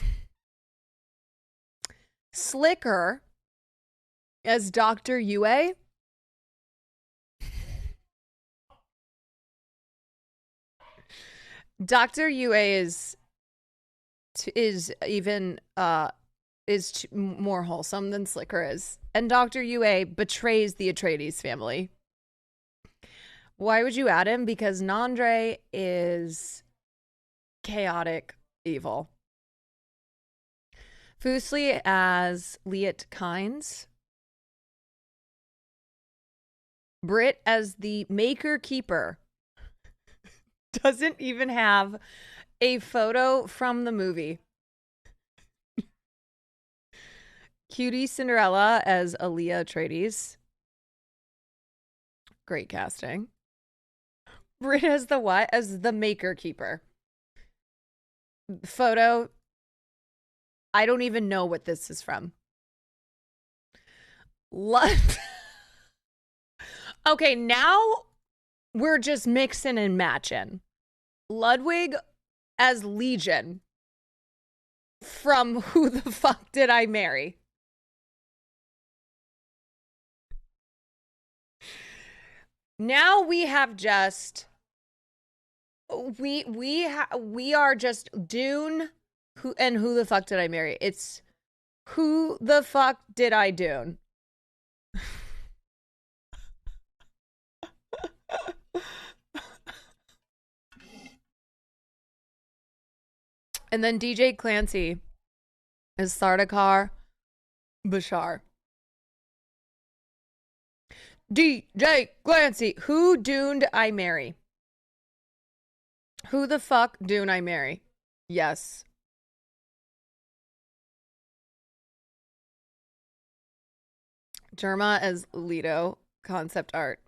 as Dr. Yue. Dr. Yue is even more wholesome than Slicker is. And Dr. Yue betrays the Atreides family. Why would you add him? Because Nandre is chaotic evil. Fuseli as Liet Kynes. Britt as the Maker Keeper. Doesn't even have a photo from the movie. Cutie Cinderella as Aaliyah Atreides. Great casting. Britt as the what? As the Maker Keeper. Photo. I don't even know what this is from. Okay, now we're just mixing and matching. Ludwig as Legion from Who the Fuck Did I Marry? Now we have just we are just Dune Who the Fuck Did I Marry? It's Who the Fuck Did I Dune? And then DJ Clancy is Sardaukar Bashar. DJ Clancy, who Duned I marry? Who the fuck Dune I marry? Yes. Germa as Leto, concept art.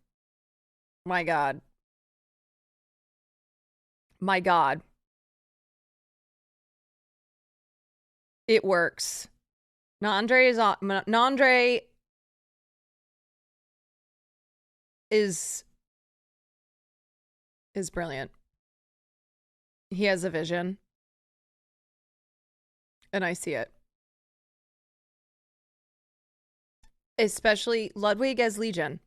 My God. My God. It works. Nandre is brilliant. He has a vision. And I see it. Especially Ludwig as Legion.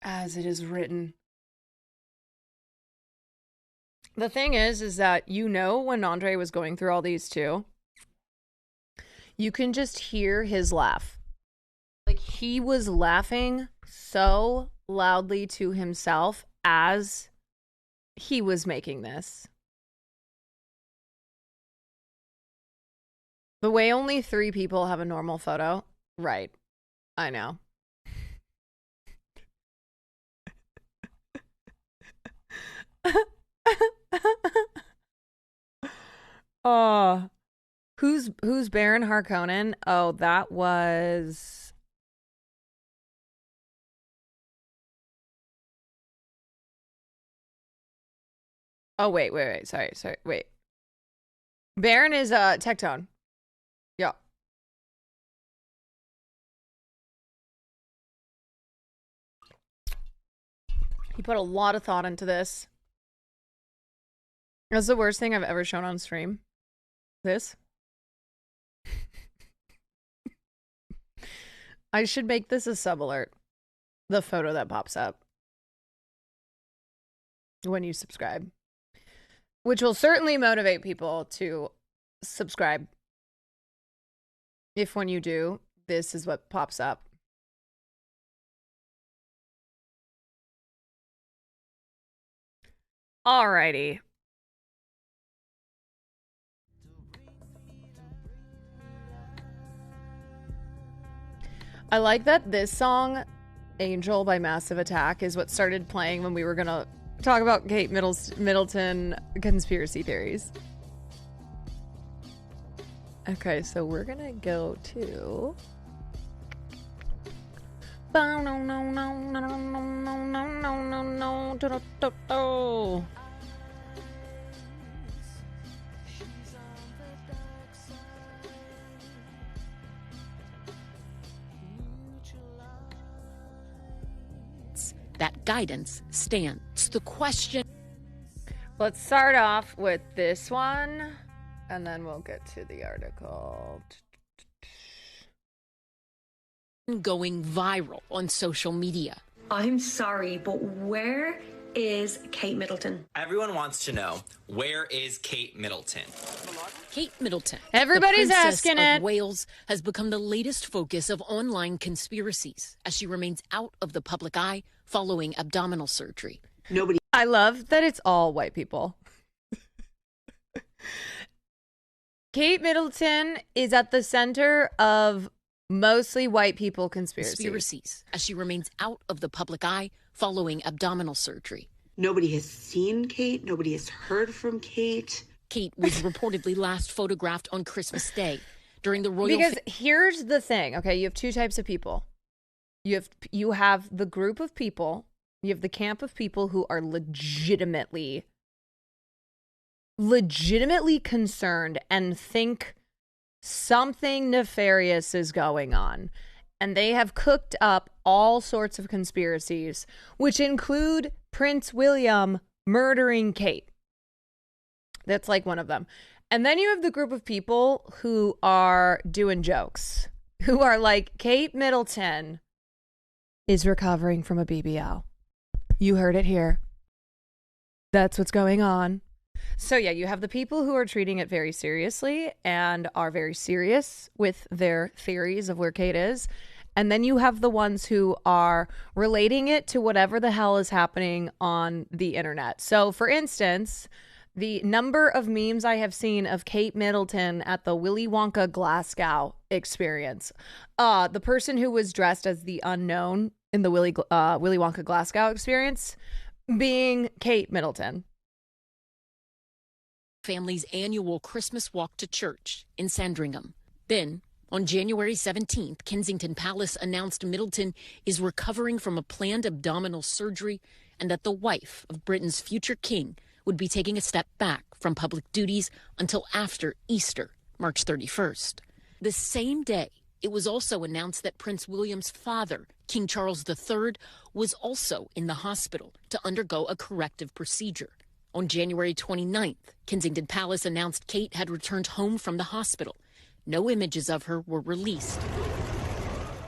As it is written. The thing is that when Andre was going through all these too, you can just hear his laugh. Like he was laughing so loudly to himself as he was making this. The way only 3 people have a normal photo. Right. I know. Oh, who's Baron Harkonnen? Oh, that was Oh, wait. Sorry. Wait. Baron is Tectone. Yeah. He put a lot of thought into this. That's the worst thing I've ever shown on stream. This. I should make this a sub alert. The photo that pops up when you subscribe. Which will certainly motivate people to subscribe. If when you do, this is what pops up. Alrighty. I like that this song, Angel by Massive Attack, is what started playing when we were gonna talk about Kate Middleton conspiracy theories. Okay, so we're gonna go to... That guidance stands. The question... Let's start off with this one, and then we'll get to the article. Going viral on social media. I'm sorry, but where is Kate Middleton? Everyone wants to know, where is Kate Middleton? Kate Middleton, everybody's the Princess asking of it. Wales, has become the latest focus of online conspiracies as she remains out of the public eye following abdominal surgery. I love that it's all white people. Kate Middleton is at the center of mostly white people conspiracies. As she remains out of the public eye following abdominal surgery. Nobody has seen Kate. Nobody has heard from Kate. Kate was reportedly last photographed on Christmas Day during the royal... Because here's the thing, okay? You have two types of people. You have the group of people, you have the camp of people who are legitimately concerned and think something nefarious is going on. And they have cooked up all sorts of conspiracies, which include Prince William murdering Kate. That's like one of them. And then you have the group of people who are doing jokes, who are like, Kate Middleton is recovering from a BBL. You heard it here. That's what's going on. So yeah, you have the people who are treating it very seriously and are very serious with their theories of where Kate is. And then you have the ones who are relating it to whatever the hell is happening on the internet. So for instance, the number of memes I have seen of Kate Middleton at the Willy Wonka Glasgow experience. The person who was dressed as the unknown in the Willy Wonka Glasgow experience being Kate Middleton. Family's annual Christmas walk to church in Sandringham. Then, on January 17th, Kensington Palace announced Middleton is recovering from a planned abdominal surgery and that the wife of Britain's future king would be taking a step back from public duties until after Easter, March 31st. The same day, it was also announced that Prince William's father, King Charles III, was also in the hospital to undergo a corrective procedure. On January 29th, Kensington Palace announced Kate had returned home from the hospital. No images of her were released.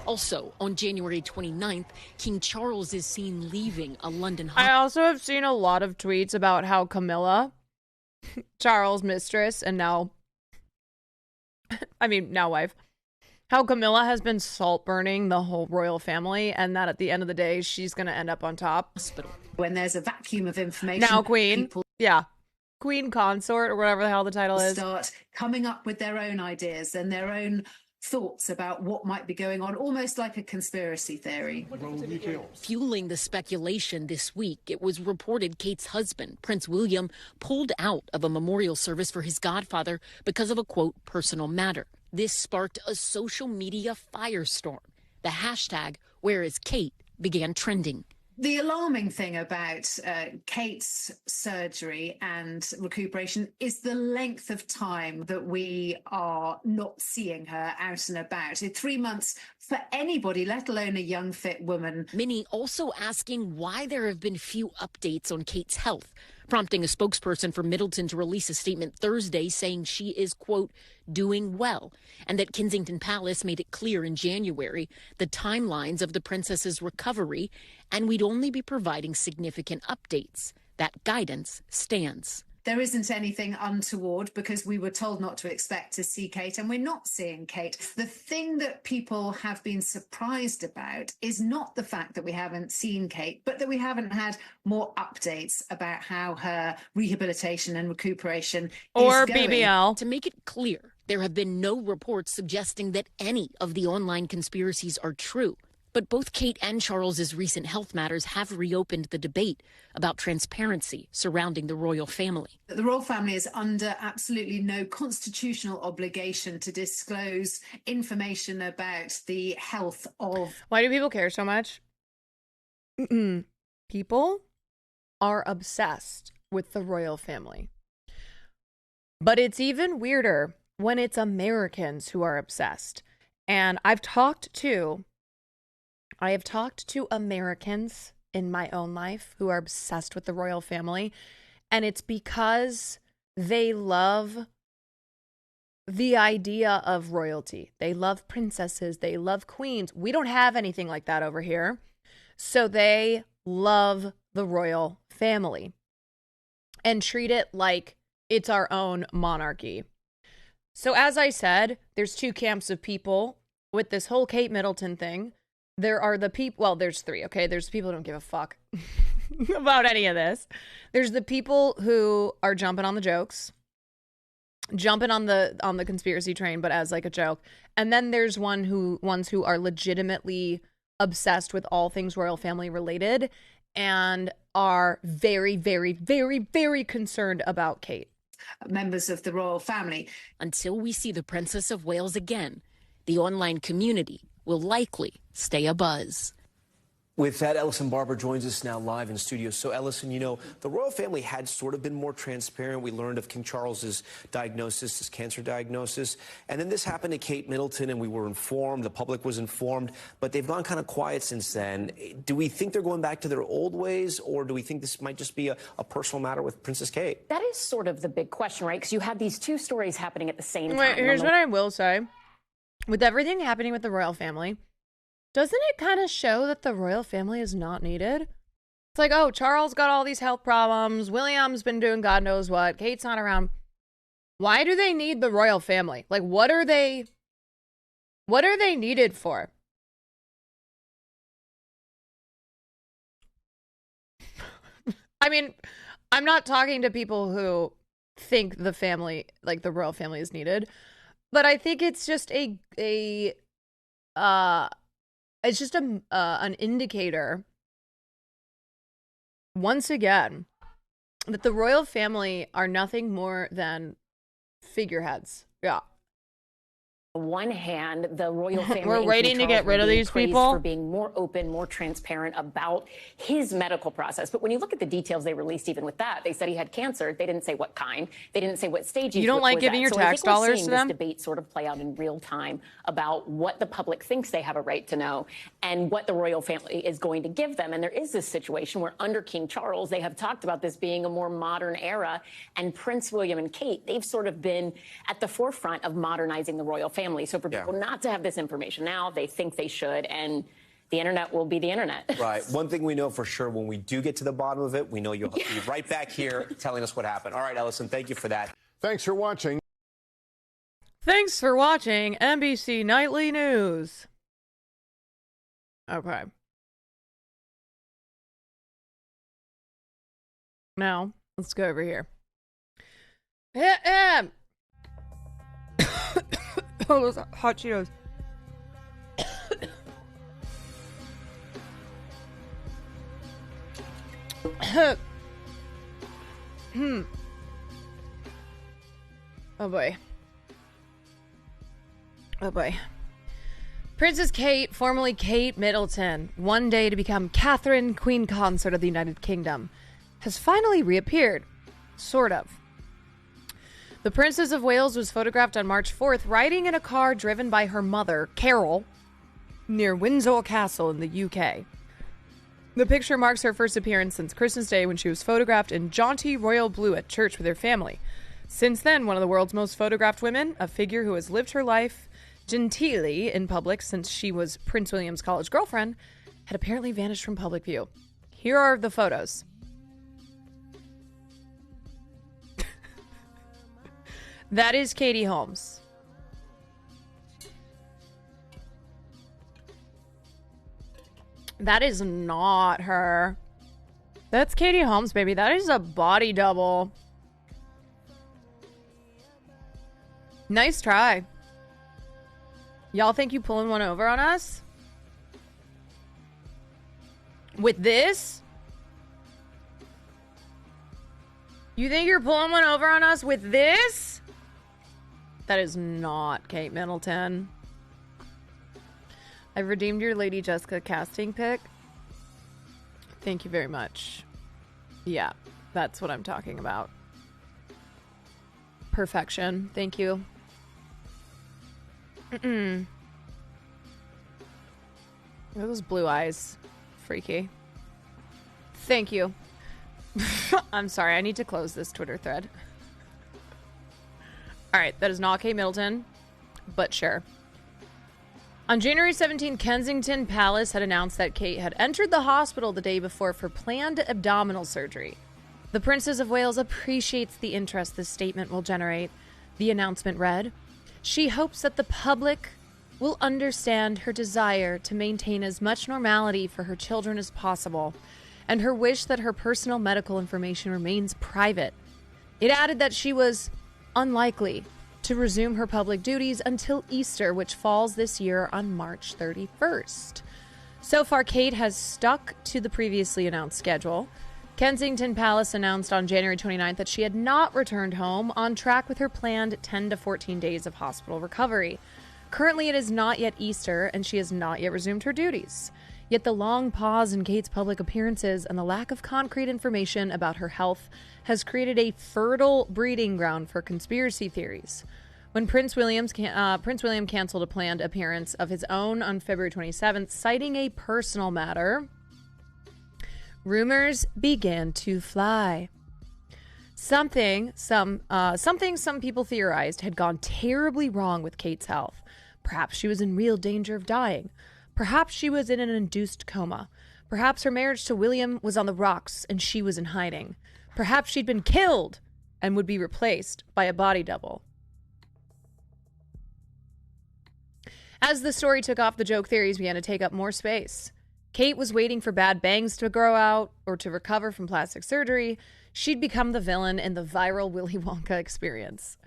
Also, on January 29th, King Charles is seen leaving a London hospital. I also have seen a lot of tweets about how Camilla, Charles' mistress, and now wife, how Camilla has been salt burning the whole royal family, and that at the end of the day, she's going to end up on top. Hospital. When there's a vacuum of information, Now Queen. people Queen Consort, or whatever the hell the title is. start coming up with their own ideas and their own thoughts about what might be going on, almost like a conspiracy theory. Fueling the speculation this week, it was reported Kate's husband, Prince William, pulled out of a memorial service for his godfather because of a, quote, personal matter. This sparked a social media firestorm. The hashtag, #WhereIsKate, began trending. The alarming thing about Kate's surgery and recuperation is the length of time that we are not seeing her out and about. 3 months for anybody, let alone a young, fit woman. Many also asking why there have been few updates on Kate's health, prompting a spokesperson for Middleton to release a statement Thursday saying she is, quote, doing well, and that Kensington Palace made it clear in January the timelines of the princess's recovery, and we'd only be providing significant updates. That guidance stands. There isn't anything untoward because we were told not to expect to see Kate, and we're not seeing Kate. The thing that people have been surprised about is not the fact that we haven't seen Kate, but that we haven't had more updates about how her rehabilitation and recuperation or is going. BBL. To make it clear, there have been no reports suggesting that any of the online conspiracies are true. But both Kate and Charles's recent health matters have reopened the debate about transparency surrounding the royal family. The royal family is under absolutely no constitutional obligation to disclose information about the health of... Why do people care so much? People are obsessed with the royal family. But it's even weirder when it's Americans who are obsessed. And I have talked to Americans in my own life who are obsessed with the royal family, and it's because they love the idea of royalty. They love princesses, they love queens. We don't have anything like that over here. So they love the royal family and treat it like it's our own monarchy. So as I said, there's two camps of people with this whole Kate Middleton thing. There are the people, well, there's three, okay? There's people who don't give a fuck about any of this. There's the people who are jumping on the jokes, jumping on the conspiracy train, but as like a joke. And then there's ones who are legitimately obsessed with all things royal family related and are very, very, very, very concerned about Kate. Members of the royal family. Until we see the Princess of Wales again, the online community will likely stay abuzz. With that, Ellison Barber joins us now live in studio. So, Ellison, you know, the royal family had sort of been more transparent. We learned of King Charles's diagnosis, his cancer diagnosis. And then this happened to Kate Middleton, and we were informed, the public was informed, but they've gone kind of quiet since then. Do we think they're going back to their old ways, or do we think this might just be a personal matter with Princess Kate? That is sort of the big question, right? Because you have these two stories happening at the same time. Wait, here's what I will say. With everything happening with the royal family, doesn't it kind of show that the royal family is not needed? It's like, oh, Charles got all these health problems. William's been doing God knows what. Kate's not around. Why do they need the royal family? Like, what are they needed for? I mean, I'm not talking to people who think the family, like the royal family, is needed, but I think it's just an indicator, once again, that the royal family are nothing more than figureheads. Yeah. On one hand, the royal family we're waiting to get rid of these people for being more open, more transparent about his medical process. But when you look at the details they released, even with that, they said he had cancer. They didn't say what kind. They didn't say what stage. You don't like giving your tax dollars to them? This debate sort of play out in real time about what the public thinks they have a right to know and what the royal family is going to give them. And there is this situation where under King Charles, they have talked about this being a more modern era, and Prince William and Kate, they've sort of been at the forefront of modernizing the royal family. So for people not to have this information now, they think they should, and the internet will be the internet. Right. One thing we know for sure, when we do get to the bottom of it, we know you'll be right back here telling us what happened. All right, Ellison, thank you for that. Thanks for watching. Thanks for watching NBC Nightly News. Okay. Now, let's go over here. Oh, those hot Cheetos. Oh boy. Oh boy. Princess Kate, formerly Kate Middleton, one day to become Catherine, Queen Consort of the United Kingdom, has finally reappeared. Sort of. The Princess of Wales was photographed on March 4th riding in a car driven by her mother, Carol, near Windsor Castle in the UK. The picture marks her first appearance since Christmas Day when she was photographed in jaunty royal blue at church with her family. Since then, one of the world's most photographed women, a figure who has lived her life genteelly in public since she was Prince William's college girlfriend, had apparently vanished from public view. Here are the photos. That is Katie Holmes. That is not her. That's Katie Holmes, baby. That is a body double. Nice try. Y'all think you pulling one over on us? With this? You think you're pulling one over on us with this? That is not Kate Middleton. I've redeemed your Lady Jessica casting pick. Thank you very much. Yeah, that's what I'm talking about. Perfection. Thank you. Look at those blue eyes. Freaky. Thank you. I'm sorry, I need to close this Twitter thread. Alright, that is not Kate Middleton, but sure. On January 17th, Kensington Palace had announced that Kate had entered the hospital the day before for planned abdominal surgery. The Princess of Wales appreciates the interest this statement will generate. The announcement read, "She hopes that the public will understand her desire to maintain as much normality for her children as possible, and her wish that her personal medical information remains private." It added that she was unlikely to resume her public duties until Easter, which falls this year on March 31st. So far, Kate has stuck to the previously announced schedule. Kensington Palace announced on January 29th that she had not returned home, on track with her planned 10 to 14 days of hospital recovery. Currently, it is not yet Easter, and she has not yet resumed her duties. Yet the long pause in Kate's public appearances and the lack of concrete information about her health has created a fertile breeding ground for conspiracy theories. When Prince William canceled a planned appearance of his own on February 27th, citing a personal matter, rumors began to fly. Something some people theorized had gone terribly wrong with Kate's health. Perhaps she was in real danger of dying. Perhaps she was in an induced coma. Perhaps her marriage to William was on the rocks and she was in hiding. Perhaps she'd been killed and would be replaced by a body double. As the story took off, the joke theories began to take up more space. Kate was waiting for bad bangs to grow out or to recover from plastic surgery. She'd become the villain in the viral Willy Wonka experience.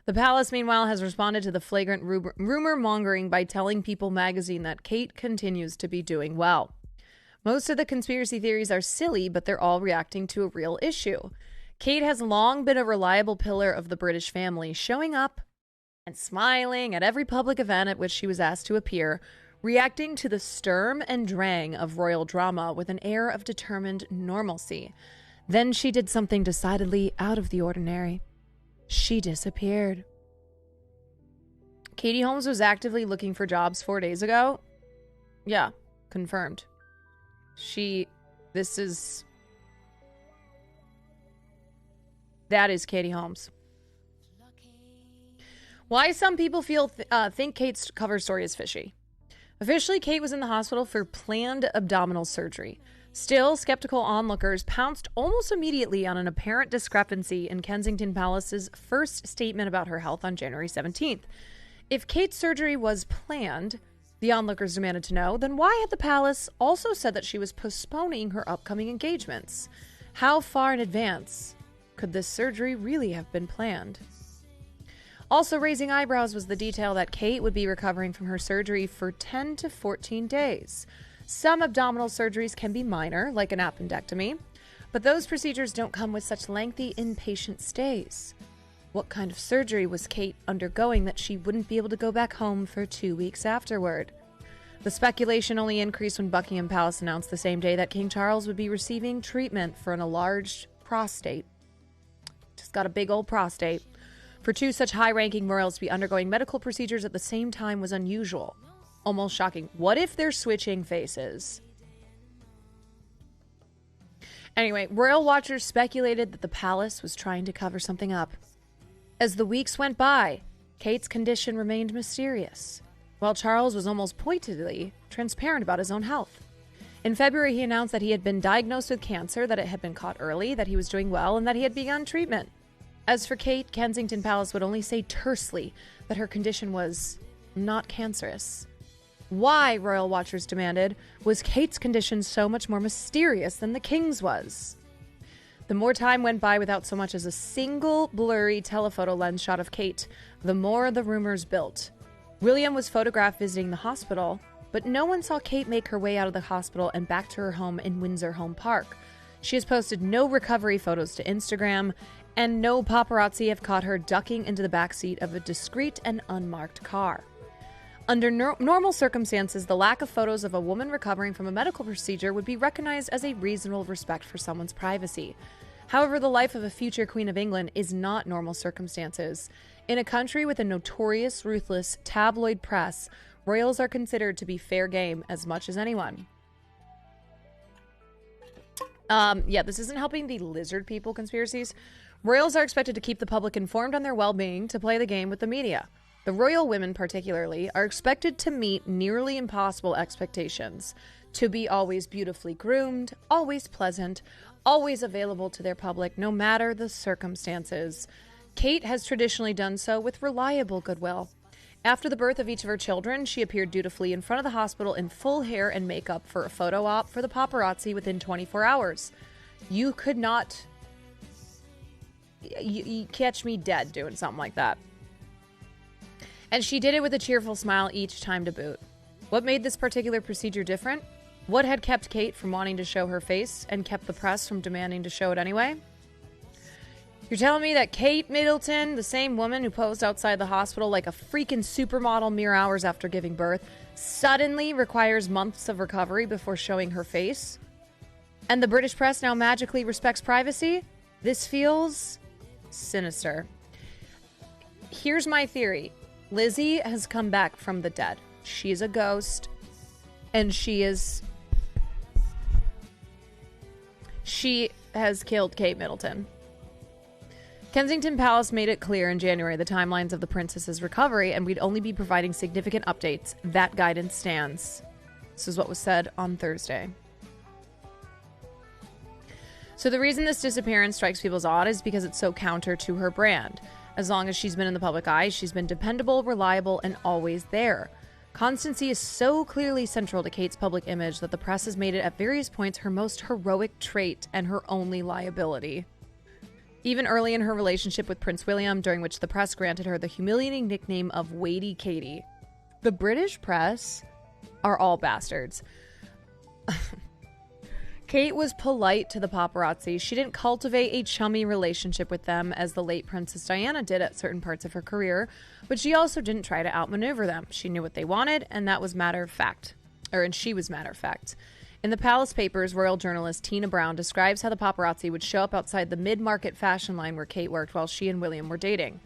The palace, meanwhile, has responded to the flagrant rumor-mongering by telling People magazine that Kate continues to be doing well. Most of the conspiracy theories are silly, but they're all reacting to a real issue. Kate has long been a reliable pillar of the British family, showing up and smiling at every public event at which she was asked to appear, reacting to the sturm and drang of royal drama with an air of determined normalcy. Then she did something decidedly out of the ordinary. She disappeared. Katie Holmes was actively looking for jobs 4 days ago. Yeah, confirmed. That is Katie Holmes. Why some people think Kate's cover story is fishy. Officially, Kate was in the hospital for planned abdominal surgery. Still, skeptical onlookers pounced almost immediately on an apparent discrepancy in Kensington Palace's first statement about her health on January 17th. If Kate's surgery was planned, the onlookers demanded to know, then why had the palace also said that she was postponing her upcoming engagements? How far in advance could this surgery really have been planned? Also raising eyebrows was the detail that Kate would be recovering from her surgery for 10 to 14 days. Some abdominal surgeries can be minor, like an appendectomy, but those procedures don't come with such lengthy inpatient stays. What kind of surgery was Kate undergoing that she wouldn't be able to go back home for 2 weeks afterward? The speculation only increased when Buckingham Palace announced the same day that King Charles would be receiving treatment for an enlarged prostate. Just got a big old prostate. For two such high-ranking royals to be undergoing medical procedures at the same time was unusual. Almost shocking. What if they're switching faces? Anyway, royal watchers speculated that the palace was trying to cover something up. As the weeks went by, Kate's condition remained mysterious, while Charles was almost pointedly transparent about his own health. In February, he announced that he had been diagnosed with cancer, that it had been caught early, that he was doing well, and that he had begun treatment. As for Kate, Kensington Palace would only say tersely that her condition was not cancerous. Why, royal watchers demanded, was Kate's condition so much more mysterious than the king's was? The more time went by without so much as a single blurry telephoto lens shot of Kate, the more the rumors built. William was photographed visiting the hospital, but no one saw Kate make her way out of the hospital and back to her home in Windsor Home Park. She has posted no recovery photos to Instagram, and no paparazzi have caught her ducking into the backseat of a discreet and unmarked car. Under normal circumstances, the lack of photos of a woman recovering from a medical procedure would be recognized as a reasonable respect for someone's privacy. However, the life of a future Queen of England is not normal circumstances. In a country with a notorious, ruthless tabloid press, royals are considered to be fair game as much as anyone. This isn't helping the lizard people conspiracies. Royals are expected to keep the public informed on their well-being, to play the game with the media. The royal women, particularly, are expected to meet nearly impossible expectations. To be always beautifully groomed, always pleasant, always available to their public, no matter the circumstances. Kate has traditionally done so with reliable goodwill. After the birth of each of her children, she appeared dutifully in front of the hospital in full hair and makeup for a photo op for the paparazzi within 24 hours. You could not... You catch me dead doing something like that. And she did it with a cheerful smile each time to boot. What made this particular procedure different? What had kept Kate from wanting to show her face and kept the press from demanding to show it anyway? You're telling me that Kate Middleton, the same woman who posed outside the hospital like a freaking supermodel mere hours after giving birth, suddenly requires months of recovery before showing her face? And the British press now magically respects privacy? This feels sinister. Here's my theory. Lizzie has come back from the dead. She's a ghost, and she has killed Kate Middleton. Kensington Palace made it clear in January the timelines of the princess's recovery, and we'd only be providing significant updates. That guidance stands. This is what was said on Thursday. So the reason this disappearance strikes people as odd is because it's so counter to her brand. As long as she's been in the public eye, she's been dependable, reliable, and always there. Constancy is so clearly central to Kate's public image that the press has made it at various points her most heroic trait and her only liability. Even early in her relationship with Prince William, during which the press granted her the humiliating nickname of Weighty Katie. The British press are all bastards. Kate was polite to the paparazzi. She didn't cultivate a chummy relationship with them as the late Princess Diana did at certain parts of her career, but she also didn't try to outmaneuver them. She knew what they wanted, and that was matter of fact. And she was matter of fact. In the Palace Papers, royal journalist Tina Brown describes how the paparazzi would show up outside the mid-market fashion line where Kate worked while she and William were dating.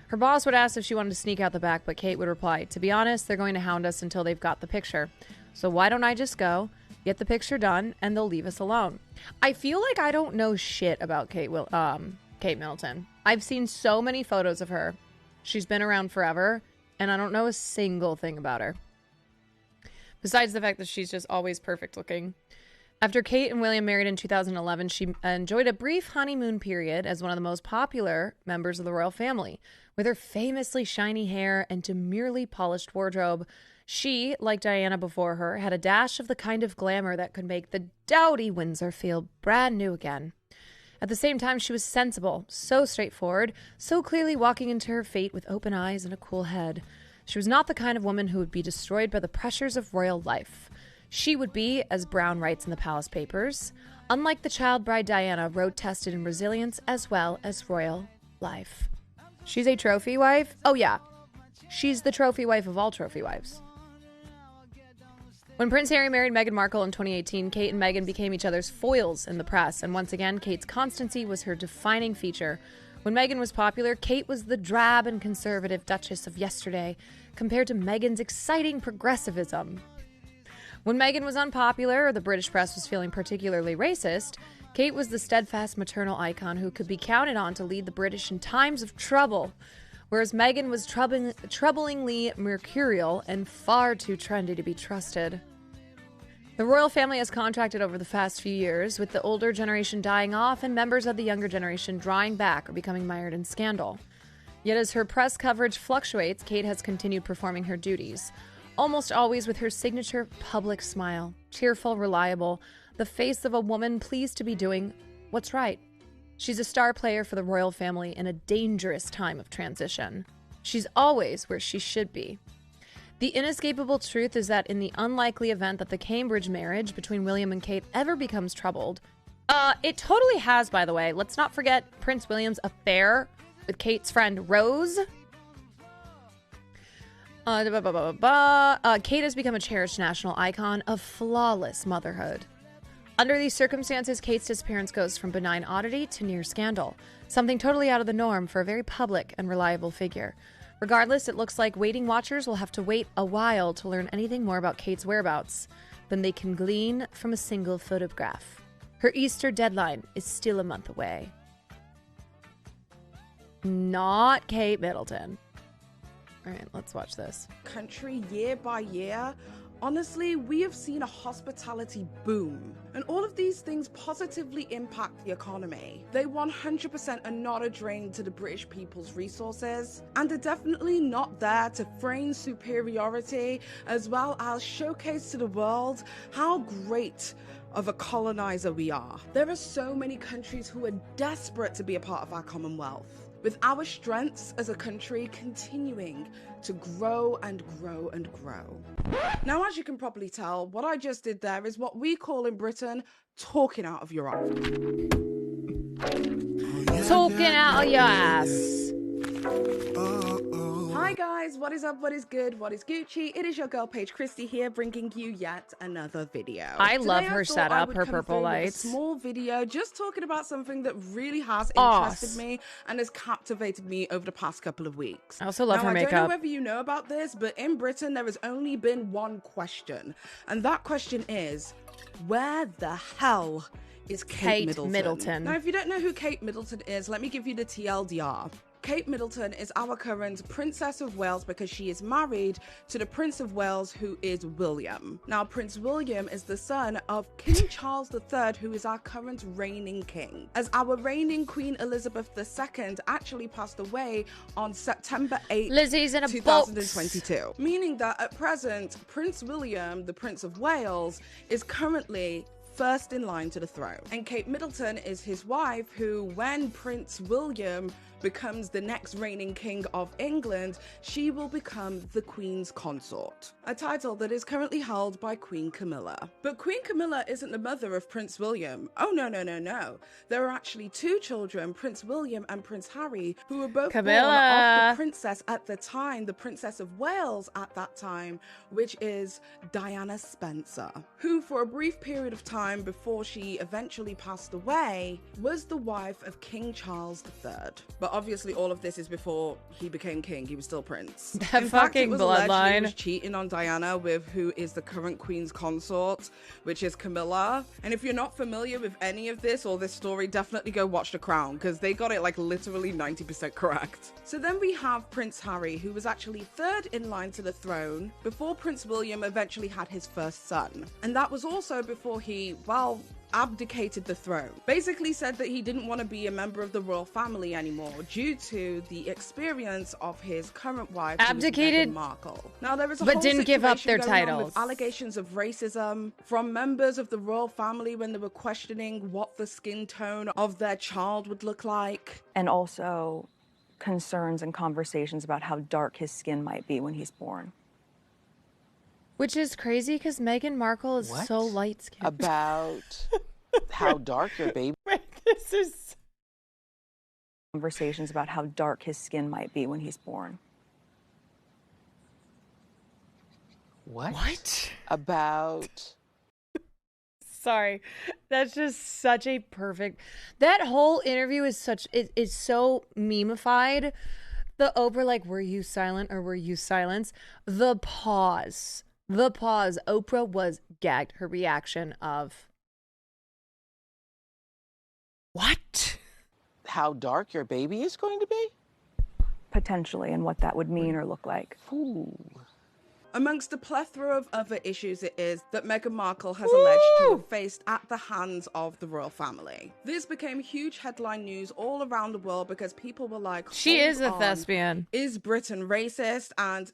Her boss would ask if she wanted to sneak out the back, but Kate would reply, "To be honest, they're going to hound us until they've got the picture. So why don't I just go, get the picture done, and they'll leave us alone." I feel like I don't know shit about Kate Middleton. I've seen so many photos of her. She's been around forever, and I don't know a single thing about her. Besides the fact that she's just always perfect looking. After Kate and William married in 2011, she enjoyed a brief honeymoon period as one of the most popular members of the royal family. With her famously shiny hair and demurely polished wardrobe, she, like Diana before her, had a dash of the kind of glamour that could make the dowdy Windsor feel brand new again. At the same time, she was sensible, so straightforward, so clearly walking into her fate with open eyes and a cool head. She was not the kind of woman who would be destroyed by the pressures of royal life. She would be, as Brown writes in the Palace Papers, unlike the child bride Diana, road-tested in resilience as well as royal life. She's a trophy wife? Oh yeah, she's the trophy wife of all trophy wives. When Prince Harry married Meghan Markle in 2018, Kate and Meghan became each other's foils in the press, and once again, Kate's constancy was her defining feature. When Meghan was popular, Kate was the drab and conservative Duchess of yesterday, compared to Meghan's exciting progressivism. When Meghan was unpopular, or the British press was feeling particularly racist, Kate was the steadfast maternal icon who could be counted on to lead the British in times of trouble, whereas Meghan was troublingly mercurial and far too trendy to be trusted. The royal family has contracted over the past few years, with the older generation dying off and members of the younger generation drawing back or becoming mired in scandal. Yet as her press coverage fluctuates, Kate has continued performing her duties, almost always with her signature public smile, cheerful, reliable, the face of a woman pleased to be doing what's right. She's a star player for the royal family in a dangerous time of transition. She's always where she should be. The inescapable truth is that in the unlikely event that the Cambridge marriage between William and Kate ever becomes troubled, it totally has, by the way. Let's not forget Prince William's affair with Kate's friend Rose. Kate has become a cherished national icon of flawless motherhood. Under these circumstances, Kate's disappearance goes from benign oddity to near scandal, something totally out of the norm for a very public and reliable figure. Regardless, it looks like waiting watchers will have to wait a while to learn anything more about Kate's whereabouts than they can glean from a single photograph. Her Easter deadline is still a month away. Not Kate Middleton. All right, let's watch this. Country year by year. Honestly, we have seen a hospitality boom, and all of these things positively impact the economy. They 100% are not a drain to the British people's resources, and are definitely not there to feign superiority, as well as showcase to the world how great of a colonizer we are. There are so many countries who are desperate to be a part of our Commonwealth, with our strengths as a country continuing to grow and grow and grow. Now, as you can probably tell, what I just did there is what we call in Britain talking out of your ass. Talking out of your ass. Hi guys, what is up, what is good, what is Gucci? It is your girl Paige Christie here, bringing you yet another video. I love her setup, her purple lights. A small video just talking about something that really has interested me and has captivated me over the past couple of weeks. I also love her makeup. I don't know whether you know about this, but in Britain there has only been one question, and that question is, where the hell is Kate Middleton? Now, if you don't know who Kate Middleton is, let me give you the TLDR. Kate Middleton is our current Princess of Wales because she is married to the Prince of Wales, who is William. Now, Prince William is the son of King Charles III, who is our current reigning king, as our reigning Queen Elizabeth II actually passed away on September 8th, Lizzie's in a 2022. Box. Meaning that at present, Prince William, the Prince of Wales, is currently first in line to the throne. And Kate Middleton is his wife, who, when Prince William becomes the next reigning king of England, she will become the Queen's Consort, a title that is currently held by Queen Camilla. But Queen Camilla isn't the mother of Prince William. Oh, no, no, no, no. There are actually two children, Prince William and Prince Harry, who were both born of the princess at the time, the Princess of Wales at that time, which is Diana Spencer, who for a brief period of time before she eventually passed away, was the wife of King Charles III. But obviously all of this is before he became king. He was still prince. That In fucking fact, it was alleged bloodline. he was cheating on Diana with who is the current Queen's Consort, which is Camilla. And if you're not familiar with any of this or this story, definitely go watch The Crown, because they got it like literally 90% correct. So then we have Prince Harry, who was actually third in line to the throne before Prince William eventually had his first son. And that was also before he, well, abdicated the throne. Basically said that he didn't want to be a member of the royal family anymore due to the experience of his current wife, abdicated, Meghan Markle. Now there is a but whole didn't give up their situation going on titles. with allegations of racism from members of the royal family when they were questioning what the skin tone of their child would look like. And also concerns and conversations about how dark his skin might be when he's born. Which is crazy because Meghan Markle is so light-skinned. About how dark your baby... Wait, this is... Conversations about how dark his skin might be when he's born. What? About... Sorry. That's just such a perfect... That whole interview is so memeified. The Oprah, like, were you silent or were you silenced? The pause. Oprah was gagged. Her reaction of... What? How dark your baby is going to be? Potentially, and what that would mean or look like. Ooh. Amongst a plethora of other issues it is that Meghan Markle has alleged to have faced at the hands of the royal family. This became huge headline news all around the world because people were like, she is a on. thespian. Is Britain racist? And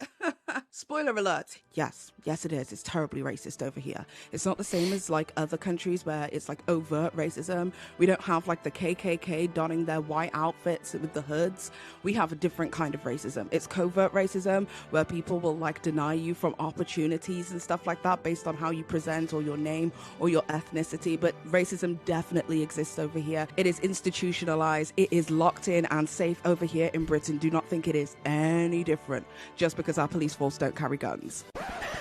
spoiler alert, yes it is. It's terribly racist over here. It's not the same as like other countries where it's like overt racism. We don't have like the KKK donning their white outfits with the hoods. We have a different kind of racism. It's covert racism where people will like deny you from opportunities and stuff like that based on how you present or your name or your ethnicity. But racism definitely exists over here. It is institutionalized. It is locked in and safe over here in Britain. Do not think it is any different just because our police force don't carry guns.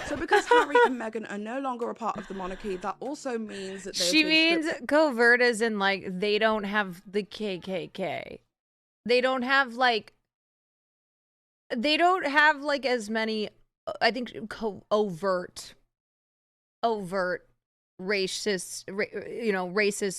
So because Harry and Meghan are no longer a part of the monarchy, that also means that she means covert as in like they don't have the KKK. They don't have like as many, I think, overt racist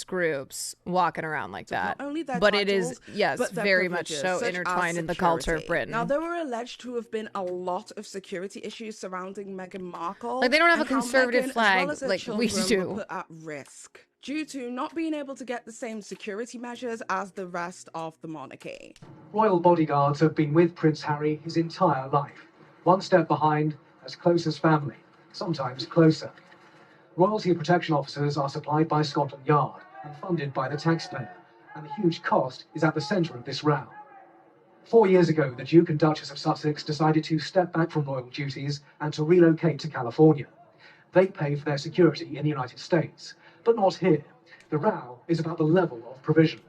groups walking around like that. Not only their but titles, it is, yes, but their very much privileges, so such intertwined as in the culture of security. Britain. Now, there were alleged to have been a lot of security issues surrounding Meghan Markle. Like, they don't have and a conservative how Meghan, flag as well as her like we children, do. were put at risk due to not being able to get the same security measures as the rest of the monarchy. Royal bodyguards have been with Prince Harry his entire life. One step behind, as close as family, sometimes closer. Royalty protection officers are supplied by Scotland Yard and funded by the taxpayer, and the huge cost is at the centre of this row. 4 years ago, the Duke and Duchess of Sussex decided to step back from royal duties and to relocate to California. They pay for their security in the United States, but not here. The row is about the level of provision.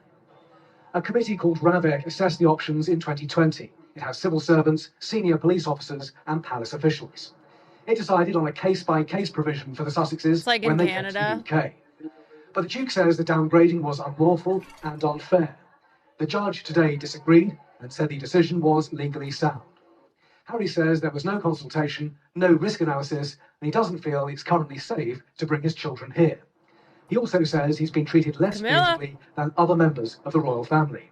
A committee called RAVEC assessed the options in 2020. It has civil servants, senior police officers, and palace officials. It decided on a case-by-case provision for the Sussexes like when in they Canada. came to the UK. But the Duke says the downgrading was unlawful and unfair. The judge today disagreed and said the decision was legally sound. Harry says there was no consultation, no risk analysis, and he doesn't feel it's currently safe to bring his children here. He also says he's been treated less favorably than other members of the royal family.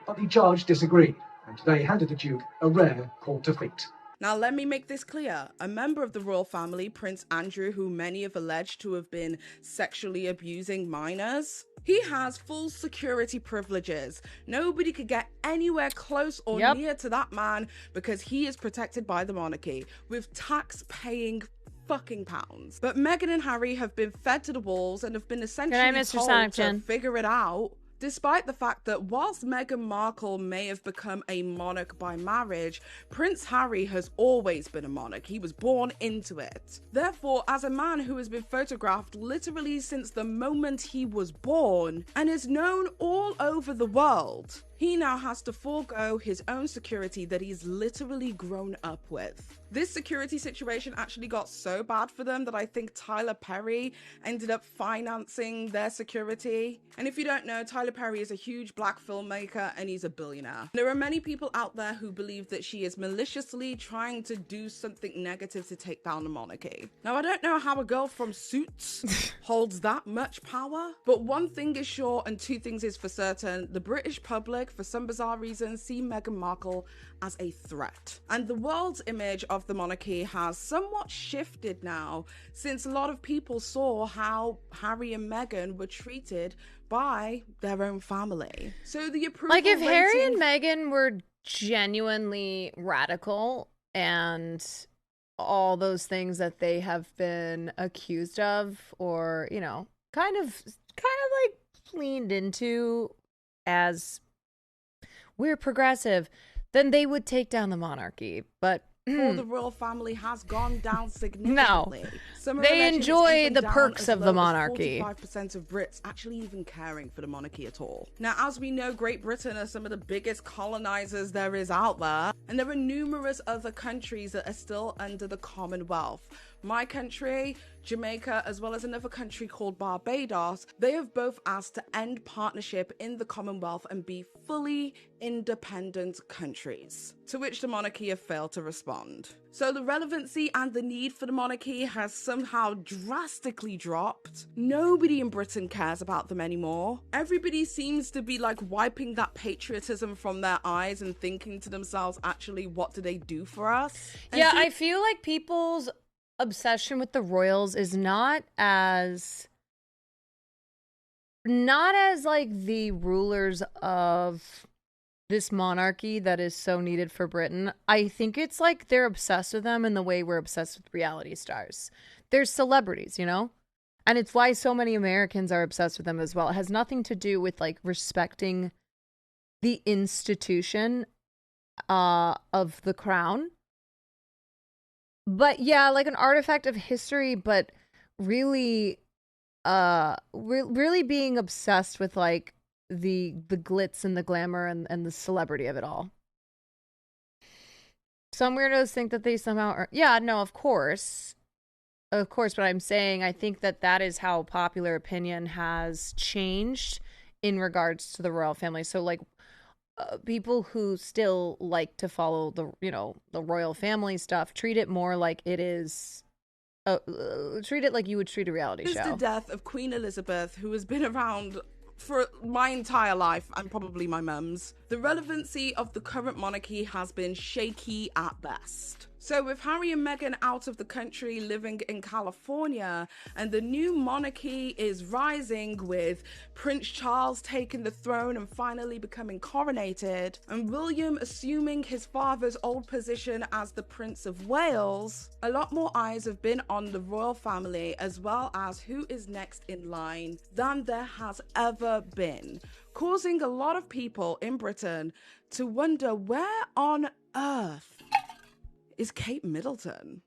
But the judge disagreed, and today handed the Duke a rare call to feet. Now, let me make this clear. A member of the royal family, Prince Andrew, who many have alleged to have been sexually abusing minors, he has full security privileges. Nobody could get anywhere close or near to that man because he is protected by the monarchy with tax-paying fucking pounds. But Meghan and Harry have been fed to the wolves and have been essentially told to figure it out. Despite the fact that whilst Meghan Markle may have become a monarch by marriage, Prince Harry has always been a monarch. He was born into it. Therefore, as a man who has been photographed literally since the moment he was born and is known all over the world, he now has to forego his own security that he's literally grown up with. This security situation actually got so bad for them that I think Tyler Perry ended up financing their security. And if you don't know, Tyler Perry is a huge black filmmaker and he's a billionaire. There are many people out there who believe that she is maliciously trying to do something negative to take down the monarchy. Now, I don't know how a girl from Suits holds that much power, but one thing is sure and two things is for certain. The British public, for some bizarre reason, see Meghan Markle as a threat. And the world's image of the monarchy has somewhat shifted now, since a lot of people saw how Harry and Meghan were treated by their own family. So the approval Like, if rating... Harry and Meghan were genuinely radical and all those things that they have been accused of, or, you know, kind of like leaned into as we're progressive, then they would take down the monarchy. But the royal family has gone down significantly. Some are They alleging it's enjoy even the down perks as of the low as monarchy. 45% of Brits actually even caring for the monarchy at all. Now, as we know, Great Britain are some of the biggest colonizers there is out there, and there are numerous other countries that are still under the Commonwealth. My country, Jamaica, as well as another country called Barbados, they have both asked to end partnership in the Commonwealth and be fully independent countries, to which the monarchy have failed to respond. So the relevancy and the need for the monarchy has somehow drastically dropped. Nobody in Britain cares about them anymore. Everybody seems to be like wiping that patriotism from their eyes and thinking to themselves, actually, what do they do for us? And Yeah, I feel like people's obsession with the royals is not as like the rulers of this monarchy that is so needed for Britain. I think it's like they're obsessed with them in the way we're obsessed with reality stars. They're celebrities, you know? And it's why so many Americans are obsessed with them as well. It has nothing to do with like respecting the institution of the crown. But yeah, like an artifact of history, but really really being obsessed with like the glitz and the glamour and the celebrity of it all. Some weirdos think that they somehow are, yeah, no, of course, but I'm saying I think that is how popular opinion has changed in regards to the royal family. So like people who still like to follow the royal family stuff treat it more like it is treat it like you would treat a reality show. The death of Queen Elizabeth, who has been around for my entire life and probably my mum's. The relevancy of the current monarchy has been shaky at best. So with Harry and Meghan out of the country living in California, and the new monarchy is rising with Prince Charles taking the throne and finally becoming coronated, and William assuming his father's old position as the Prince of Wales, a lot more eyes have been on the royal family as well as who is next in line than there has ever been, causing a lot of people in Britain to wonder where on earth is Kate Middleton.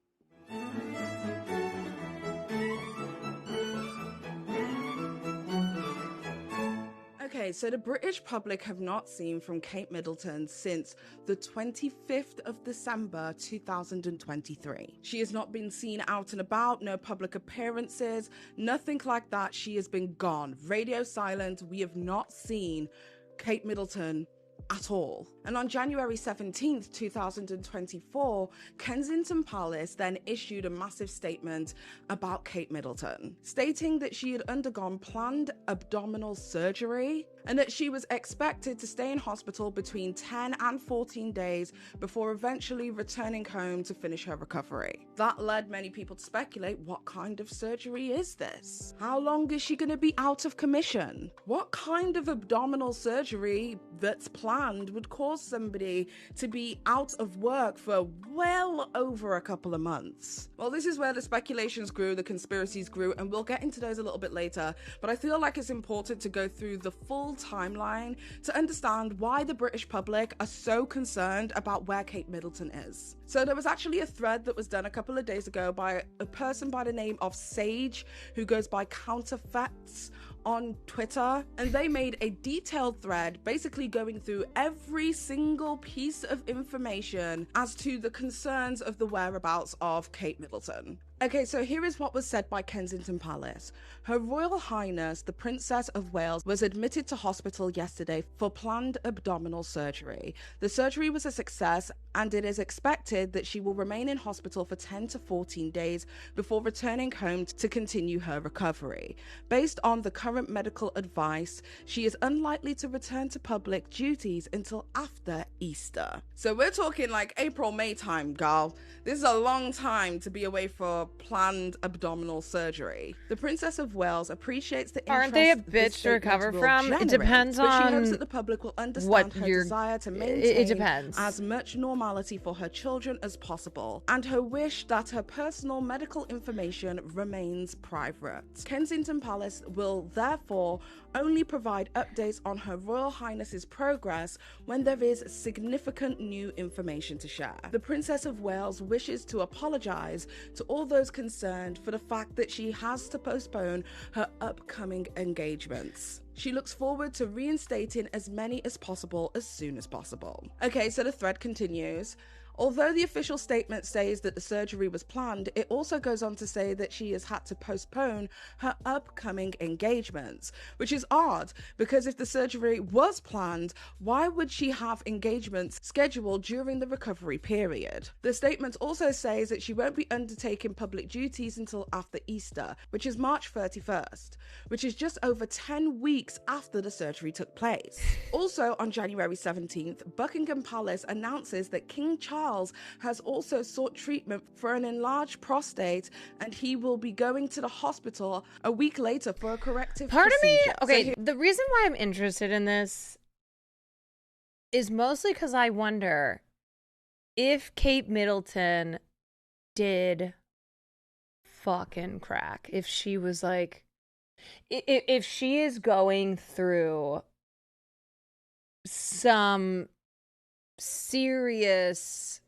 Okay, so the British public have not seen from Kate Middleton since the 25th of December 2023. She has not been seen out and about, no public appearances, nothing like that. She has been gone, radio silent. We have not seen Kate Middleton at all. And on January 17th, 2024, Kensington Palace then issued a massive statement about Kate Middleton, stating that she had undergone planned abdominal surgery and that she was expected to stay in hospital between 10 and 14 days before eventually returning home to finish her recovery. That led many people to speculate, what kind of surgery is this? How long is she going to be out of commission? What kind of abdominal surgery that's planned would cause somebody to be out of work for well over a couple of months? Well, this is where the speculations grew, the conspiracies grew, and we'll get into those a little bit later, but I feel like it's important to go through the full timeline to understand why the British public are so concerned about where Kate Middleton is. So there was actually a thread that was done a couple of days ago by a person by the name of Sage, who goes by Counterfacts on Twitter, and they made a detailed thread basically going through every single piece of information as to the concerns of the whereabouts of Kate Middleton. Okay, so here is what was said by Kensington Palace. Her Royal Highness, the Princess of Wales, was admitted to hospital yesterday for planned abdominal surgery. The surgery was a success, and it is expected that she will remain in hospital for 10 to 14 days before returning home to continue her recovery. Based on the current medical advice, she is unlikely to return to public duties until after Easter. So we're talking like April, May time, girl. This is a long time to be away for planned abdominal surgery. The Princess of Wales appreciates the interest. Aren't they a bitch to recover from? It depends on she hopes that the public will understand her desire to maintain as much normality for her children as possible, and her wish that her personal medical information remains private. Kensington Palace will therefore only provide updates on Her Royal Highness's progress when there is significant new information to share. The Princess of Wales wishes to apologise to all those those concerned for the fact that she has to postpone her upcoming engagements. She looks forward to reinstating as many as possible as soon as possible. Okay, so the thread continues. Although the official statement says that the surgery was planned, it also goes on to say that she has had to postpone her upcoming engagements, which is odd because if the surgery was planned, why would she have engagements scheduled during the recovery period? The statement also says that she won't be undertaking public duties until after Easter, which is March 31st, which is just over 10 weeks after the surgery took place. Also on January 17th, Buckingham Palace announces that King Charles has also sought treatment for an enlarged prostate and he will be going to the hospital a week later for a corrective procedure. Okay, the reason why I'm interested in this is mostly because I wonder if Kate Middleton did fucking crack. If she was like, if she is going through some serious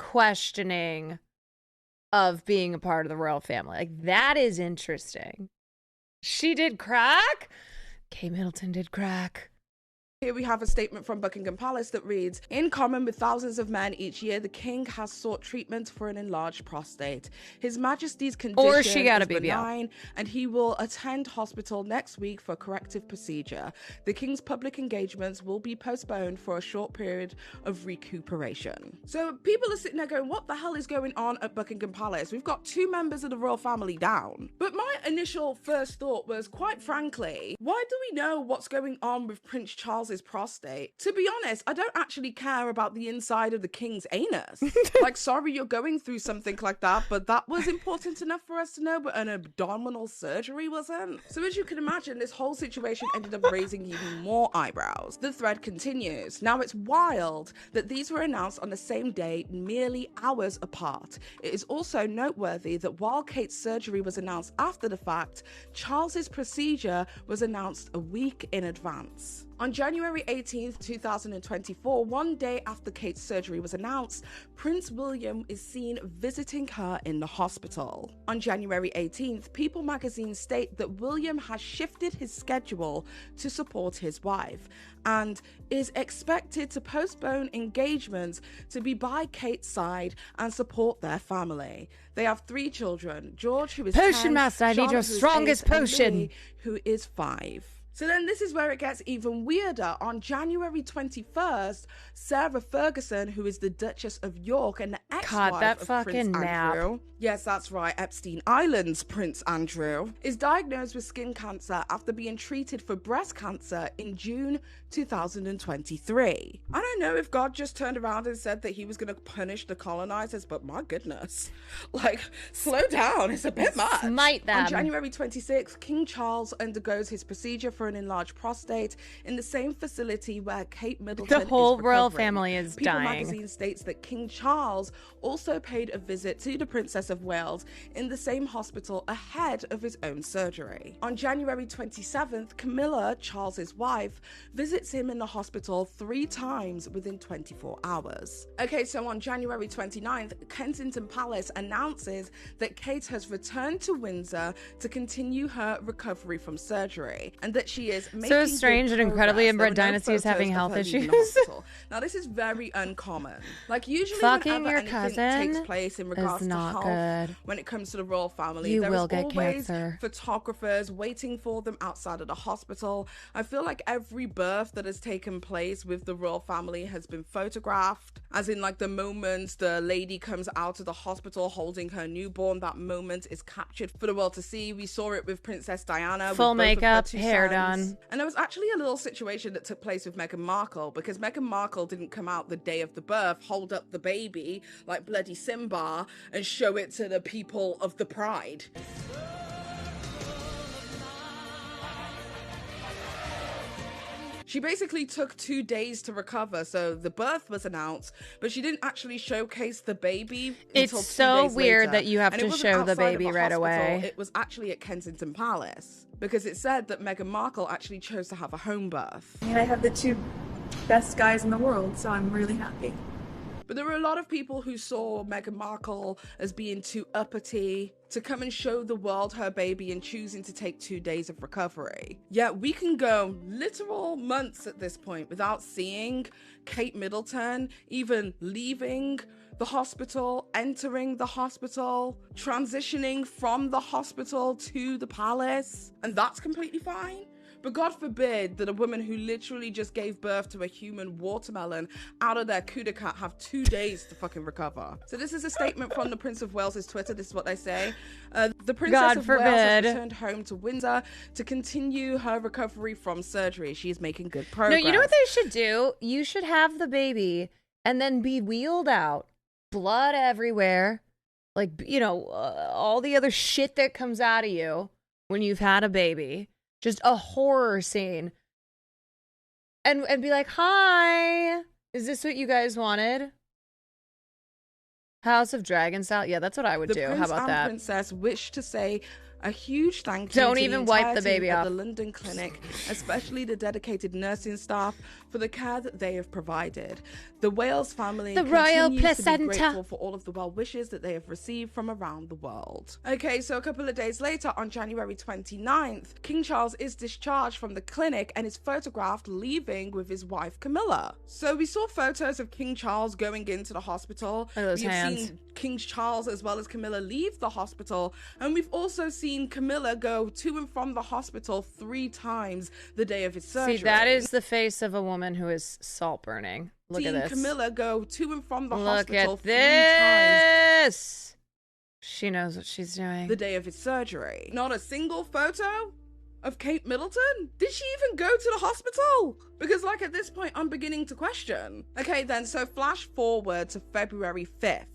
questioning of being a part of the royal family. Like, that is interesting. She did crack? Kate Middleton did crack. Here we have a statement from Buckingham Palace that reads, in common with thousands of men each year, the king has sought treatment for an enlarged prostate. His Majesty's condition is benign and he will attend hospital next week for a corrective procedure. The king's public engagements will be postponed for a short period of recuperation. So people are sitting there going, what the hell is going on at Buckingham Palace? We've got 2 members of the royal family down. But my initial first thought was, quite frankly, why do we know what's going on with Prince Charles' prostate? To be honest, I don't actually care about the inside of the king's anus. Like, sorry you're going through something like that, but that was important enough for us to know, but an abdominal surgery wasn't. So as you can imagine, this whole situation ended up raising even more eyebrows. The thread continues. Now it's wild that these were announced on the same day, merely hours apart. It is also noteworthy that while Kate's surgery was announced after the fact, Charles's procedure was announced a week in advance. On January 18th, 2024, one day after Kate's surgery was announced, Prince William is seen visiting her in the hospital. On January 18th, People magazine state that William has shifted his schedule to support his wife and is expected to postpone engagements to be by Kate's side and support their family. They have 3 children, George, who is 10, Potion Master, I need your strongest potion, and Louis, who is 5. So then this is where it gets even weirder. On January 21st, Sarah Ferguson, who is the Duchess of York and the ex-wife of Prince Andrew, yes, that's right, Epstein Island's Prince Andrew, is diagnosed with skin cancer after being treated for breast cancer in June 2023. I don't know if God just turned around and said that he was going to punish the colonizers, but my goodness, like, slow down, it's a bit much. Smite them. On January 26th, King Charles undergoes his procedure for an enlarged prostate in the same facility where Kate Middleton The whole is royal recovering. family is People dying. magazine states that King Charles also paid a visit to the Princess of Wales in the same hospital ahead of his own surgery. On January 27th, Camilla, Charles's wife, visits him in the hospital 3 times within 24 hours. Okay, so on January 29th, Kensington Palace announces that Kate has returned to Windsor to continue her recovery from surgery and that she is making So strange and incredibly progress. inbred There were no dynasty is photos having of health her leaving issues. the hospital. Now this is very uncommon. Like, usually Fucking whenever your anything cousin takes place in regards is to not health, good. when it comes to the royal family, You there will is get always cancer. photographers waiting for them outside of the hospital. I feel like every birth that has taken place with the royal family has been photographed, as in, like, the moment the lady comes out of the hospital holding her newborn, that moment is captured for the world to see. We saw it with Princess Diana, Full with both of her makeup, 2 hair sons. done. And there was actually a little situation that took place with Meghan Markle, because Meghan Markle didn't come out the day of the birth, hold up the baby like bloody Simba and show it to the people of the Pride. She basically took 2 days to recover, so the birth was announced, but she didn't actually showcase the baby until 2 It's so days weird later. that you have And it to wasn't show the outside of baby a right hospital, away. It was actually at Kensington Palace, because it said that Meghan Markle actually chose to have a home birth. I mean, I have the 2 best guys in the world, so I'm really happy. But there were a lot of people who saw Meghan Markle as being too uppity to come and show the world her baby and choosing to take 2 days of recovery. Yet we can go literal months at this point without seeing Kate Middleton even leaving the hospital, entering the hospital, transitioning from the hospital to the palace, and that's completely fine. But God forbid that a woman who literally just gave birth to a human watermelon out of their cou de cat have 2 days to fucking recover. So this is a statement from the Prince of Wales's Twitter. This is what they say. The Princess of Wales has returned home to Windsor to continue her recovery from surgery. She is making good progress. No, you know what they should do? You should have the baby and then be wheeled out, blood everywhere, like, you know, all the other shit that comes out of you when you've had a baby. Just a horror scene. And be like, hi, is this what you guys wanted? House of Dragon style? Yeah, that's what I would do. How about that? The Prince and Princess wish to say a huge thank you Don't to even the wipe entire the baby team at off. the London clinic, especially the dedicated nursing staff, for the care that they have provided. The Wales family The royal continues to be placenta. grateful for all of the well wishes that they have received from around the world. Okay, so a couple of days later, on January 29th, King Charles is discharged from the clinic and is photographed leaving with his wife Camilla. So we saw photos of King Charles going into the hospital. Look at those We've hands. seen King Charles as well as Camilla leave the hospital, and we've also seen Camilla go to and from the hospital 3 times the day of his surgery. See, that is the face of a woman who is salt burning. Look at this. Camilla go to and from the Look hospital at 3 times this. She knows what she's doing. the day of his surgery. Not a single photo of Kate Middleton? Did she even go to the hospital? Because, like, at this point, I'm beginning to question. Okay, then, so flash forward to February 5th.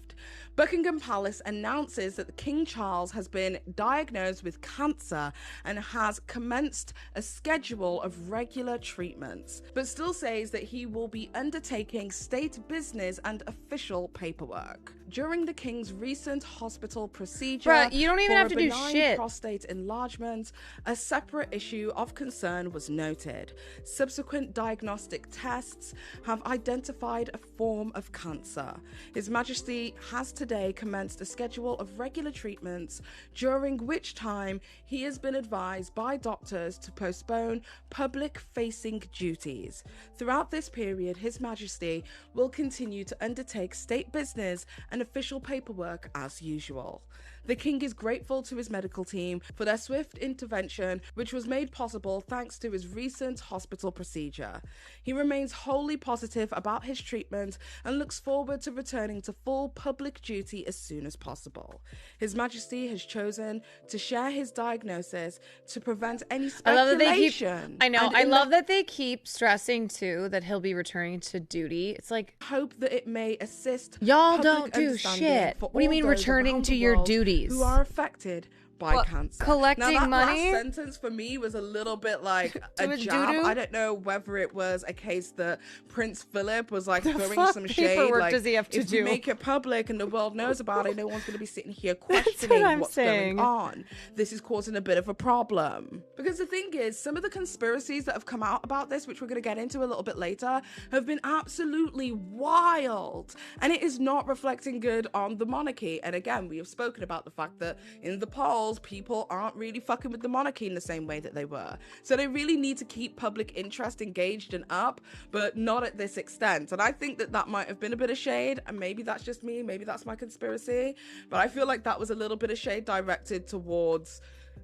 Buckingham Palace announces that King Charles has been diagnosed with cancer and has commenced a schedule of regular treatments, but still says that he will be undertaking state business and official paperwork. During the King's recent hospital procedure, Bruh, you don't even for have a to do benign shit. prostate enlargement, a separate issue of concern was noted. Subsequent diagnostic tests have identified a form of cancer. His Majesty has today commenced a schedule of regular treatments, during which time he has been advised by doctors to postpone public-facing duties. Throughout this period, His Majesty will continue to undertake state business and official paperwork as usual. The King is grateful to his medical team for their swift intervention, which was made possible thanks to his recent hospital procedure. He remains wholly positive about his treatment and looks forward to returning to full public duty as soon as possible. His Majesty has chosen to share his diagnosis to prevent any speculation. I love that they keep stressing too that he'll be returning to duty. It's like, hope that it may assist y'all public don't do understanding shit. for What do you all mean those returning around to the your world duties? who are affected by What, cancer. collecting now, that money? last sentence for me was a little bit like a To jab. doo-doo? I don't know whether it was a case that Prince Philip was like throwing fuck some shade. paperwork Like, does he have to if we do? make it public and the world knows about it, no one's going to be sitting here what questioning I'm what's saying. going on. This is causing a bit of a problem. Because the thing is, some of the conspiracies that have come out about this, which we're going to get into a little bit later, have been absolutely wild. And it is not reflecting good on the monarchy. And again, we have spoken about the fact that in the polls, people aren't really fucking with the monarchy in the same way that they were. So they really need to keep public interest engaged and up, but not at this extent. And I think that that might have been a bit of shade, and maybe that's just me, maybe that's my conspiracy, but I feel like that was a little bit of shade directed towards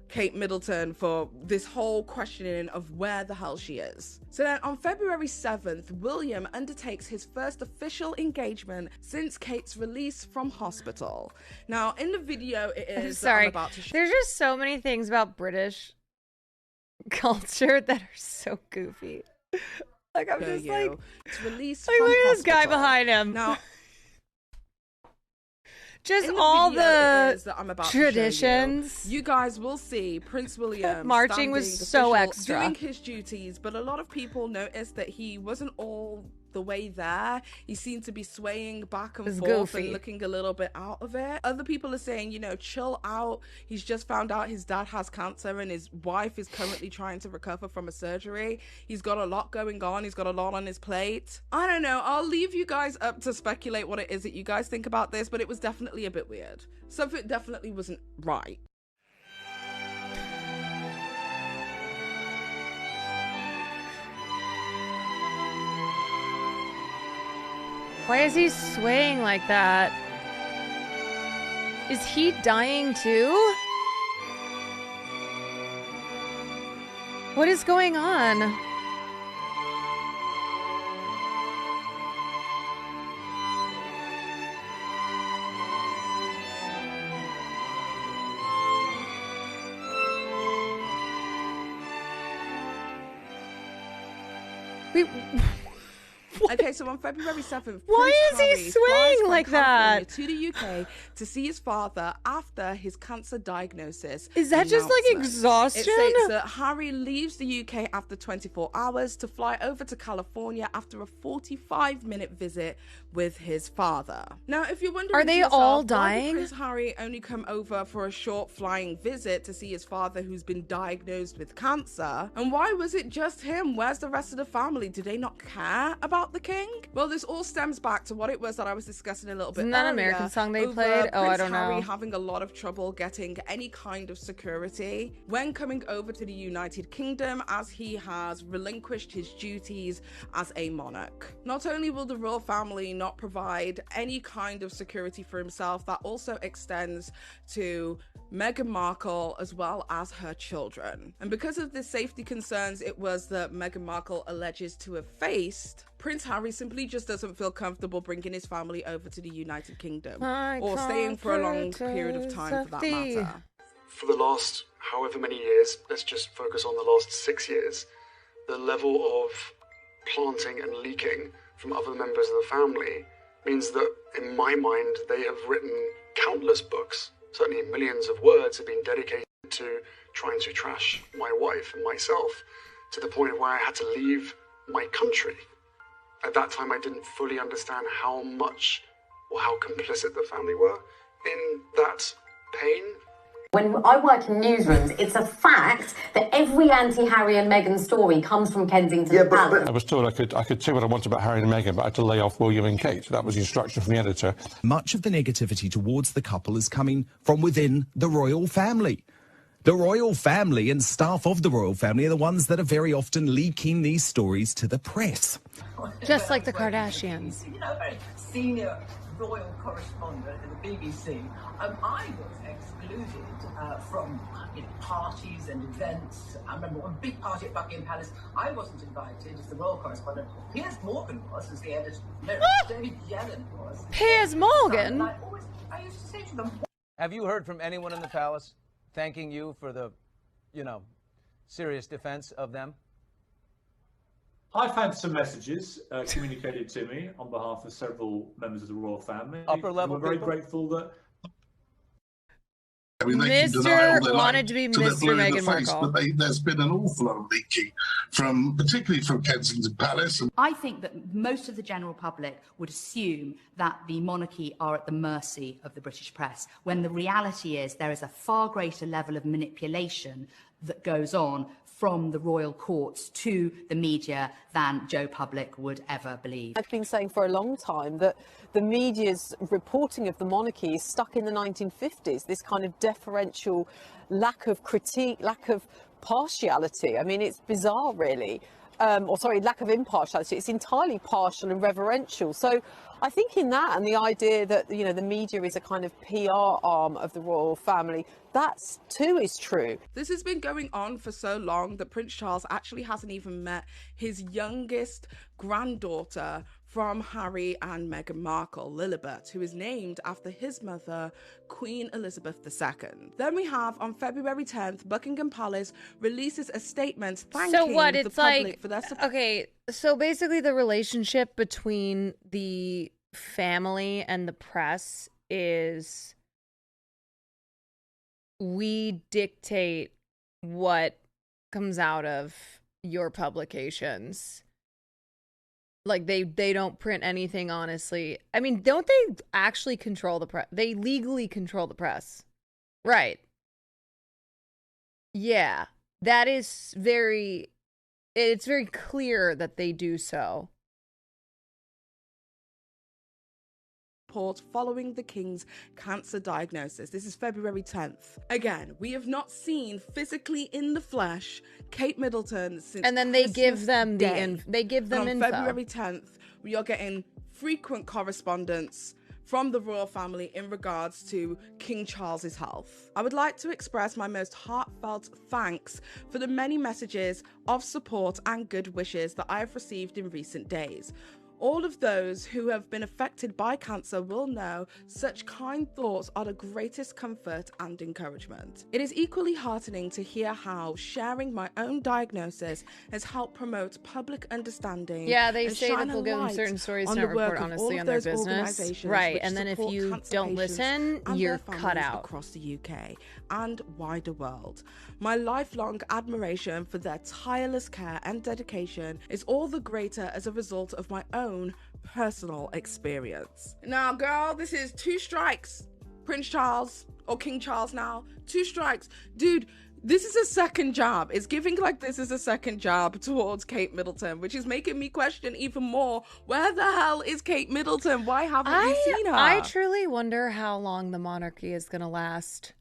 Kate Middleton for this whole questioning of where the hell she is. So then on February 7th, William undertakes his first official engagement since Kate's release from hospital. Now in the video it is sorry. that I'm about to show. There's just so many things about British culture that are so goofy. Like, I'm just like, it's released like, from look at this guy hospital. behind him. Now, just in the all video the it is that I'm about traditions. to show you guys will see Prince William Marching was standing so official, extra. doing his duties, but a lot of people noticed that he wasn't all the way there. He seemed to be swaying back and It's forth goofy. and looking a little bit out of it. Other people are saying, chill out. He's just found out his dad has cancer and his wife is currently trying to recover from a surgery. He's got a lot going on. He's got a lot on his plate. I don't know. I'll leave you guys up to speculate what it is that you guys think about this, but it was definitely a bit weird. Something definitely wasn't right. Why is he swaying like that? Is he dying too? What is going on? Wait. Okay, so on February 7th, Why Prince is he Harry swaying flies from like California that? to the UK to see his father after his cancer diagnosis. Is that just like announcement. exhaustion? It states that Harry leaves the UK after 24 hours to fly over to California after a 45-minute visit with his father. Now, if you're wondering, Are they to yourself, all why did dying? Prince Harry only come over for a short flying visit to see his father who's been diagnosed with cancer? And why was it just him? Where's the rest of the family? Do they not care about the king? Well, this all stems back to what it was that I was discussing a little bit Isn't that an earlier American song they over played? Oh, I Prince don't Harry know. having a lot of trouble getting any kind of security when coming over to the United Kingdom, as he has relinquished his duties as a monarch. Not only will the royal family not provide any kind of security for himself, that also extends to Meghan Markle as well as her children. And because of the safety concerns it was that Meghan Markle alleges to have faced, Prince Harry simply just doesn't feel comfortable bringing his family over to the United Kingdom or staying for a long period of time for that matter. For the last however many years, let's just focus on the last 6 years, the level of planting and leaking from other members of the family means that, in my mind, they have written countless books. Certainly millions of words have been dedicated to trying to trash my wife and myself, to the point where I had to leave my country. At that time, I didn't fully understand how much or how complicit the family were in that pain. When I work in newsrooms, it's a fact that every anti-Harry and Meghan story comes from Kensington Palace. I was told I could say what I want about Harry and Meghan, but I had to lay off William and Kate. That was the instruction from the editor. Much of the negativity towards the couple is coming from within the royal family. The royal family and staff of the royal family are the ones that are very often leaking these stories to the press. Just like the Kardashians. You know, very senior royal correspondent at the BBC. I was excluded from parties and events. I remember one big party at Buckingham Palace. I wasn't invited as the royal correspondent. Piers Morgan was as the editor. No, David Yellen was. Piers Morgan? I used to say to them, have you heard from anyone in the palace thanking you for the, serious defense of them? I've had some messages communicated to me on behalf of several members of the royal family. Upper level We're very people? grateful that. I mean, they can deny all they Mr. like wanted to be till they're Mr. blue in the Meghan face, Markle. but there's been an awful lot of leaking, particularly from Kensington Palace. I think that most of the general public would assume that the monarchy are at the mercy of the British press, when the reality is there is a far greater level of manipulation that goes on from the royal courts to the media than Joe Public would ever believe. I've been saying for a long time that the media's reporting of the monarchy is stuck in the 1950s, this kind of deferential lack of critique, lack of partiality. I mean, it's bizarre, really. Lack of impartiality. It's entirely partial and reverential. So I think in that, and the idea that, the media is a kind of PR arm of the royal family, that too is true. This has been going on for so long that Prince Charles actually hasn't even met his youngest granddaughter from Harry and Meghan Markle, Lilibet, who is named after his mother, Queen Elizabeth II. Then we have, on February 10th, Buckingham Palace releases a statement thanking the public for their support. Okay, so basically the relationship between the family and the press is we dictate what comes out of your publications. Like, they don't print anything, honestly. I mean, don't they actually control the press? They legally control the press. Right. Yeah. That is it's very clear that they do so. Following the King's cancer diagnosis. This is February 10th. Again, we have not seen physically in the flesh Kate Middleton since And then they Christmas give them Day. they give them and on info. February 10th, we are getting frequent correspondence from the royal family in regards to King Charles's health. I would like to express my most heartfelt thanks for the many messages of support and good wishes that I have received in recent days. All of those who have been affected by cancer will know such kind thoughts are the greatest comfort and encouragement. It is equally heartening to hear how sharing my own diagnosis has helped promote public understanding. Yeah, they and say shine that they'll a give them light certain stories on to the not work report of honestly all on of their those business. organisations Right, which and then if support you cancer don't patients listen, and you're their cut families out. across the UK and wider world. My lifelong admiration for their tireless care and dedication is all the greater as a result of my own personal experience. Now, girl, this is 2 strikes. Prince Charles, or King Charles now, 2 strikes. Dude, this is a second jab. It's giving like this is a second jab towards Kate Middleton, which is making me question even more, where the hell is Kate Middleton? Why haven't we seen her? I truly wonder how long the monarchy is going to last.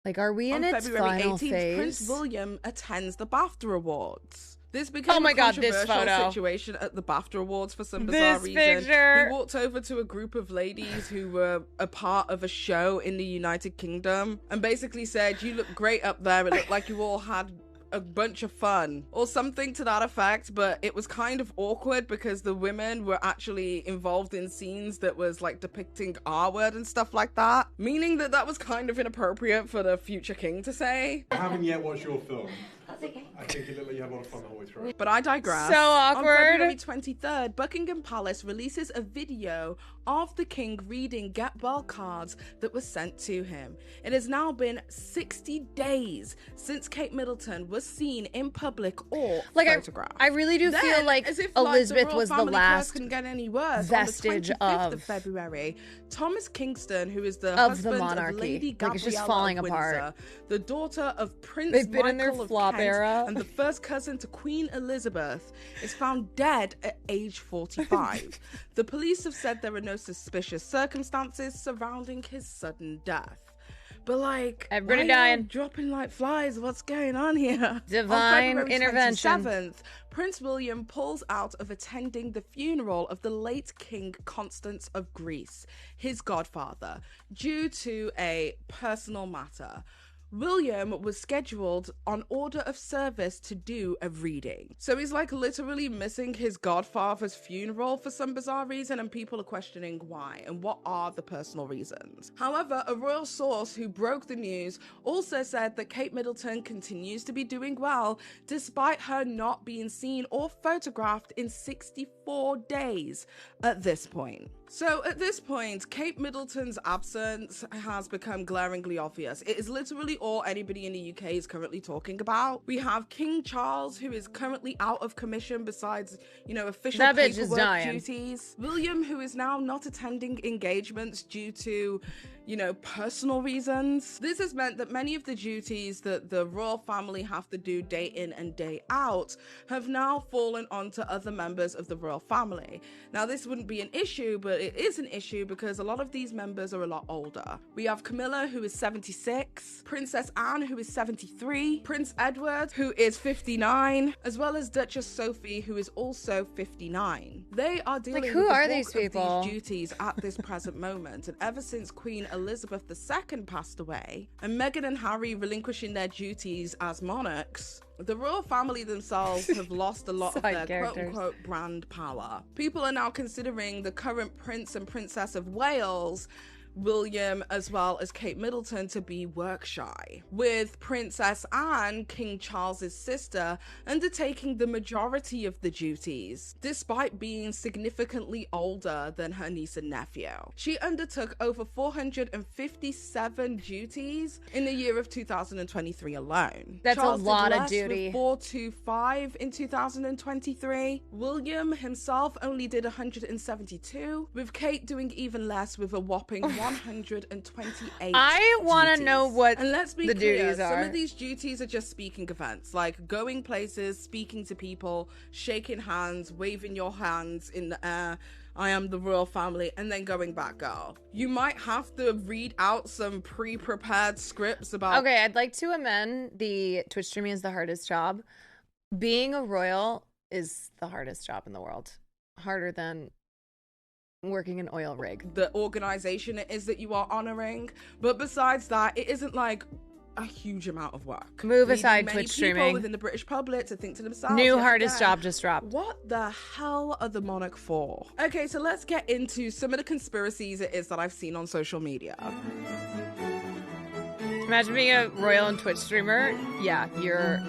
Like, are we in On its February final 18th, phase? Prince William attends the BAFTA Awards. This became Oh my a God, this controversial photo. situation at the BAFTA Awards for some bizarre This reason. picture. He walked over to a group of ladies who were a part of a show in the United Kingdom and basically said, "You look great up there. It looked like you all had a bunch of fun," or something to that effect. But it was kind of awkward because the women were actually involved in scenes that was like depicting R-word and stuff like that, meaning that that was kind of inappropriate for the future king to say. I haven't yet watched your film. That's okay. I think it looked like you had a lot of fun the whole way through. But I digress. So awkward. On February 23rd, Buckingham Palace releases a video of the king reading get well cards that were sent to him. It has now been 60 days since Kate Middleton was seen in public or photographed. I really do feel like as if, Elizabeth the was the royal family last couldn't get any worse. vestige On the 25th of of February, Thomas Kingston, who is the of husband the monarchy. of Lady Like, Gabriella it's just falling of apart. Windsor, the daughter of Prince They've been Michael in their of flop Kent, era. and the first cousin to Queen Elizabeth, is found dead at age 45. The police have said there are no suspicious circumstances surrounding his sudden death. But like, everybody why are dying, you dropping like flies. What's going on here? Divine on February intervention. 27th, Prince William pulls out of attending the funeral of the late King Constance of Greece, his godfather, due to a personal matter. William was scheduled on order of service to do a reading. So he's like literally missing his godfather's funeral for some bizarre reason, and people are questioning why and what are the personal reasons. However, a royal source who broke the news also said that Kate Middleton continues to be doing well despite her not being seen or photographed in 64 days at this point. So at this point, Kate Middleton's absence has become glaringly obvious. It is literally all anybody in the UK is currently talking about. We have King Charles, who is currently out of commission besides, official that bitch is paperwork dying. duties. William, who is now not attending engagements due to, personal reasons. This has meant that many of the duties that the royal family have to do day in and day out have now fallen onto other members of the royal family. Now, this wouldn't be an issue, but it is an issue because a lot of these members are a lot older. We have Camilla, who is 76, Princess Anne, who is 73, Prince Edward, who is 59, as well as Duchess Sophie, who is also 59. They are dealing Like, who with the are bulk these of people? these duties at this present moment, and ever since Queen Elizabeth II passed away, and Meghan and Harry relinquishing their duties as monarchs, the royal family themselves have lost a lot of their quote-unquote brand power. People are now considering the current Prince and Princess of Wales William as well as Kate Middleton to be work shy, with Princess Anne, King Charles's sister, undertaking the majority of the duties, despite being significantly older than her niece and nephew. She undertook over 457 duties in the year of 2023 alone. That's Charles a lot did of less duty. with 425 in 2023. William himself only did 172, with Kate doing even less with a whopping 128. I want to know what and let's be the clear, duties some are. of these duties are just speaking events, like going places, speaking to people, shaking hands, waving your hands in the air. I am the royal family, and then going back, girl. You might have to read out some pre-prepared scripts about. Okay, I'd like to amend the Twitch streaming is the hardest job. Being a royal is the hardest job in the world. Harder than working an oil rig. The organization it is that you are honoring, but besides that, it isn't like a huge amount of work. Move Leading aside many Twitch people streaming. within the British public to think to themselves, New yet hardest again, job just dropped. What the hell are the monarch for? Okay, so let's get into some of the conspiracies it is that I've seen on social media. Imagine being a royal and Twitch streamer. Yeah, you're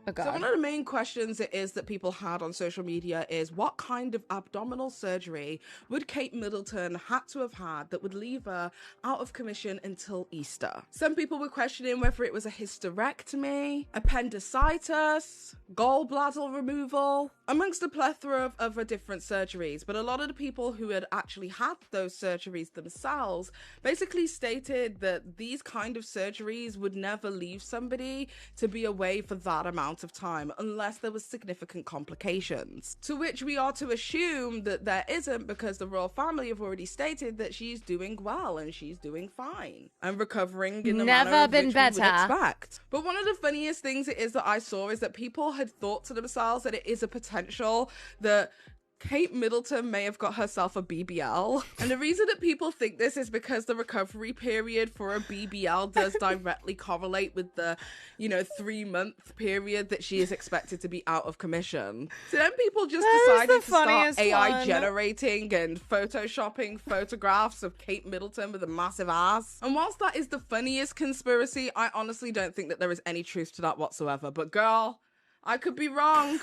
a god. So one of the main questions it is that people had on social media is, what kind of abdominal surgery would Kate Middleton had to have had that would leave her out of commission until Easter? Some people were questioning whether it was a hysterectomy, appendicitis, gallbladder removal, amongst a plethora of other different surgeries. But a lot of the people who had actually had those surgeries themselves basically stated that these kind of surgeries would never leave somebody to be away for that amount of time unless there was significant complications, to which we are to assume that there isn't, because the royal family have already stated that she's doing well and she's doing fine and recovering in the Never manner been which we would better. expect. But one of the funniest things it is that I saw is that people had thought to themselves that it is a potential that Kate Middleton may have got herself a BBL. And the reason that people think this is because the recovery period for a BBL does directly correlate with the, 3-month period that she is expected to be out of commission. So then people just decided to start AI generating and photoshopping photographs of Kate Middleton with a massive ass. And whilst that is the funniest conspiracy, I honestly don't think that there is any truth to that whatsoever. But girl, I could be wrong.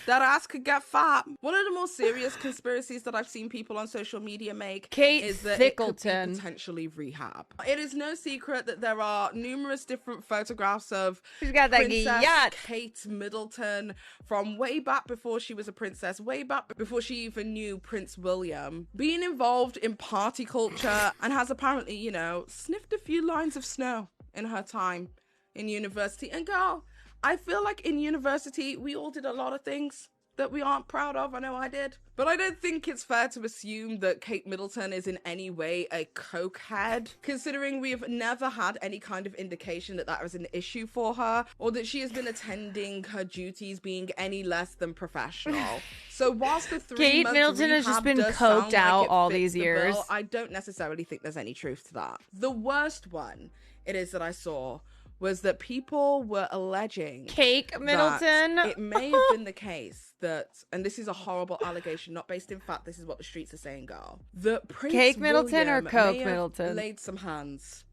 That ass could get fat. One of the more serious conspiracies that I've seen people on social media make is that it could be potentially rehab. It is no secret that there are numerous different photographs of She's got that Princess yacht. Kate Middleton from way back before she was a princess, way back before she even knew Prince William, being involved in party culture and has apparently, sniffed a few lines of snow in her time in university. And girl, I feel like in university, we all did a lot of things that we aren't proud of. I know I did. But I don't think it's fair to assume that Kate Middleton is in any way a cokehead, considering we have never had any kind of indication that that was an issue for her, or that she has been attending her duties being any less than professional. So whilst the 3 Kate months Middleton has just rehab been does sound coked out like it all fits these the years. bill, I don't necessarily think there's any truth to that. The worst one it is that I saw was that people were alleging Cake Middleton. that it may have been the case that, and this is a horrible allegation, not based in fact, this is what the streets are saying, girl, that Prince Cake Middleton or William Coke may have Middleton? laid some hands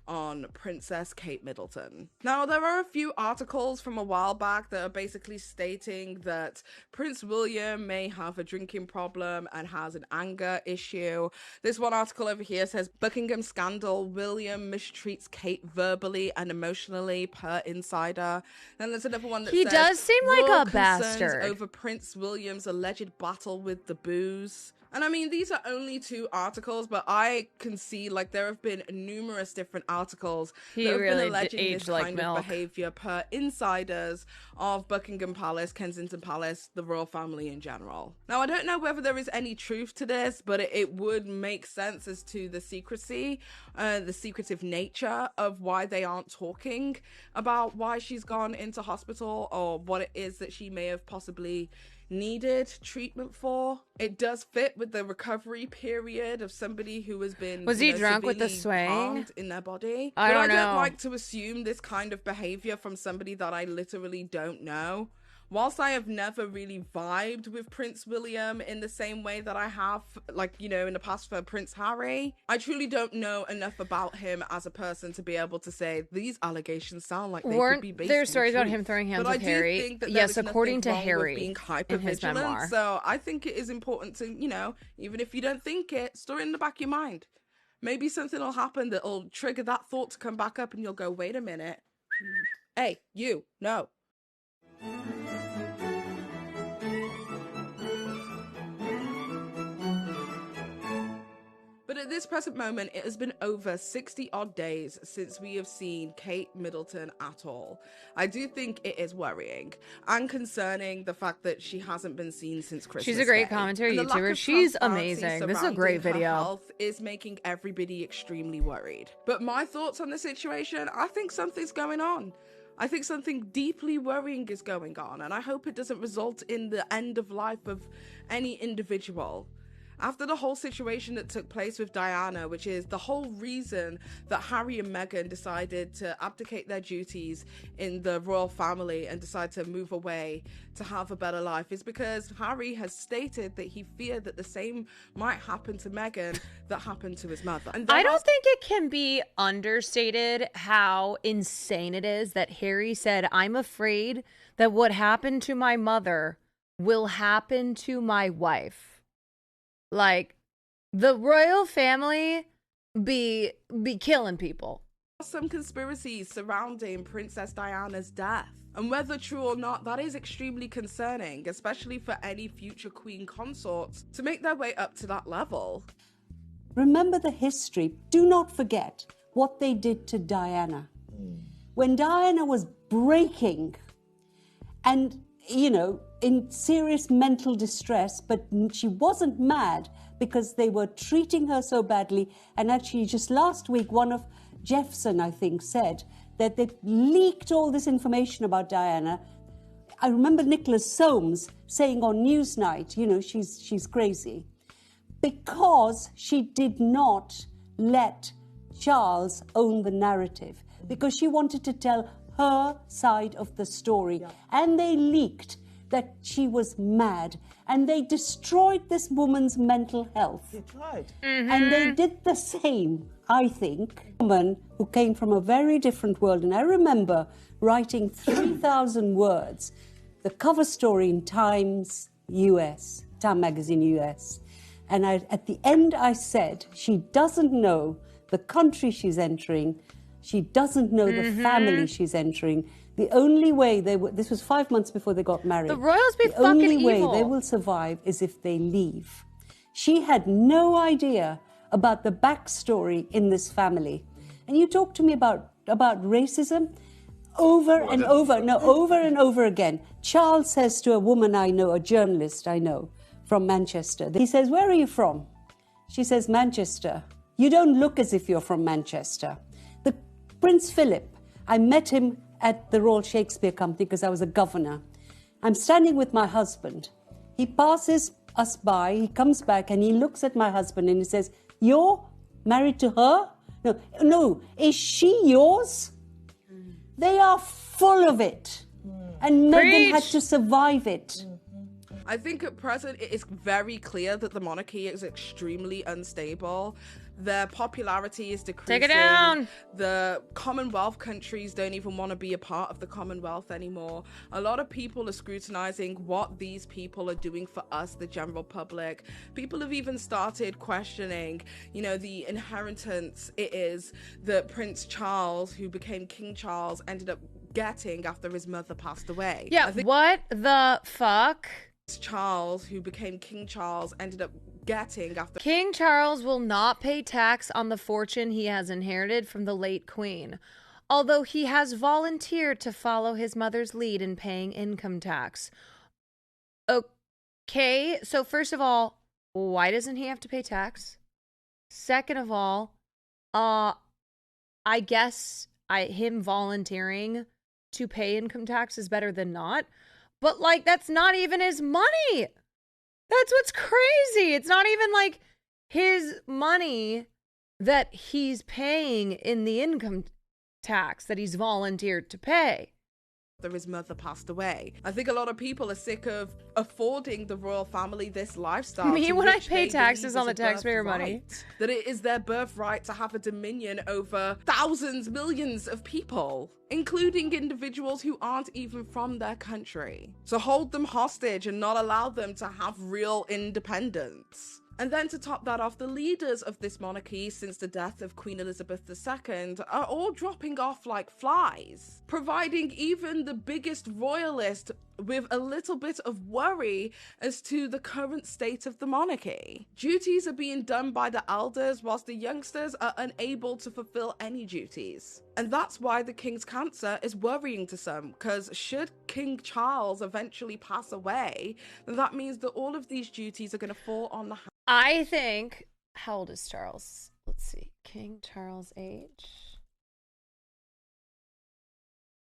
on Princess Kate Middleton. Now, there are a few articles from a while back that are basically stating that Prince William may have a drinking problem and has an anger issue. This one article over here says, Buckingham scandal, William mistreats Kate verbally and emotionally per insider. Then there's another one that He says, does seem like royal a concerns bastard. over Prince William's alleged battle with the booze. And I mean, these are only 2 articles, but I can see like there have been numerous different articles He that have really been alleging aged this like kind milk. of behavior per insiders of Buckingham Palace, Kensington Palace, the royal family in general. Now, I don't know whether there is any truth to this, but it would make sense as to the secrecy, the secretive nature of why they aren't talking about why she's gone into hospital or what it is that she may have possibly needed treatment for. It does fit with the recovery period of somebody who has been he drunk with the severely swing? harmed in their body. I don't know. like to assume this kind of behavior from somebody that I literally don't know. whilst I have never really vibed with Prince William in the same way that I have, like, you know, in the past for Prince Harry, I truly don't know enough about him as a person to be able to say these allegations sound like they could be based there on stories about truth. him throwing hands But with I do Harry? think that Yes, there is according to nothing wrong with Harry being in his memoir. hyper-vigilant. So I think it is important to, you know, even if you don't think it, store it in the back of your mind. Maybe something will happen that will trigger that thought to come back up and you'll go, wait a minute. Hey, you, no. But at this present moment, it has been over 60 odd days since we have seen Kate Middleton at all. I do think it is worrying and concerning the fact that she hasn't been seen since Christmas She's a great Day. commentary And the lack YouTuber. of She's transparency amazing. This is a great surrounding her video. health is making everybody extremely worried. But my thoughts on the situation, I think something's going on. I think something deeply worrying is going on, and I hope it doesn't result in the end of life of any individual. After the whole situation that took place with Diana, which is the whole reason that Harry and Meghan decided to abdicate their duties in the royal family and decide to move away to have a better life, is because Harry has stated that he feared that the same might happen to Meghan that happened to his mother. And I don't think it can be understated how insane it is that Harry said, I'm afraid that what happened to my mother will happen to my wife. Like, the royal family be killing people. Some conspiracies surrounding Princess Diana's death. And whether true or not, that is extremely concerning, especially for any future queen consorts to make their way up to that level. Remember the history. Do not forget what they did to Diana. When Diana was breaking and, you know, in serious mental distress, but she wasn't mad because they were treating her so badly. And actually, just last week, one of Jeffson, I think, said that they leaked all this information about Diana. I remember Nicholas Soames saying on Newsnight, you know, she's crazy, because she did not let Charles own the narrative, because she wanted to tell her side of the story. And they leaked that she was mad, and they destroyed this woman's mental health. They tried. And they did the same, I think. A woman who came from a very different world, and I remember writing 3,000 words, the cover story in Times US, Time Magazine US, and at the end I said, she doesn't know the country she's entering, she doesn't know the family she's entering. The only way this was 5 months before they got married. The royals be the fucking only way evil. they will survive is if they leave. She had no idea about the backstory in this family. And you talk to me about racism over and over again. Charles says to a woman I know, a journalist I know from Manchester, he says, where are you from? She says, Manchester. You don't look as if you're from Manchester. The Prince Philip, I met him at the Royal Shakespeare Company because I was a governor. I'm standing with my husband. He passes us by, he comes back and he looks at my husband and he says, you're married to her? No, is she yours? They are full of it. And Meghan had to survive it. I think at present it is very clear that the monarchy is extremely unstable. Their popularity is decreasing. Take it down. The Commonwealth countries don't even want to be a part of the Commonwealth anymore. A lot of people are scrutinizing what these people are doing for us, the general public. People have even started questioning, you know, the inheritance it is that Prince Charles, who became King Charles, ended up getting after his mother passed away. Yeah, what the fuck? Charles, who became King Charles, ended up getting after King Charles will not pay tax on the fortune he has inherited from the late Queen, although he has volunteered to follow his mother's lead in paying income tax. Okay, so first of all, why doesn't he have to pay tax? Second of all, I guess him volunteering to pay income tax is better than not. But, like, that's not even his money. That's what's crazy. It's not even, like, his money that he's paying in the income tax that he's volunteered to pay. his mother passed away. I think a lot of people are sick of affording the royal family this lifestyle. Me when I which pay they taxes believe on is the a taxpayer money. birthright. That it is their birthright to have a dominion over thousands, millions of people, including individuals who aren't even from their country. So hold them hostage and not allow them to have real independence. And then to top that off, the leaders of this monarchy since the death of Queen Elizabeth II are all dropping off like flies, providing even the biggest royalist with a little bit of worry as to the current state of the monarchy. Duties are being done by the elders whilst the youngsters are unable to fulfill any duties. And that's why the King's cancer is worrying to some, because should King Charles eventually pass away, then that means that all of these duties are going to fall on the I think, how old is Charles? Let's see, King Charles' age.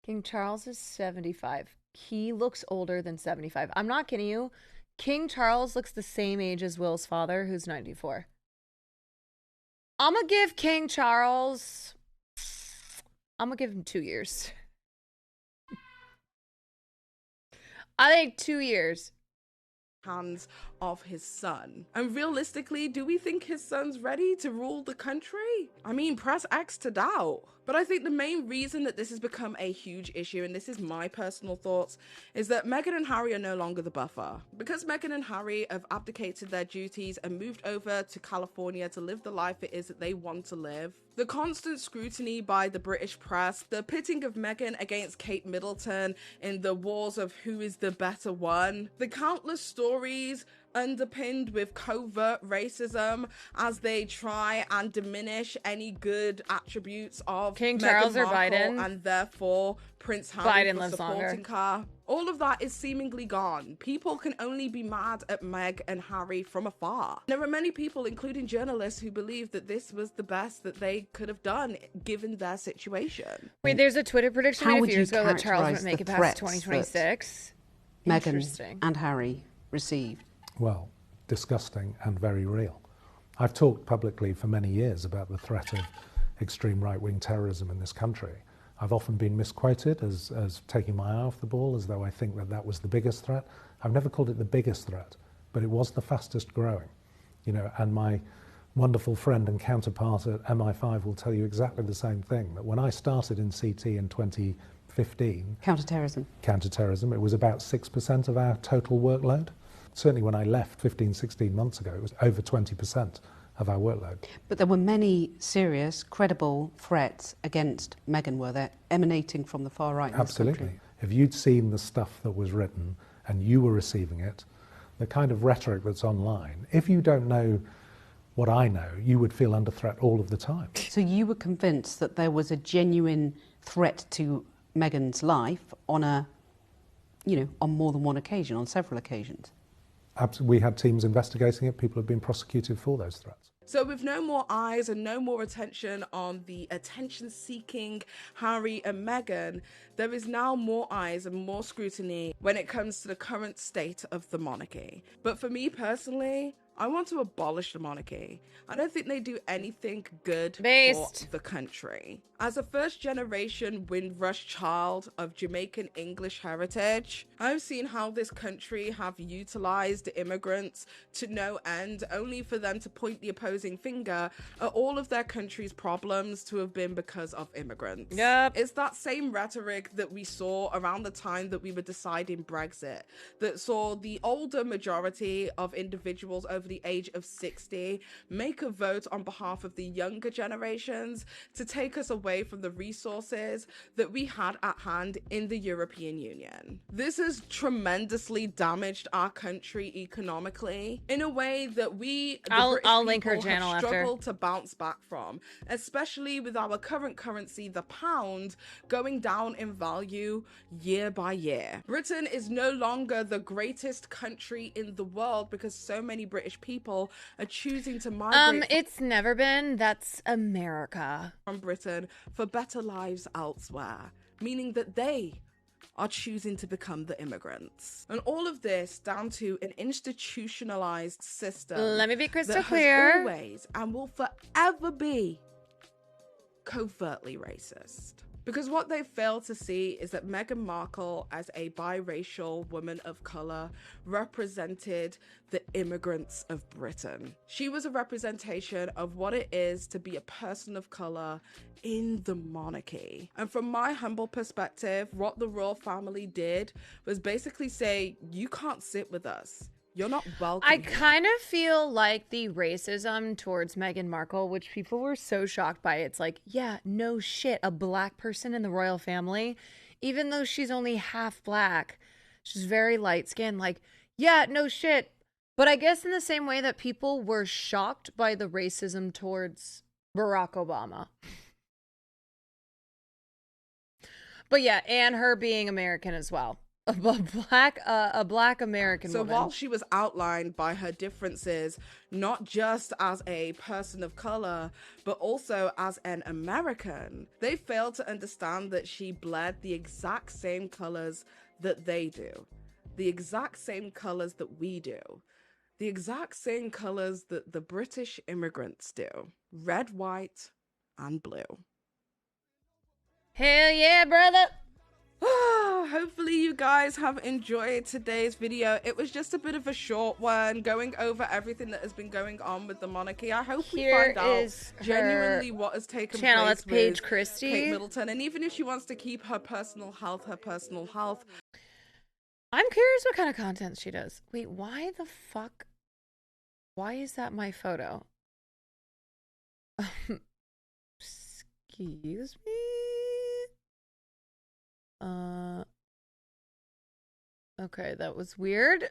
King Charles is 75. He looks older than 75. I'm not kidding you. King Charles looks the same age as Will's father, who's 94. I'm going to give King Charles, I'm going to give him 2 years. I think 2 years. Hands of his son. And realistically, do we think his son's ready to rule the country? I mean, press X to doubt. But I think the main reason that this has become a huge issue, and this is my personal thoughts, is that Meghan and Harry are no longer the buffer. Because Meghan and Harry have abdicated their duties and moved over to California to live the life it is that they want to live, the constant scrutiny by the British press, the pitting of Meghan against Kate Middleton in the wars of who is the better one, the countless stories underpinned with covert racism as they try and diminish any good attributes of King Meghan Charles or Markle Biden, and therefore Prince Harry Biden for lives supporting her. All of that is seemingly gone. People can only be mad at Meg and Harry from afar. There are many people, including journalists, who believe that this was the best that they could have done given their situation. Wait, there's a Twitter prediction How made a would few you years ago that Charles characterise wouldn't make the it past threats 2026. Meghan Interesting. and Harry received? Well, disgusting and very real. I've talked publicly for many years about the threat of extreme right-wing terrorism in this country. I've often been misquoted as taking my eye off the ball, as though I think that that was the biggest threat. I've never called it the biggest threat, but it was the fastest growing. You know, and my wonderful friend and counterpart at MI5 will tell you exactly the same thing, that when I started in CT in 2015... Counterterrorism, it was about 6% of our total workload. Certainly when I left 15, 16 months ago, it was over 20% of our workload. But there were many serious, credible threats against Meghan, were there, emanating from the far right in this country? Absolutely. If you'd seen the stuff that was written and you were receiving it, the kind of rhetoric that's online, if you don't know what I know, you would feel under threat all of the time. So you were convinced that there was a genuine threat to Meghan's life on on more than one occasion, on several occasions? We had teams investigating it. People have been prosecuted for those threats. So with no more eyes and no more attention on the attention-seeking Harry and Meghan, there is now more eyes and more scrutiny when it comes to the current state of the monarchy. But for me personally, I want to abolish the monarchy. I don't think they do anything good for the country. As a first-generation Windrush child of Jamaican English heritage, I've seen how this country have utilized immigrants to no end, only for them to point the opposing finger at all of their country's problems to have been because of immigrants. Yep. It's that same rhetoric that we saw around the time that we were deciding Brexit, that saw the older majority of individuals over the age of 60 make a vote on behalf of the younger generations to take us away from the resources that we had at hand in the European Union. This has tremendously damaged our country economically in a way that we, the I'll British link her people, channel have after. struggled to bounce back from, especially with our current currency, the pound, going down in value year by year. Britain is no longer the greatest country in the world because so many British people are choosing to migrate It's never been. That's America. From Britain for better lives elsewhere, meaning that they are choosing to become the immigrants. And all of this down to an institutionalized system. Let me be crystal that clear. Has always and will forever be covertly racist. Because what they fail to see is that Meghan Markle, as a biracial woman of color, represented the immigrants of Britain. She was a representation of what it is to be a person of color in the monarchy. And from my humble perspective, what the royal family did was basically say, you can't sit with us. You're not welcome. I kind of feel like the racism towards Meghan Markle, which people were so shocked by, it's like, yeah, no shit, a black person in the royal family, even though she's only half black, she's very light skinned, like, yeah, no shit. But I guess in the same way that people were shocked by the racism towards Barack Obama. But yeah, and her being American as well. A black American woman. So while she was outlined by her differences, not just as a person of color, but also as an American, they failed to understand that she bled the exact same colors that they do, the exact same colors that we do, the exact same colors that the British immigrants do: red, white, and blue. Hell yeah, brother. Hopefully you guys have enjoyed today's video. It was just a bit of a short one, going over everything that has been going on with the monarchy. I hope we find out genuinely what has taken channel. place That's Paige with Christie. Kate Middleton. And even if she wants to keep her personal health. I'm curious what kind of content she does. Wait, why the fuck? Why is that my photo? Excuse me? Okay, that was weird.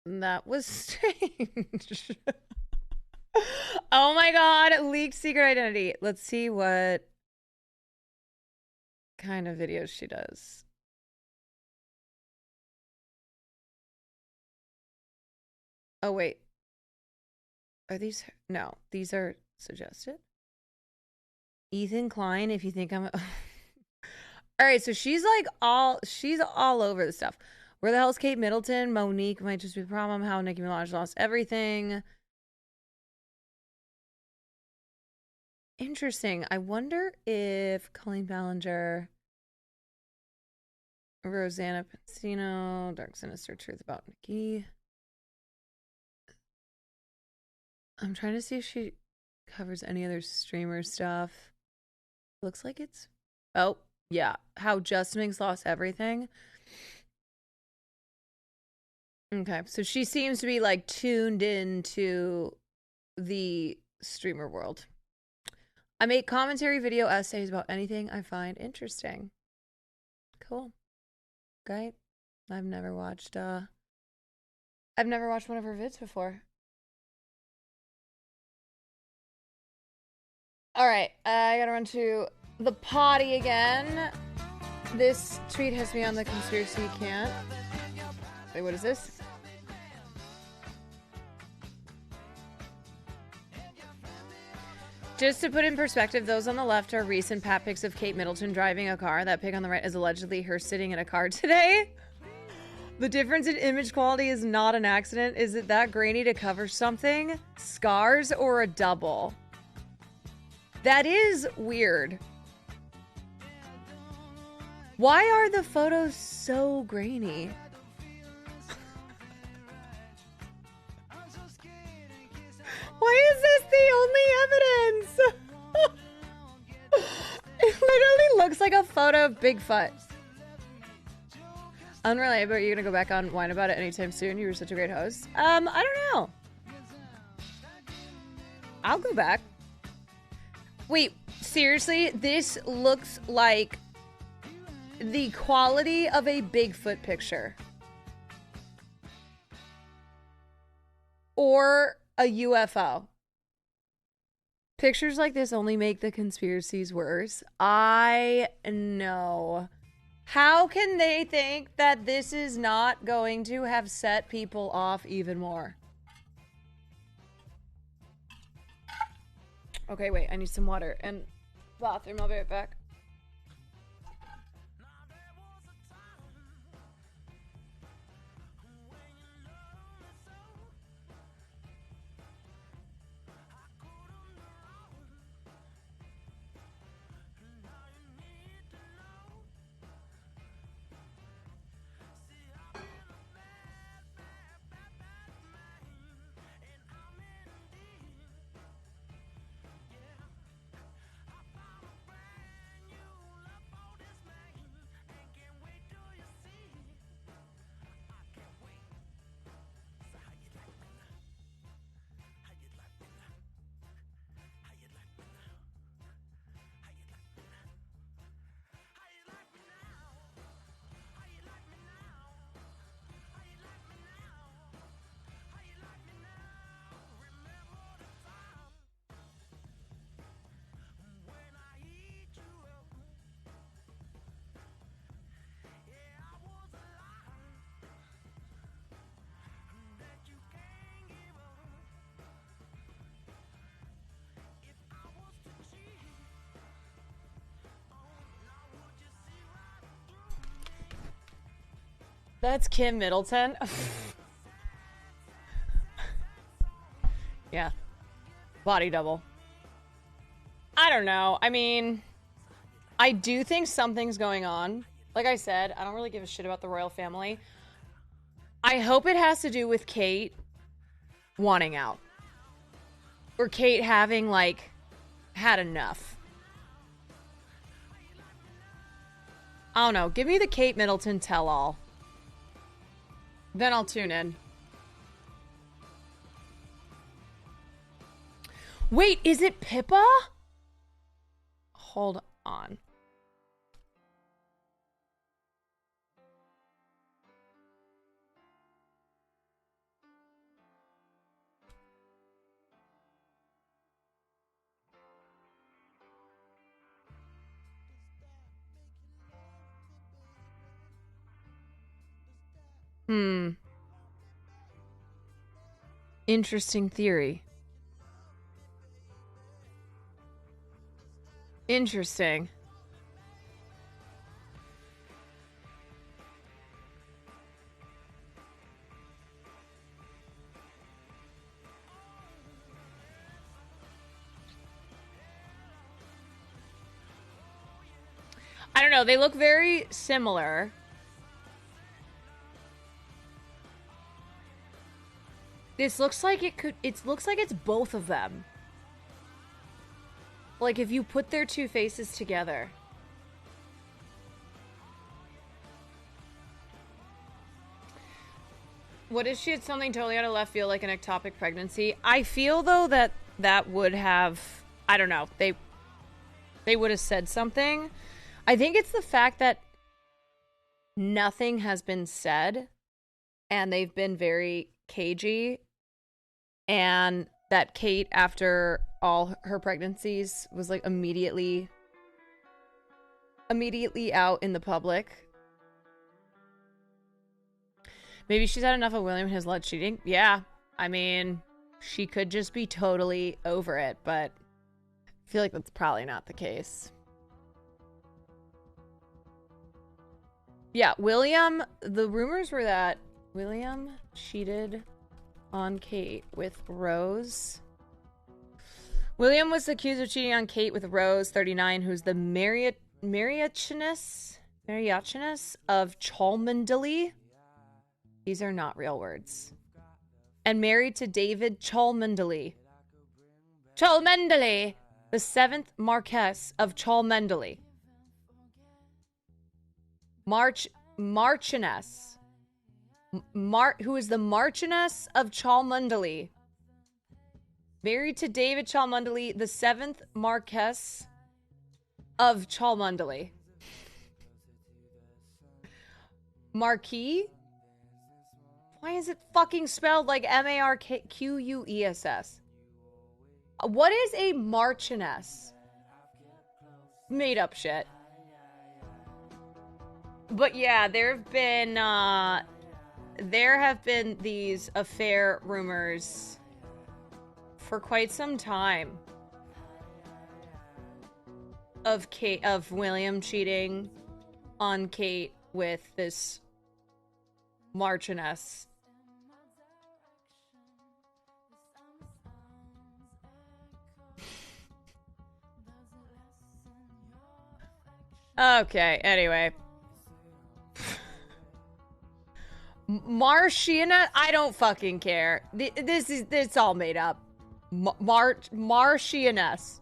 That was strange. Oh my god, leaked secret identity. Let's see what kind of videos she does. Oh wait. Are these? No, these are suggested. Ethan Klein, if you think I'm all right, so she's all over the stuff. Where the hell is Kate Middleton? Monique might just be a problem. How Nicki Minaj lost everything. Interesting. I wonder if Colleen Ballinger, Rosanna Pansino, Dark Sinister Truth About Nicki. I'm trying to see if she covers any other streamer stuff. Looks like it's... Oh, yeah. How Just Minx lost everything. Okay, so she seems to be like tuned into the streamer world. I make commentary video essays about anything I find interesting. Cool. Great. I've never watched one of her vids before. All right, I gotta run to the potty again. This tweet has me on the conspiracy can't. Wait, what is this? Just to put in perspective, those on the left are recent pat pics of Kate Middleton driving a car. That pic on the right is allegedly her sitting in a car today. The difference in image quality is not an accident. Is it that grainy to cover something? Scars or a double? That is weird. Why are the photos so grainy? Why is this the only evidence? It literally looks like a photo of Bigfoot. Unrelated, but are you gonna go back on Wine About It anytime soon? You were such a great host. I don't know. I'll go back. Wait, seriously? This looks like the quality of a Bigfoot picture. Or a UFO. Pictures like this only make the conspiracies worse. I know. How can they think that this is not going to have set people off even more? Okay, wait, I need some water and bathroom. I'll be right back. That's Kim Middleton. Yeah. Body double. I don't know. I mean, I do think something's going on. Like I said, I don't really give a shit about the royal family. I hope it has to do with Kate wanting out. Or Kate having, like, had enough. I don't know. Give me the Kate Middleton tell-all. Then I'll tune in. Wait, is it Pippa? Hold on. Interesting theory. Interesting. I don't know. They look very similar. This looks like it looks like it's both of them. Like if you put their two faces together. What if she had something totally out of left field, like an ectopic pregnancy? I feel though that that would have, I don't know, they would have said something. I think it's the fact that nothing has been said and they've been very cagey, and that Kate, after all her pregnancies, was like immediately out in the public. Maybe she's had enough of William and his lead cheating. Yeah, I mean, she could just be totally over it, but I feel like that's probably not the case. Yeah, William, the rumors were that William cheated on Kate with Rose. William was accused of cheating on Kate with Rose, 39, who's the Mariachinus of Cholmondeley. These are not real words. And married to David Cholmondeley. Cholmondeley, the 7th Marquess of Cholmondeley. Marchioness. Who is the Marchioness of Cholmondeley. Married to David Cholmondeley, the 7th Marquess of Cholmondeley. Marquis? Why is it fucking spelled like Marquess? What is a Marchioness? Made up shit. But yeah, there have been these affair rumors for quite some time of William cheating on Kate with this Marchioness. Okay, anyway. Marchioness? I don't fucking care. It's all made up. Marchioness.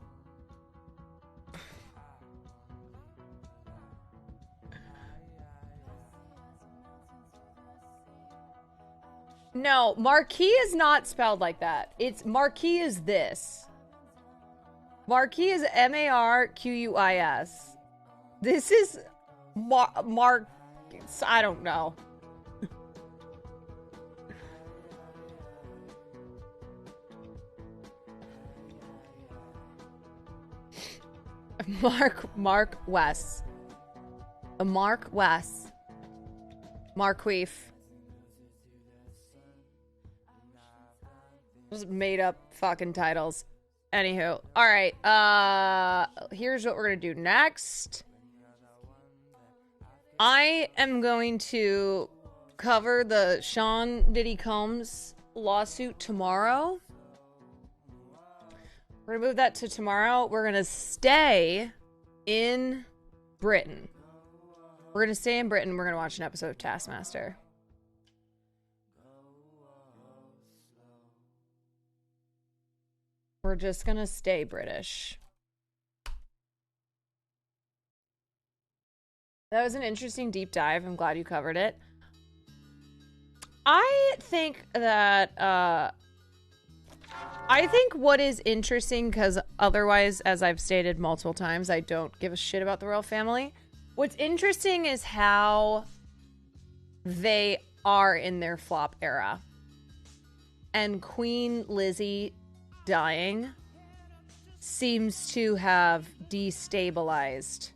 No, Marquis is not spelled like that. It's Marquis is this. Marquis is Marquis. This is Mark. I don't know. Mark West. Mark West. Marqueef. Just made up fucking titles. Anywho. Alright. Here's what we're gonna do next. I am going to cover the Sean Diddy Combs lawsuit tomorrow. We're gonna move that to tomorrow. We're gonna stay in Britain. We're gonna stay in Britain. We're gonna watch an episode of Taskmaster. We're just gonna stay British. That was an interesting deep dive. I'm glad you covered it. I think that, I think what is interesting, because otherwise, as I've stated multiple times, I don't give a shit about the royal family. What's interesting is how they are in their flop era. And Queen Lizzie dying seems to have destabilized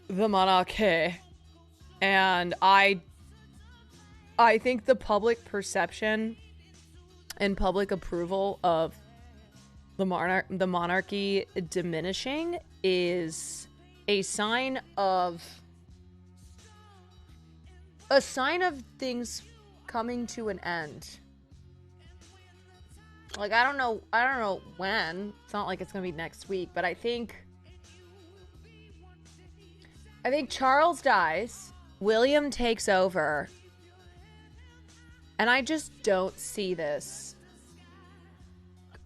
the monarchy. And I think the public perception and public approval of the monarchy diminishing is a sign of things coming to an end. Like, I don't know when. It's not like it's gonna be next week, but I think Charles dies, William takes over, and I just don't see this.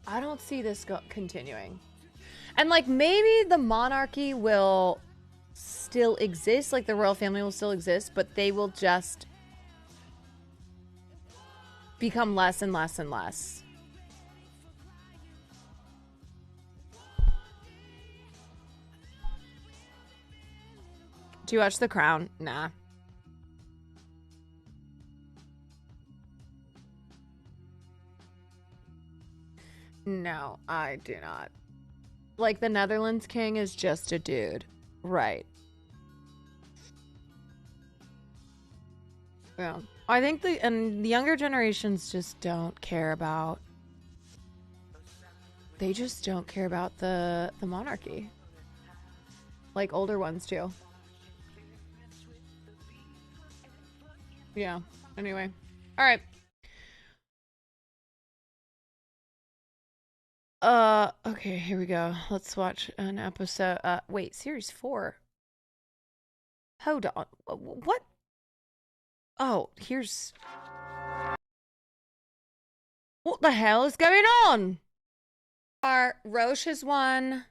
I don't see this continuing. And, like, maybe the monarchy will still exist, like the royal family will still exist, but they will just become less and less and less. Do you watch The Crown? Nah. No, I do not. Like, the Netherlands king is just a dude. Right. Yeah. I think the younger generations just don't care about... They just don't care about the monarchy. Like, older ones do. Yeah. Anyway. All right. Okay, here we go. Let's watch an episode. Wait, series 4. Hold on. What? Oh, here's... What the hell is going on? Roche has won.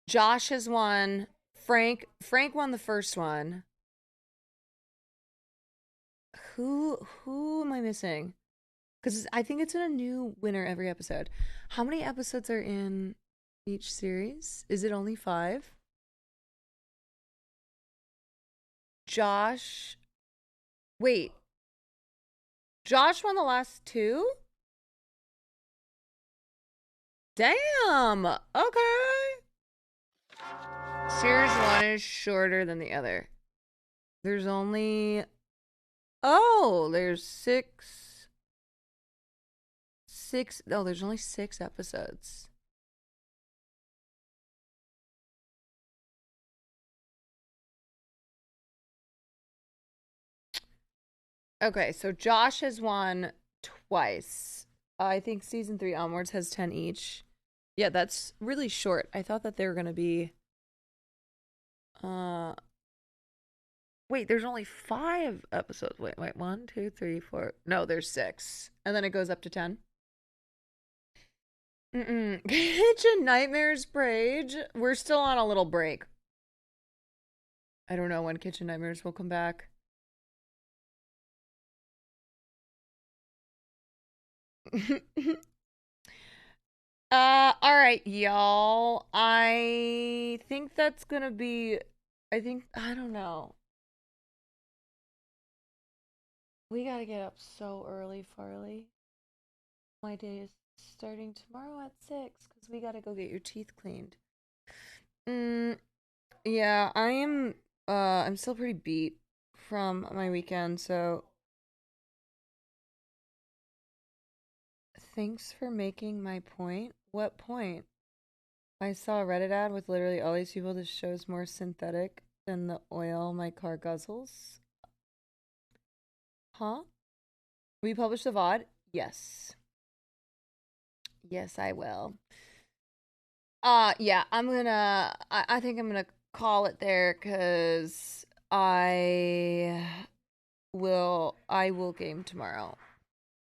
Josh has won. Frank won the first one. Who am I missing? Because I think it's in a new winner every episode. How many episodes are in each series? Is it only 5? Josh... Wait. Josh won the last 2? Damn! Okay. Series 1 is shorter than the other. There's only... Oh, there's 6... No, there's only 6 episodes. Okay, so Josh has won twice. I think season 3 onwards has 10 each. Yeah, that's really short. I thought that they were gonna be... Wait, there's only 5 episodes. Wait, 1, 2, 3, 4... No, there's 6. And then it goes up to 10. Kitchen Nightmares Brage. We're still on a little break. I don't know when Kitchen Nightmares will come back. Alright, y'all. I think that's gonna be... I don't know. We gotta get up so early, Farley. My day is starting tomorrow at 6 because we gotta go get your teeth cleaned. Yeah, I'm still pretty beat from my weekend, so thanks for making my point. What point? I saw a Reddit ad with literally all these people. This show's more synthetic than the oil my car guzzles. Huh? Will you publish the VOD? Yes. Yes, I will. Yeah, I think I'm gonna call it there, because I will game tomorrow.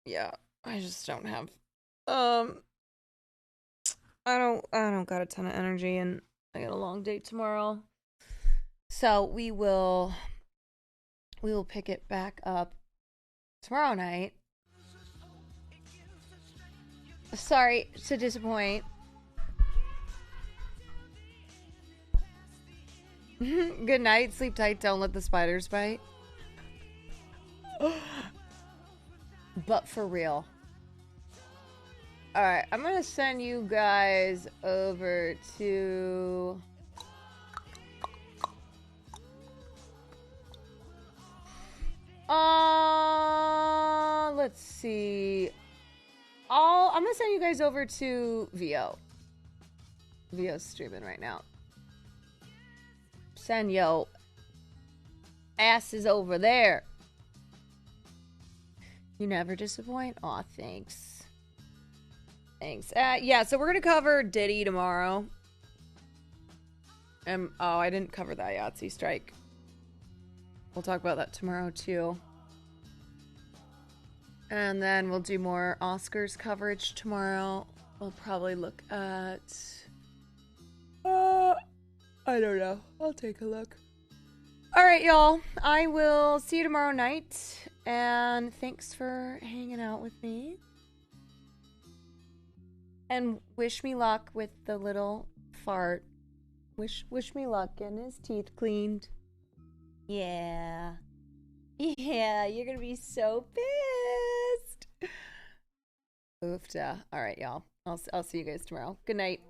Yeah, I just don't have, I don't got a ton of energy, and I got a long day tomorrow. So we will pick it back up tomorrow night. Sorry to disappoint. Good night, sleep tight, don't let the spiders bite. But for real. Alright, I'm gonna send you guys over to... let's see. I'm gonna send you guys over to VO. VO's streaming right now. Send yo asses over there. You never disappoint. Aw, thanks. Thanks. Yeah, so we're gonna cover Diddy tomorrow. Oh, I didn't cover that Yahtzee strike. We'll talk about that tomorrow too. And then we'll do more Oscars coverage tomorrow. We'll probably look at... I don't know. I'll take a look. Alright, y'all. I will see you tomorrow night. And thanks for hanging out with me. And wish me luck with the little fart. Wish me luck getting his teeth cleaned. Yeah. Yeah, you're gonna be so pissed. Oofta. Alright, y'all. I'll see you guys tomorrow. Good night.